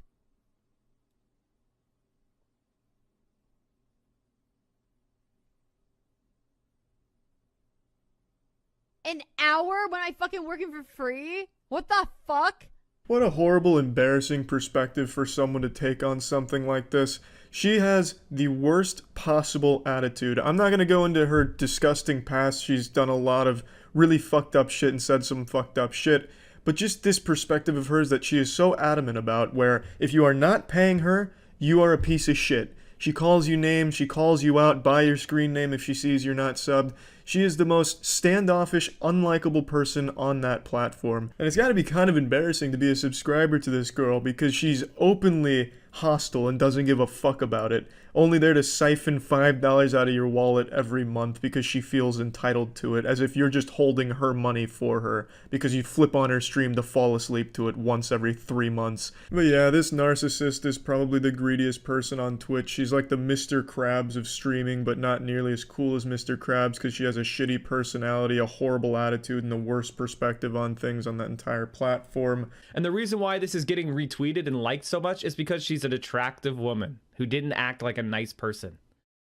An hour when I fucking working for free? What the fuck? What a horrible, embarrassing perspective for someone to take on something like this. She has the worst possible attitude. I'm not going to go into her disgusting past. She's done a lot of really fucked up shit and said some fucked up shit. But just this perspective of hers that she is so adamant about, where if you are not paying her, you are a piece of shit. She calls you names, she calls you out by your screen name if she sees you're not subbed. She is the most standoffish, unlikable person on that platform. And it's gotta be kind of embarrassing to be a subscriber to this girl because she's openly hostile and doesn't give a fuck about it. Only there to siphon $5 out of your wallet every month because she feels entitled to it, as if you're just holding her money for her because you flip on her stream to fall asleep to it once every 3 months. But yeah, this narcissist is probably the greediest person on Twitch. She's like the Mr. Krabs of streaming, but not nearly as cool as Mr. Krabs because she has a shitty personality, a horrible attitude, and the worst perspective on things on that entire platform. And the reason why this is getting retweeted and liked so much is because she's an attractive woman who didn't act like a nice person,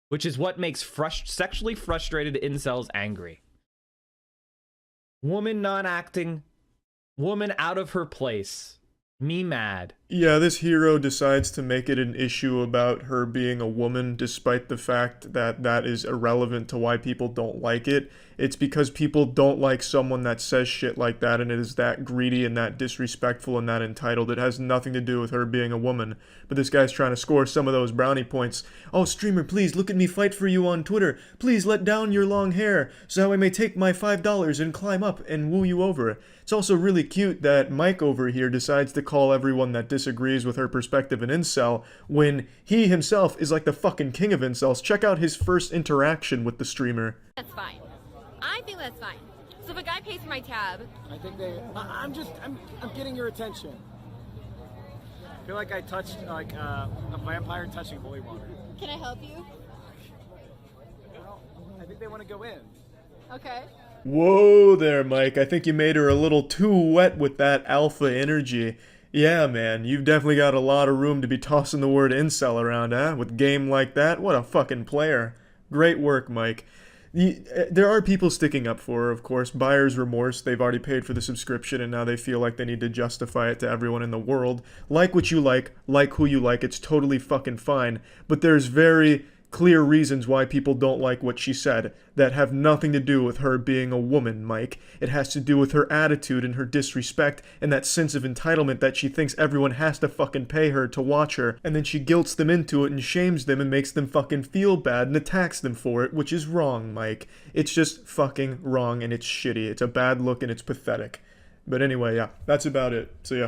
which is what makes sexually frustrated incels angry. Woman not acting, woman out of her place, me mad. Yeah, this hero decides to make it an issue about her being a woman, despite the fact that that is irrelevant to why people don't like it. It's because people don't like someone that says shit like that, and it is that greedy and that disrespectful and that entitled. It has nothing to do with her being a woman. But this guy's trying to score some of those brownie points. Oh, streamer, please look at me fight for you on Twitter. Please let down your long hair so I may take my $5 and climb up and woo you over. It's also really cute that Mike over here decides to call everyone that disagrees with her perspective an incel when he himself is like the fucking king of incels. Check out his first interaction with the streamer. That's fine. I think that's fine. So if a guy pays for my tab, I think I'm getting your attention. I feel like I touched like a vampire touching holy water. can I help you? I think they want to go in. Okay. Whoa there, Mike. I think you made her a little too wet with that alpha energy. Yeah, man, you've definitely got a lot of room to be tossing the word incel around, huh? With game like that? What a fucking player. Great work, Mike. There are people sticking up for her, of course. Buyer's remorse. They've already paid for the subscription, and now they feel like they need to justify it to everyone in the world. Like what you like who you like. It's totally fucking fine. But there's very clear reasons why people don't like what she said that have nothing to do with her being a woman, Mike. It has to do with her attitude and her disrespect and that sense of entitlement that she thinks everyone has to fucking pay her to watch her, and then she guilts them into it and shames them and makes them fucking feel bad and attacks them for it, which is wrong, Mike. It's just fucking wrong, and it's shitty. It's a bad look and it's pathetic. But anyway, yeah, that's about it. So yeah.